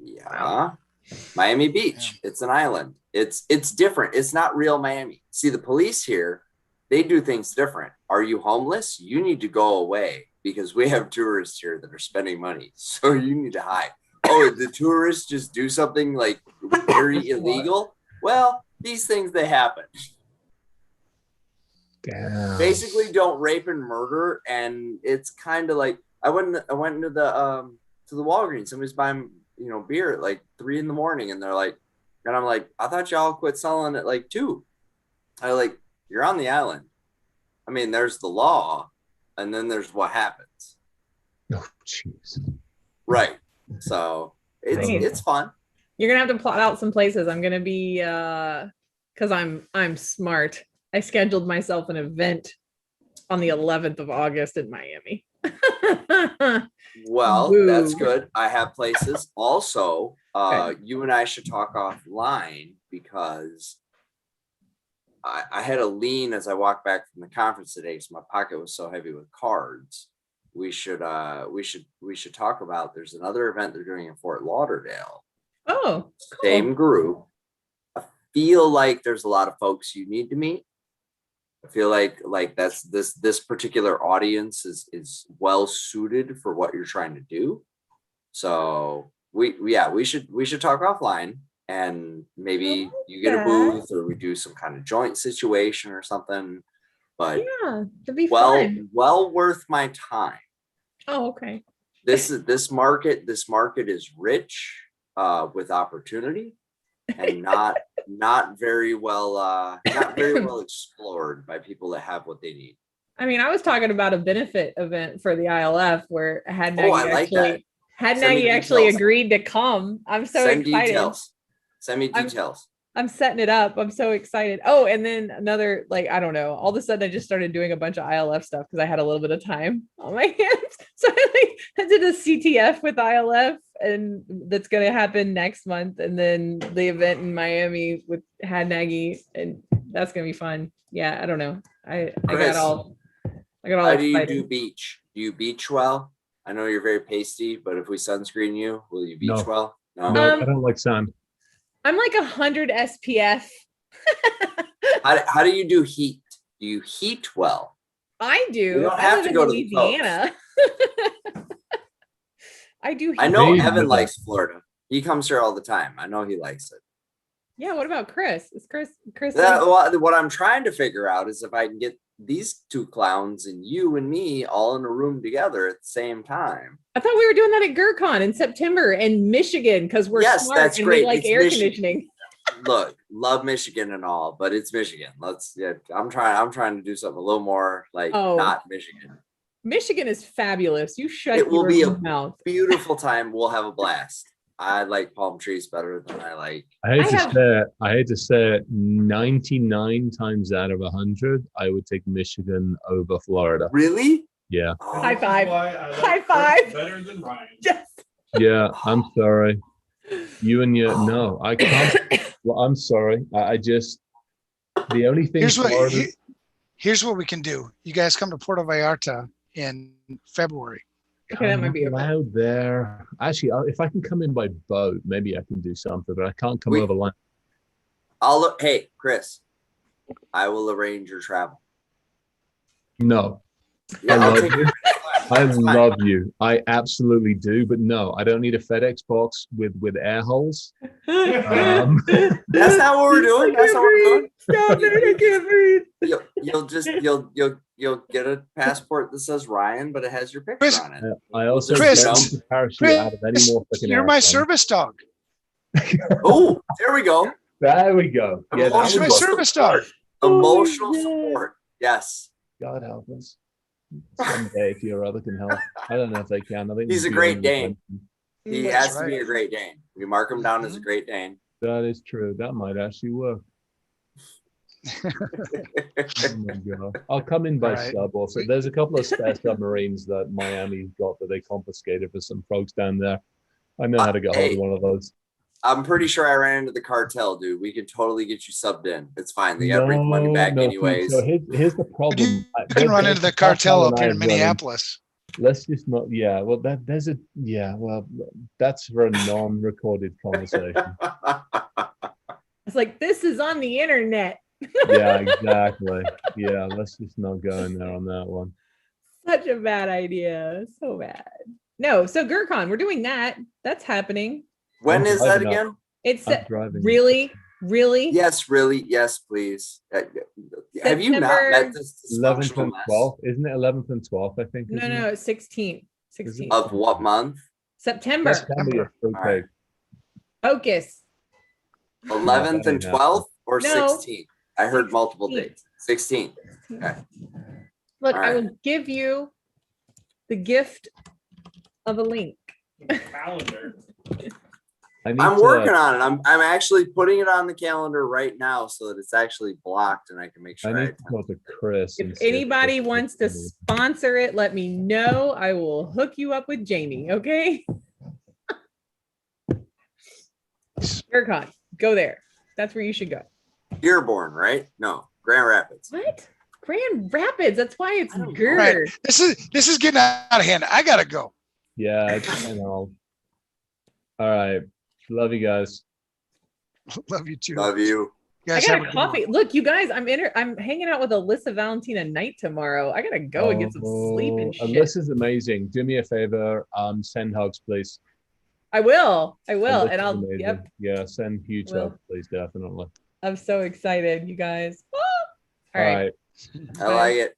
Yeah. Miami Beach. It's an island. It's different. It's not real Miami. See, the police here, they do things different. Are you homeless? You need to go away because we have tourists here that are spending money. So you need to hide. Oh, the tourists just do something like very illegal? Well, these things, they happen. Damn. Basically, don't rape and murder. And it's kind of like I went into the Walgreens. Somebody's buying beer at like 3 a.m. and they're like, and I'm like, I thought y'all quit selling at like 2. I like, you're on the island. I mean, there's the law, and then there's what happens. Oh jeez. Right. So it's fun. You're gonna have to plot out some places. I'm gonna be because I'm smart. I scheduled myself an event on the 11th of August in Miami. Well, Woo. that's good. I have places. Also, Okay. you and I should talk offline because I had a lean as I walked back from the conference today because my pocket was so heavy with cards. We should talk about. There's another event they're doing in Fort Lauderdale. Oh, cool. Same group. I feel like there's a lot of folks you need to meet. I feel like that's this particular audience is well suited for what you're trying to do. So we should talk offline and maybe you get a booth or we do some kind of joint situation or something. But Yeah, to be fun. well worth my time. Oh, okay. This market is rich with opportunity and not very well explored by people that have what they need. I mean, I was talking about a benefit event for the ILF where had Nagy I like that. actually agreed to come. I'm so excited. Send me details. I'm setting it up. I'm so excited. Oh, and then another, I don't know. All of a sudden, I just started doing a bunch of ILF stuff because I had a little bit of time on my hands. So I did a CTF with ILF, and that's going to happen next month. And then the event in Miami with Had Nagy, and that's going to be fun. Yeah, I don't know. I got all How do you excited. do beach? Do you beach well? I know you're very pasty, but if we sunscreen you, will you beach No. well? No. No, I don't like sun. I'm like 100 SPF. How do you do heat? Do you heat well? I do. You don't I have live to in go to the Louisiana. I do. I know Hey, Evan but- likes Florida. He comes here all the time. I know he likes it. Yeah. What about Chris? Is Chris? What I'm trying to figure out is if I can get these two clowns and you and me all in a room together at the same time. I thought we were doing that at GERCON in September in Michigan because we're Yes, smart that's and great. we like It's air Michigan. conditioning. Look, love Michigan and all, but it's Michigan. I'm trying to do something a little more like not Michigan. Michigan is fabulous. You shut It will your be a mouth. beautiful time. We'll have a blast. I like palm trees better than I like. I hate to say it, 99 times out of 100, I would take Michigan over Florida. Really? Yeah. Oh, High five. Like High five. better than Ryan. Yes. Yeah, I'm sorry. You and your no, I can't. Well, I'm sorry. I just the only thing. Here's what we can do. You guys come to Puerto Vallarta in February. Okay, that might be allowed there. Actually, if I can come in by boat, maybe I can do something, but I can't come over land. Hey, Chris, I will arrange your travel. No. Yeah, I love you. I absolutely do, but no, I don't need a FedEx box with air holes. That's not what we're doing. That's not what we're doing. Stop it! I can't breathe. You'll get a passport that says Ryan, but it has your picture Chris, on it. I also Chris, don't parachute out of any more freaking you're my airplanes. service dog. Oh, there we go. There we go. Yeah, Emotional You're my service dog. Emotional support. Yes. God help us. Someday, if your other can help. I don't know if they can. I think He's a Great Dane. He That's has to be right. a Great Dane. We mark him down as a Great Dane. That is true. That might actually work. Oh my God. I'll come in by Right. sub also. There's a couple of spare submarines that Miami got that they confiscated for some folks down there. I know how to get hold of one of those. I'm pretty sure I ran into the cartel, dude. We could totally get you subbed in. It's fine. They gotta bring the money back anyways. So here's the problem. You can run into the cartel up here in Minneapolis. Let's just not. Yeah. Well, that's for a non-recorded conversation. It's like this is on the internet. Yeah, exactly. Yeah, let's just not go in there on that one. Such a bad idea. So bad. No, so GERCON, we're doing that. That's happening. When I'm is that driving again? It's I'm driving. really. Yes, really. Yes, please. Have you not September met this 11th dysfunctional and mess? 12th, isn't it? 11th and 12th, I think. No, isn't no, it? it's 16th. 16th. Of what month? September. September. All right. Focus. 11th and 12th or No. 16th? I heard multiple 16th. dates. 16th. Okay. Look, All I right. will give you the gift of a link. Calendar. I'm working on it. I'm actually putting it on the calendar right now so that it's actually blocked and I can make I sure. need to talk to Chris. and If see if anybody this- wants to sponsor it, let me know. I will hook you up with Jamie. Okay. GERCON, go there. That's where you should go. Dearborn, right? No, Grand Rapids. What? Grand Rapids. That's why it's I don't know. GER. Right. This is getting out of hand. I gotta go. Yeah, I know. All right. Love you guys. Love you too. Love you. You I guys got have a good coffee. one. Look, you guys, I'm hanging out with Alyssa Valentina Knight tomorrow. I gotta go and get some sleep and shit. This is amazing. Do me a favor. Send hugs, please. I will. And Alyssa's I'll, amazing. yep. Yeah, send huge Will. hugs, please, definitely. I'm so excited, you guys. All All right. right. I like it.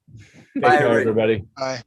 Take Bye, care, everybody. everybody. Bye.